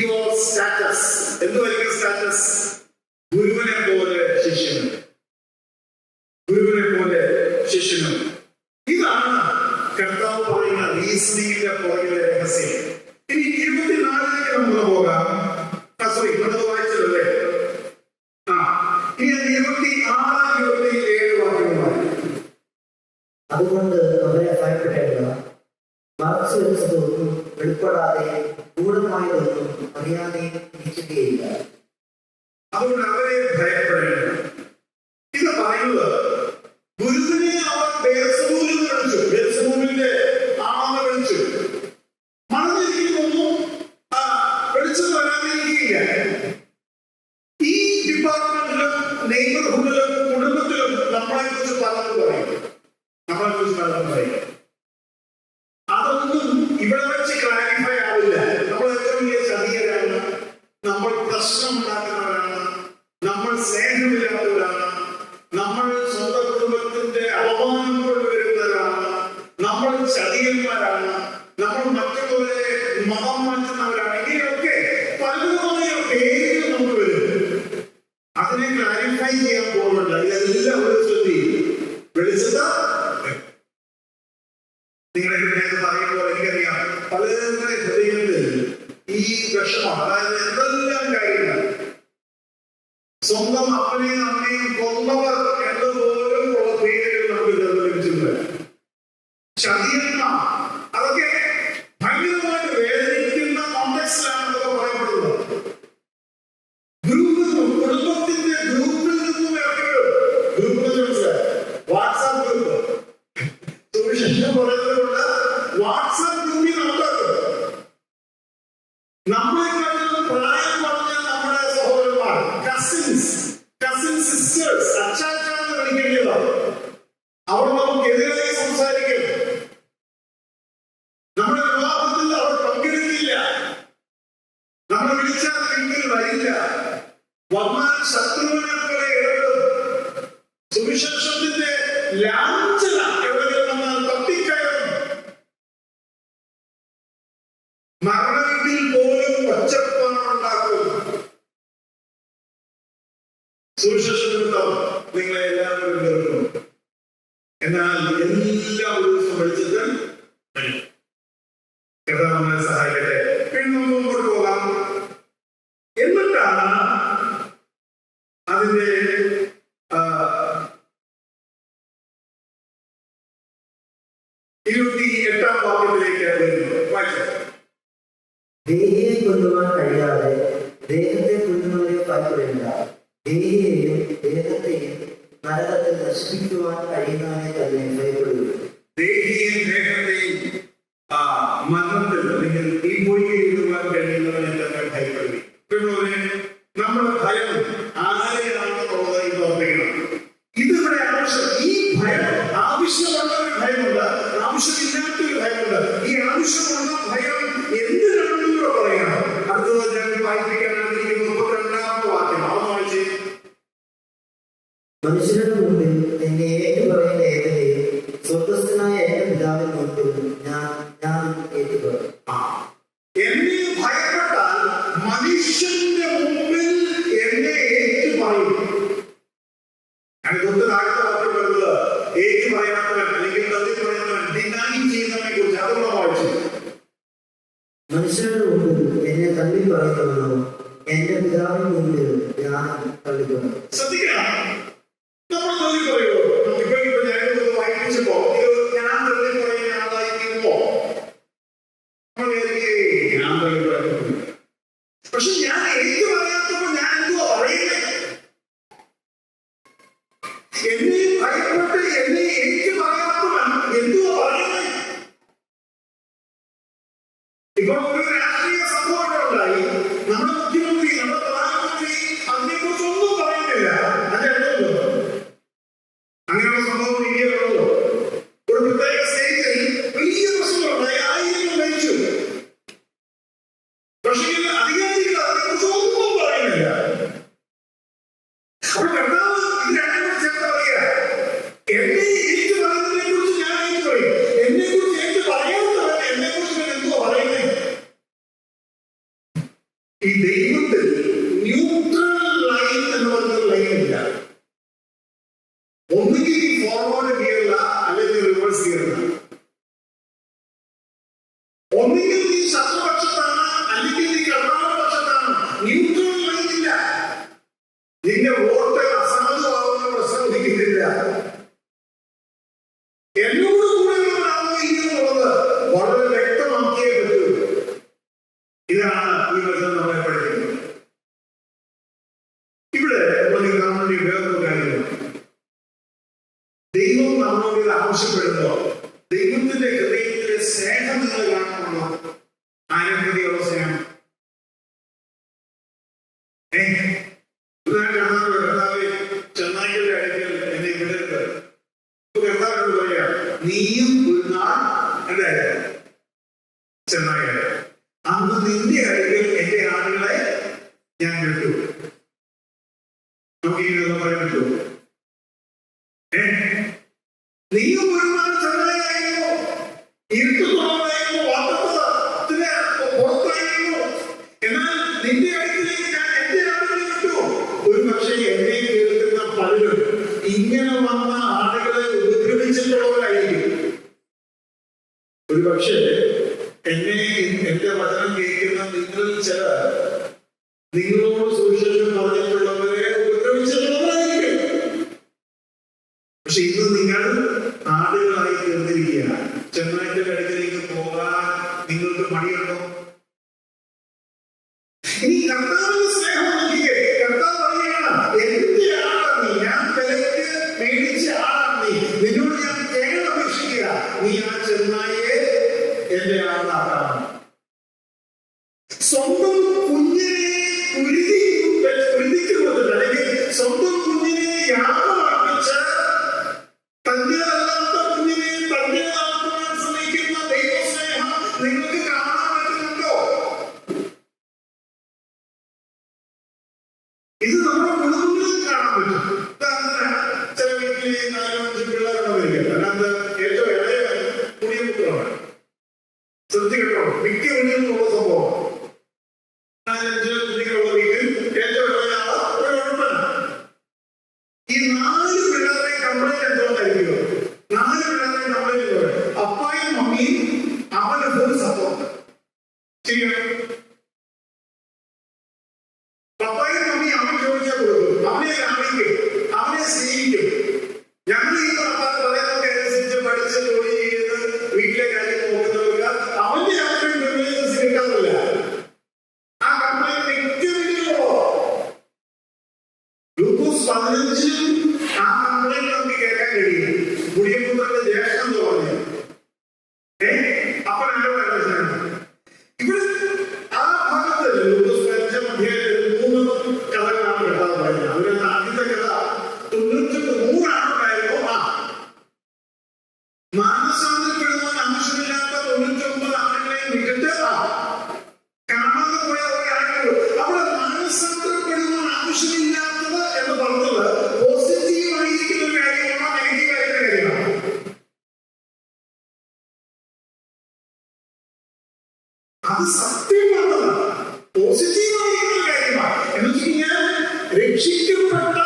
your status. എന്തുവായിരിക്കും സ്റ്റാറ്റസ്? ഗുരുവിനെ പോലെ ശിഷ്യനും, ഗുരുവിനെ പോലെ ശിഷ്യനും. ഇതാണ് കർത്താവ് പറയുന്ന റീസണിങ്ങിന്റെ പുറകിലെ രഹസ്യം. ഇനി 24-ലേക്ക് നമ്മൾ പോകാം. സോറി, അത് വായിച്ചതല്ലേ? ഇനി 26-27 വാക്യങ്ങളാണ്. അതുകൊണ്ട് അവരെ ഭയപ്പെടേണ്ട, മറച്ചു വെച്ചതൊന്നും വെളിപ്പെടാതെ ഗൂഢമായതൊന്നും അറിയാതെ ഇരിക്കുകയില്ല. അതുകൊണ്ട് അവരെ ഭയപ്പെടേണ്ട. ഇത് പറയുന്നത് ഗുരുവിനെ അവർ ബേൽസെബൂലിൽ വിളിച്ചു, ബേൽസെബൂലിന്റെ ആണെന്ന് വിളിച്ചു. മറഞ്ഞിരിക്കുന്നൊന്നും വെളിച്ചം വരാതിരിക്കുകയില്ല. ഈ ഡിപ്പാർട്ട്മെന്റിലും നെയ്ബർഹുഡിലും കുടുംബത്തിലും നമ്മളെ കുറിച്ച് പലതും പറയും, നമ്മളെ കുറിച്ച് പലതും പറയും. അതൊന്നും ഇവിടെ വെച്ച് ക്ലാരിഫൈ ആവില്ല. നമ്മൾ ഏറ്റവും വലിയ ചതിയരാണ്, നമ്മൾ പ്രശ്നം ഉണ്ടാക്കുന്നവരാണ്, നമ്മൾ സ്നേഹമില്ലാത്തവരാണ്, നമ്മൾ സ്വന്തം കുടുംബത്തിന്റെ അപമാനം കൊണ്ട് നിങ്ങളെ ഹൃദയത്തിൽ പറയുമ്പോൾ എനിക്കറിയാം പലരുടെ ഹൃദയത്തിൽ ഈ വിഷമം, അതായത് എന്തെല്ലാം കാര്യങ്ങൾ സ്വന്തം അപ്പനെയും അമ്മയും കൊന്നവർ എന്നതുപോലും ഉള്ള പേരുകൾ നമുക്ക് ലഭിച്ചിട്ടുണ്ട്. ചതിയന്മാർ, അതൊക്കെ ഭയങ്കരമായിട്ട് വേദനിക്കുന്ന കോണ്ടെക്സ്റ്റിലാണ് അതൊക്കെ പറയപ്പെടുന്നത്. കുടുംബത്തിന്റെ ഗ്രൂപ്പിൽ നിന്നും ഗ്രൂപ്പ് വാട്സാപ്പ് ഗ്രൂപ്പ് സുവിശേഷം പറയുന്നതുകൊണ്ട് വാട്സാപ്പ് ഗ്രൂപ്പിൽ നമ്മളെക്കാളും പ്രായം പറഞ്ഞ നമ്മുടെ സഹോദരന്മാർ, കസിൻ സിസ്റ്റേഴ്സ്, അച്ചാച്ചാന്ന് വിളിക്കേണ്ടതാണ്. അവർ നമുക്കെതിരായി സംസാരിക്കും. നമ്മുടെ വിവാഹത്തിൽ അവർ പങ്കെടുക്കില്ല. നമ്മൾ വിളിച്ചാൽ വീട്ടിൽ വരില്ല. വന്നാൽ ശത്രുവിനെ പോലെ ഇടപെടും. സുവിശേഷത്തിന്റെ ലാഞ്ചന എവിടെയെങ്കിലും വന്നാൽ തട്ടിക്കയറും. മരണത്തിൽ പോലും ഒച്ചപ്പാടുണ്ടാക്കും. സുവിശേഷനിമിത്തം നിങ്ങളെ എല്ലാവരും വെറുക്കും. എന്നാൽ എല്ലാ ഒരു ദിവസം വിളിച്ചിട്ട് നമ്മളെ സഹായിക്കട്ടെ. പിന്നെ മുമ്പോട്ട് പോകാം. എന്നിട്ടാണ് അതിന്റെ 28-ാം വാക്യത്തിലേക്ക് വരുന്നത്. വായിച്ചത് ദേഹിയെ കൊല്ലുവാൻ കഴിയാതെ ദേഹത്തെ കൊല്ലുന്നവരെ ഭയപ്പെടേണ്ട. ദേഹിയെയും ദേഹത്തെയും നരകത്തിൽ നശിപ്പിക്കുവാൻ കഴിയുന്നവനെ തന്നെ ഭയപ്പെടുക. ദേഹിയെയും ദേഹത്തെയും മരണത്തിൽ അല്ലെങ്കിൽ ഈ പോയി എഴുതുവാൻ കഴിയുന്നവനെ തന്നെ ഭയപ്പെടുക. നമ്മുടെ ഭയം ആരെയാണെന്നുള്ളത് ഇത് ഓർമ്മിക്കണം. ഇതിവിടെ ആവശ്യം. ഈ ഭയം ആവശ്യമുള്ള ഒരു ഭയമുണ്ട്, ആവശ്യമില്ലാത്തൊരു ഭയമുണ്ട്. ഈ ആവശ്യമുള്ള ഭയം എന്തിനാണെന്ന് പറയണം. അടുത്തത് ഞാൻ വായിപ്പിക്കാൻ ആഗ്രഹിക്കുന്ന 32-ാമത്തെ വാക്യം. അതൊന്ന് വായിച്ചേ. മനുഷ്യരുടെ മുമ്പിൽ എന്നെ ഏറ്റുപറയുന്ന ഏവരെയും സ്വർഗ്ഗസ്ഥനായ എന്റെ പിതാവിന് മുമ്പിൽ ഞാൻ ഏറ്റുപറയും. എന്നെ ഭയപ്പെട്ടാൽ മനുഷ്യന്റെ മുമ്പിൽ എന്നെ ഏറ്റുപറയും. ഞാൻ തൊട്ട് താഴത്തെ വാക്യം വരുന്നത് ഏറ്റു പറയാത്തവൻ അല്ലെങ്കിൽ തള്ളി പറയുന്നവൻ, ഡിനൈ ചെയ്യുന്നവനെ കുറിച്ച്. അതുകൂടെ വായിച്ചു. മനുഷ്യരുടെ മുമ്പിൽ എന്നെ തള്ളി പറയുന്നവനോ എന്റെ പിതാവിന് മുമ്പിൽ ഞാൻ തള്ളിപ്പറയും. ശ്രദ്ധിക്കണം. നമ്മൾ തള്ളി പറയുമോ? ഇപ്പൊ ഞാനിത് വായിപ്പിച്ചപ്പോ ഞാൻ തള്ളി പറയുന്ന ആളായിരിക്കുമ്പോ ഞാൻ തള്ളി പറയുന്നു. പക്ഷെ ഞാൻ ഏറ്റു പറയാത്തപ്പോ ഞാൻ എന്തുവാ പറയുന്നത്? എന്നെ ഭയപ്പെട്ട് എന്നെ ഏറ്റു പറയാത്തവൻ എന്തുവാ പറയുന്നത്? ഇപ്പൊ ഒരു രാഷ്ട്രീയ സംഭവം ഉണ്ടായി. നമ്മുടെ മുഖ്യമന്ത്രി, നമ്മുടെ പ്രധാനമന്ത്രി അതിനെക്കുറിച്ചൊന്നും പറയുന്നില്ല. അതെന്തോ അങ്ങനെയുള്ള സംഭവം ഇന്ത്യയിലുള്ളൂ. ഒരു പ്രത്യേക സ്റ്റേറ്റിൽ വലിയ പ്രശ്നമുണ്ടായി, 1000 മരിച്ചു. പക്ഷേ അധികാരികൾ അതിനെക്കുറിച്ചൊന്നും പറയുന്നില്ല. അപ്പോൾ കർത്താവ് ഇത് രണ്ടും ചേർത്ത് പറയുക, എന്നെ ഏറ്റു പറയുന്നതിനെ കുറിച്ച് ഞാൻ ഏറ്റു പറയും, എന്നെ കുറിച്ച് ഏറ്റു പറയാത്തവൻ എന്നെ കുറിച്ച് എന്തുവാ പറയുന്നത്? ഈ ദൈവത്തിൽ ന്യൂട്രൽ ലൈൻ എന്ന് പറഞ്ഞൊരു ലൈനില്ല. ഒന്നുകിൽ ഫോർവേഡ് ഗിയറില്ല, അല്ലെങ്കിൽ റിവേഴ്സ് ഗിയറില്ല. ഒന്നുകിൽ നീ ശത്രുപക്ഷത്താണ്, അല്ലെങ്കിൽ നീ കർത്താവിന്റെ പക്ഷത്താണ്. ന്യൂട്രൽ ലൈൻ ഇല്ല. നിന്റെ വോട്ട് അസാധുവാകുന്ന പ്രശ്നം നിൽക്കുന്നില്ല. എന്നോട് കൂടെയുള്ളവരാണോ ഇല്ലെന്നുള്ളത് വളരെ വ്യക്തമാക്കിയേ പറ്റൂ. ഇതാണ് ഈ വചനം നമ്മളെ പഠിപ്പിക്കുന്നത്. ഇവിടെ നമ്മൾ വേറൊരു കാര്യമാണ്. ദൈവം നമ്മളോട് ഇത് ആവശ്യപ്പെടുമ്പോ ദൈവത്തിന്റെ ഹൃദയത്തിലെ സ്നേഹം നിങ്ങൾ കാണണമല്ലോ. ആരോഗ്യതയുള്ള സ്നേഹം. ചെന്നായിയുടെ അടുക്കൽ എന്നെ വിടരുത്. കർത്താവിനോട് പറയാ, നീയും ഒരു നാൾ അല്ലേ ചെന്നായ അന്ന് നിന്റെ അടുക്കൽ എന്റെ ആളുകളെ ഞാൻ വിട്ടു. നമുക്ക് ഇങ്ങനെ പറയാൻ പറ്റുമോ? നീയും ഒരു നാൾ ചെന്നായിരുന്നു, ഇരുട്ടുള്ളതായിരുന്നു, വാർത്തത്തിന് പുറത്തായിരുന്നു. എന്നാൽ നിന്റെ അടുക്കിലേക്ക് ഞാൻ എന്റെ ആളുകളെ വിട്ടു. ഒരു പക്ഷേ എന്നെ കേൾക്കുന്ന പലരും ഇങ്ങനെ വന്ന ആളുകളെ ഉപദ്രവിച്ചിട്ടുള്ളവരായിരിക്കും. ഒരു പക്ഷേ എന്നെ എന്റെ വചനം കേൾക്കുന്ന നിങ്ങളിൽ ചില നിങ്ങളോട് സുവിശേഷം പറഞ്ഞിട്ടുള്ളവരെ ഉപദ്രവിച്ചിട്ടുള്ളവരായിരിക്കും. പക്ഷെ ഇന്ന് നിങ്ങൾ ആടുകളായി തീർന്നിരിക്കുക. ചെന്നായിട്ട് അടുക്കലേക്ക് പോകാൻ നിങ്ങൾക്ക് മടിയുണ്ടോ? ഇനി കർത്താവിന്റെ സ്നേഹം നോക്കിയേ. കർത്താവ് പറയുകയാണ്, എന്റെ ആളാണ് നീ, ഞാൻ വിലയ്ക്ക് മേടിച്ച ആളാണ് നീ, നിന്നോട് ഞാൻ തേങ്ങ അപേക്ഷിക്കുക, നീ ആ ചെന്നായെ എന്റെ ആളാണ്. സ്വന്തം കുഞ്ഞിനെ കുരുതിക്ക് കൊടുത്തിട്ട്, അല്ലെങ്കിൽ സ്വന്തം കുഞ്ഞിനെ യാഗം അർപ്പിച്ച് തന്റേതല്ലാത്ത കുഞ്ഞിനെ തന്റേതാക്കുവാൻ ശ്രമിക്കുന്ന ദൈവസ്നേഹം നിങ്ങൾക്ക് കാണാൻ പറ്റുന്നുണ്ടോ? ഇത് നമ്മുടെ കുടുംബങ്ങളിൽ കാണാൻ പറ്റും. ചില വീട്ടിൽ 4-5 പിള്ളേരുടെ വരിക, അല്ലാതെ ഏറ്റവും ഇളയ പുതിയ പുത്രമാണ്. ശ്രദ്ധിക്കട്ടോ, മിക്ക വീടുകളിലുള്ള സംഭവം 4-5 കുട്ടികളുള്ള വീട്ടിൽ ഏറ്റവും ഇളയ ഒരു ഉഴപ്പനാണ്. ഈ 4 പിള്ളേരെ കംപ്ലൈന്റ് എന്തുകൊണ്ടായിരിക്കും? 4 പിള്ളേരെ കംപ്ലൈന്റ് അപ്പായും മമ്മിയും അവന്റെ ഫുൾ സപ്പോർട്ട് ചെയ്യണം. പപ്പായും മമ്മി അവൻ ചോദിച്ചാൽ കൊടുക്കും, അവനെ ലാഭിക്കും, അവനെ സ്നേഹിക്കും. ഞങ്ങൾ ഈ പറയുന്നതൊക്കെ അനുസരിച്ച് പഠിച്ച് ജോലി ചെയ്ത് വീട്ടിലെ കാര്യം നോക്കുന്നവർക്ക് അവന്റെ ആഗ്രഹം നിർവഹിച്ച് കിട്ടാറില്ല. ആ കംപ്ലൈന്റ് വ്യക്തിയുള്ളോ? ലൂക്കോസ് 15 ആ കംപ്ലൈന്റ് നമുക്ക് കേൾക്കാൻ കഴിയും. മുടിയപുത്രന്റെ ജ്യേഷ്ഠൻ എന്ന് പറഞ്ഞു അപ്പനാരോ ഇവിടെ ആ ഭാഗത്ത് ലൂക്കോസ് 15 അധ്യായത്തിൽ 3 കഥകളാണ് കർത്താവ് പറയുന്നത്. അതിനകത്ത് ആദ്യത്തെ കഥ 99 ആളുണ്ടായിരുന്നു. മാനസാന്തരപ്പെടുവാൻ ആവശ്യമില്ലാത്ത 99 ആളുകളെ വിട്ടിട്ട് കാണാതെ പോയ ഒരാളുകൾ. അവിടെ മാനസാന്തരപ്പെടുവാൻ ആവശ്യമില്ലാത്തത് എന്ന് പറഞ്ഞത് പോസിറ്റീവ് ആയിരിക്കുന്ന ഒരു കാര്യമാണോ നെഗറ്റീവ് ആയിട്ടുള്ള കാര്യമാണോ? അത് സത്യമാണത്, പോസിറ്റീവ് ആയിരിക്കുന്ന കാര്യമാണ്. എന്ന് വെച്ച് കഴിഞ്ഞാൽ രക്ഷിക്കപ്പെട്ട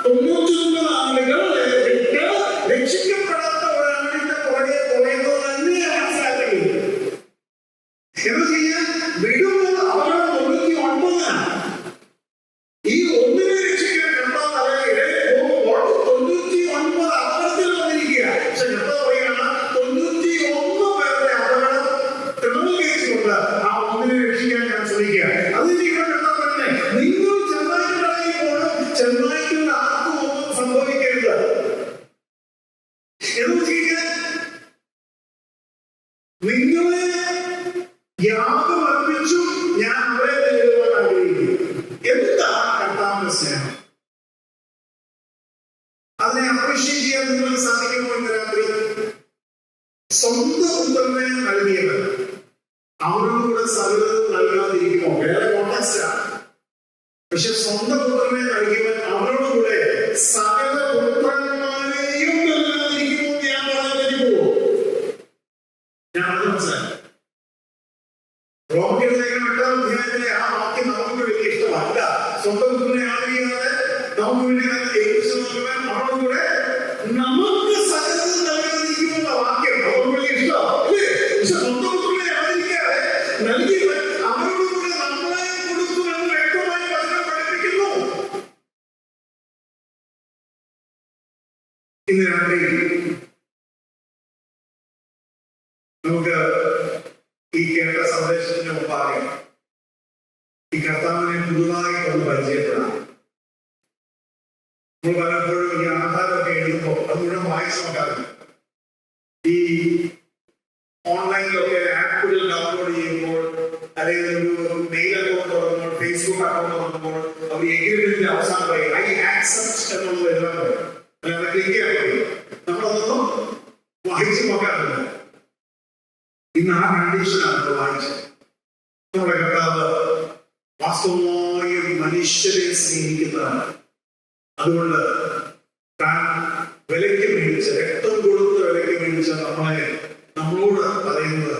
99 ആളുകൾ വിട്ട് രക്ഷിക്കപ്പെടാത്ത ഒരാളിന്റെ പുറകെ പോയത് തന്നെയാണ് മനസ്സിലാക്കുന്നത്. എന്ന് വെച്ച് കഴിഞ്ഞാൽ വിടുന്നത് അവരുടെ 99 ഈ ഒന്നിനെ രക്ഷിക്കാൻ കർത്താവ് അല്ലെങ്കിൽ പോകുമ്പോൾ 99 അപകടത്തിൽ വന്നിരിക്കുക. പക്ഷെ കർത്താവ് പറയുകയാണ് 91 പേരുടെ അപകടം ക്രമീകരിച്ചുകൊണ്ട് ആ ഒന്നിനെ രക്ഷിക്കാൻ ഞാൻ ശ്രമിക്കുക. അതിന് ഇവിടെ കർത്താവ് പറഞ്ഞേ, നിങ്ങൾ ചെന്നായ്ക്കളായി പോകണം, ചെന്നായ്ക്കളുടെ ആർക്കും ഒന്നും സംഭവിക്കരുത്. എന്ന് വെച്ച് കഴിഞ്ഞാൽ നിങ്ങളെ യാഗം അർപ്പിച്ചു ഞാൻ അവരെ നേടുവാൻ ആഗ്രഹിക്കുന്നു. എന്താണ് കർത്താവിന്റെ സ്നേഹം? അതിനെ അപ്രീഷിയേറ്റ് ചെയ്യാൻ നിങ്ങൾക്ക് സാധിക്കുമോ? ഇന്ന് രാത്രി സ്വന്തം പുത്രനെ നൽകിയവർ അവരോടുകൂടെ സകലതും നൽകാതിരിക്കുമോ? വേറെ കോൺടാക്സ്റ്റാണ്. പക്ഷെ സ്വന്തം പുത്രനെ നൽകിയവൻ അവരോടുകൂടെ സകല പുത്രന്മാരെയും നൽകാതിരിക്കുമോ? ഞാൻ പറയാൻ പറ്റുമോ? ഞാൻ അത് മനസ്സിലാക്കി. റോമലേഖനം 8-ാം അധ്യായത്തിലെ ആ വാക്യം നമുക്ക് വലിയ ഇഷ്ടമല്ല. സ്വന്തം പുത്രനെ ആദരിക്കാതെ നമുക്ക് വേണ്ടി അവരോടുകൂടെ നമുക്ക് സകലതും നൽകാതിരിക്കുമെന്ന വാക്യം നമുക്ക് വലിയ ഇഷ്ടമാണ് അല്ലേ? പക്ഷെ സ്വന്തം പുത്രനെ ആദരിക്കാതെ നൽകിയവൻ അവരോടുകൂടെ നമ്മളെ കൊടുക്കുമെന്ന് വ്യക്തമായി വചനം പഠിപ്പിക്കുന്നു. ഇന്ന് രാത്രി നമുക്ക് ഈ കേട്ട സന്ദേശത്തിന് മുമ്പാകെ ഈ കർത്താവിനെ പുതുതായിട്ടൊന്ന് പരിചയപ്പെടാം. നമ്മൾ പലപ്പോഴും ഈ ആധാരമൊക്കെ എഴുതുമ്പോൾ അത് മുഴുവൻ വായിച്ചു നോക്കാറുണ്ട്. ഈ ഓൺലൈനിലൊക്കെ ആപ്പുകൾ ഡൗൺലോഡ് ചെയ്യുമ്പോൾ, അല്ലെങ്കിൽ ഒരു മെയിൽ അക്കൗണ്ട് തുറക്കുമ്പോൾ, ഫേസ്ബുക്ക് അക്കൗണ്ട് തുറക്കുമ്പോൾ അവർ എഗ്രിമെന്റിന്റെ അവസാനം പറയും ഐ ആക്സെപ്റ്റ് എന്നുള്ളത് എഴുതാൻ പറയും. അല്ലാതെ ക്ലിക്ക് ചെയ്യാൻ പറയും. നമ്മളതൊന്നും വായിച്ചു നോക്കാറുണ്ട്. ഇന്ന് ആ കണ്ടീഷനാണ് വായിച്ചത്. നമ്മുടെ കർത്താവ് വാസ്തവമായ മനുഷ്യരെ സ്നേഹിക്കുന്നതാണ്. അതുകൊണ്ട് താൻ വിലയ്ക്ക് മേടിച്ച, രക്തം കൊടുത്ത് വിലയ്ക്ക് മേടിച്ച നമ്മളോട് പറയുന്നത്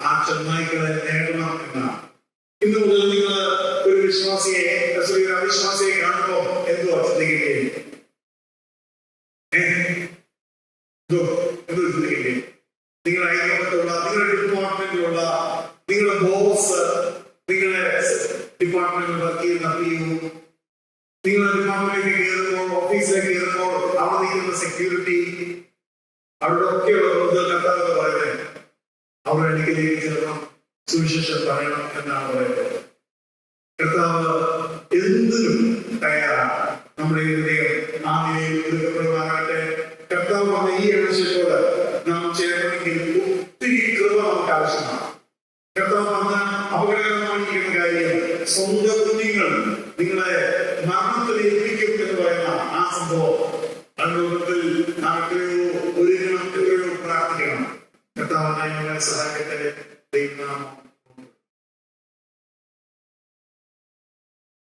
ആ ചെന്നായ്ക്കളെ നേടണം എന്നാണ്. ഇന്ന് മുതൽ നിങ്ങൾ ഒരു വിശ്വാസിയെ അവിശ്വാസിയെ കാണുമ്പോൾ എന്തോ ചിന്തിക്കുകയും എന്തോ ചിന്തിക്കുകയും, നിങ്ങളുടെ അയൽപക്കത്തുള്ള, നിങ്ങളുടെ ഡിപ്പാർട്ട്മെന്റിലുള്ള, നിങ്ങളുടെ ബോസ്, നിങ്ങളുടെ ഡിപ്പാർട്ട്മെന്റിൽ വർക്ക് ചെയ്യുന്ന പിയു, നിങ്ങളുടെ ഡിപ്പാർട്ട്മെന്റിലേക്ക് കയറുമ്പോൾ, ഓഫീസിലേക്ക് കയറുമ്പോൾ അവിടെ നിൽക്കുന്ന സെക്യൂരിറ്റി, അവിടെ ഒക്കെയുള്ള കർത്താവ് പറയുന്നത് അവരുടെ അടുക്കിലേക്ക് ചെല്ലണം, സുവിശേഷം പറയണം എന്നാണ് പറയുന്നത്. കർത്താവ് എന്തിനും തയ്യാറാണ്. നമ്മുടെ ഹൃദയം ആ നിലയിൽ ഒരുക്കപ്പെടുവാനാകട്ടെ. കർത്താവ് പറഞ്ഞ ഈ ആവശ്യത്തോട് നാം ചേരണമെങ്കിൽ ഒത്തിരി കൃപ നമുക്ക് ആവശ്യമാണ്. കർത്താവ് പറഞ്ഞ അപകടകരമായിരിക്കുന്ന കാര്യം സ്വന്തം കുഞ്ഞുങ്ങൾ നിങ്ങളെ മരണത്തിൽ ഏൽപ്പിക്കും എന്ന് പറയുന്ന ആ സംഭവം അനുഭവത്തിൽ നാം എത്രയോ പ്രാർത്ഥിക്കണം. കർത്താവ് ഞങ്ങളെ സഹായിക്കട്ടെ. ദൈവനാമം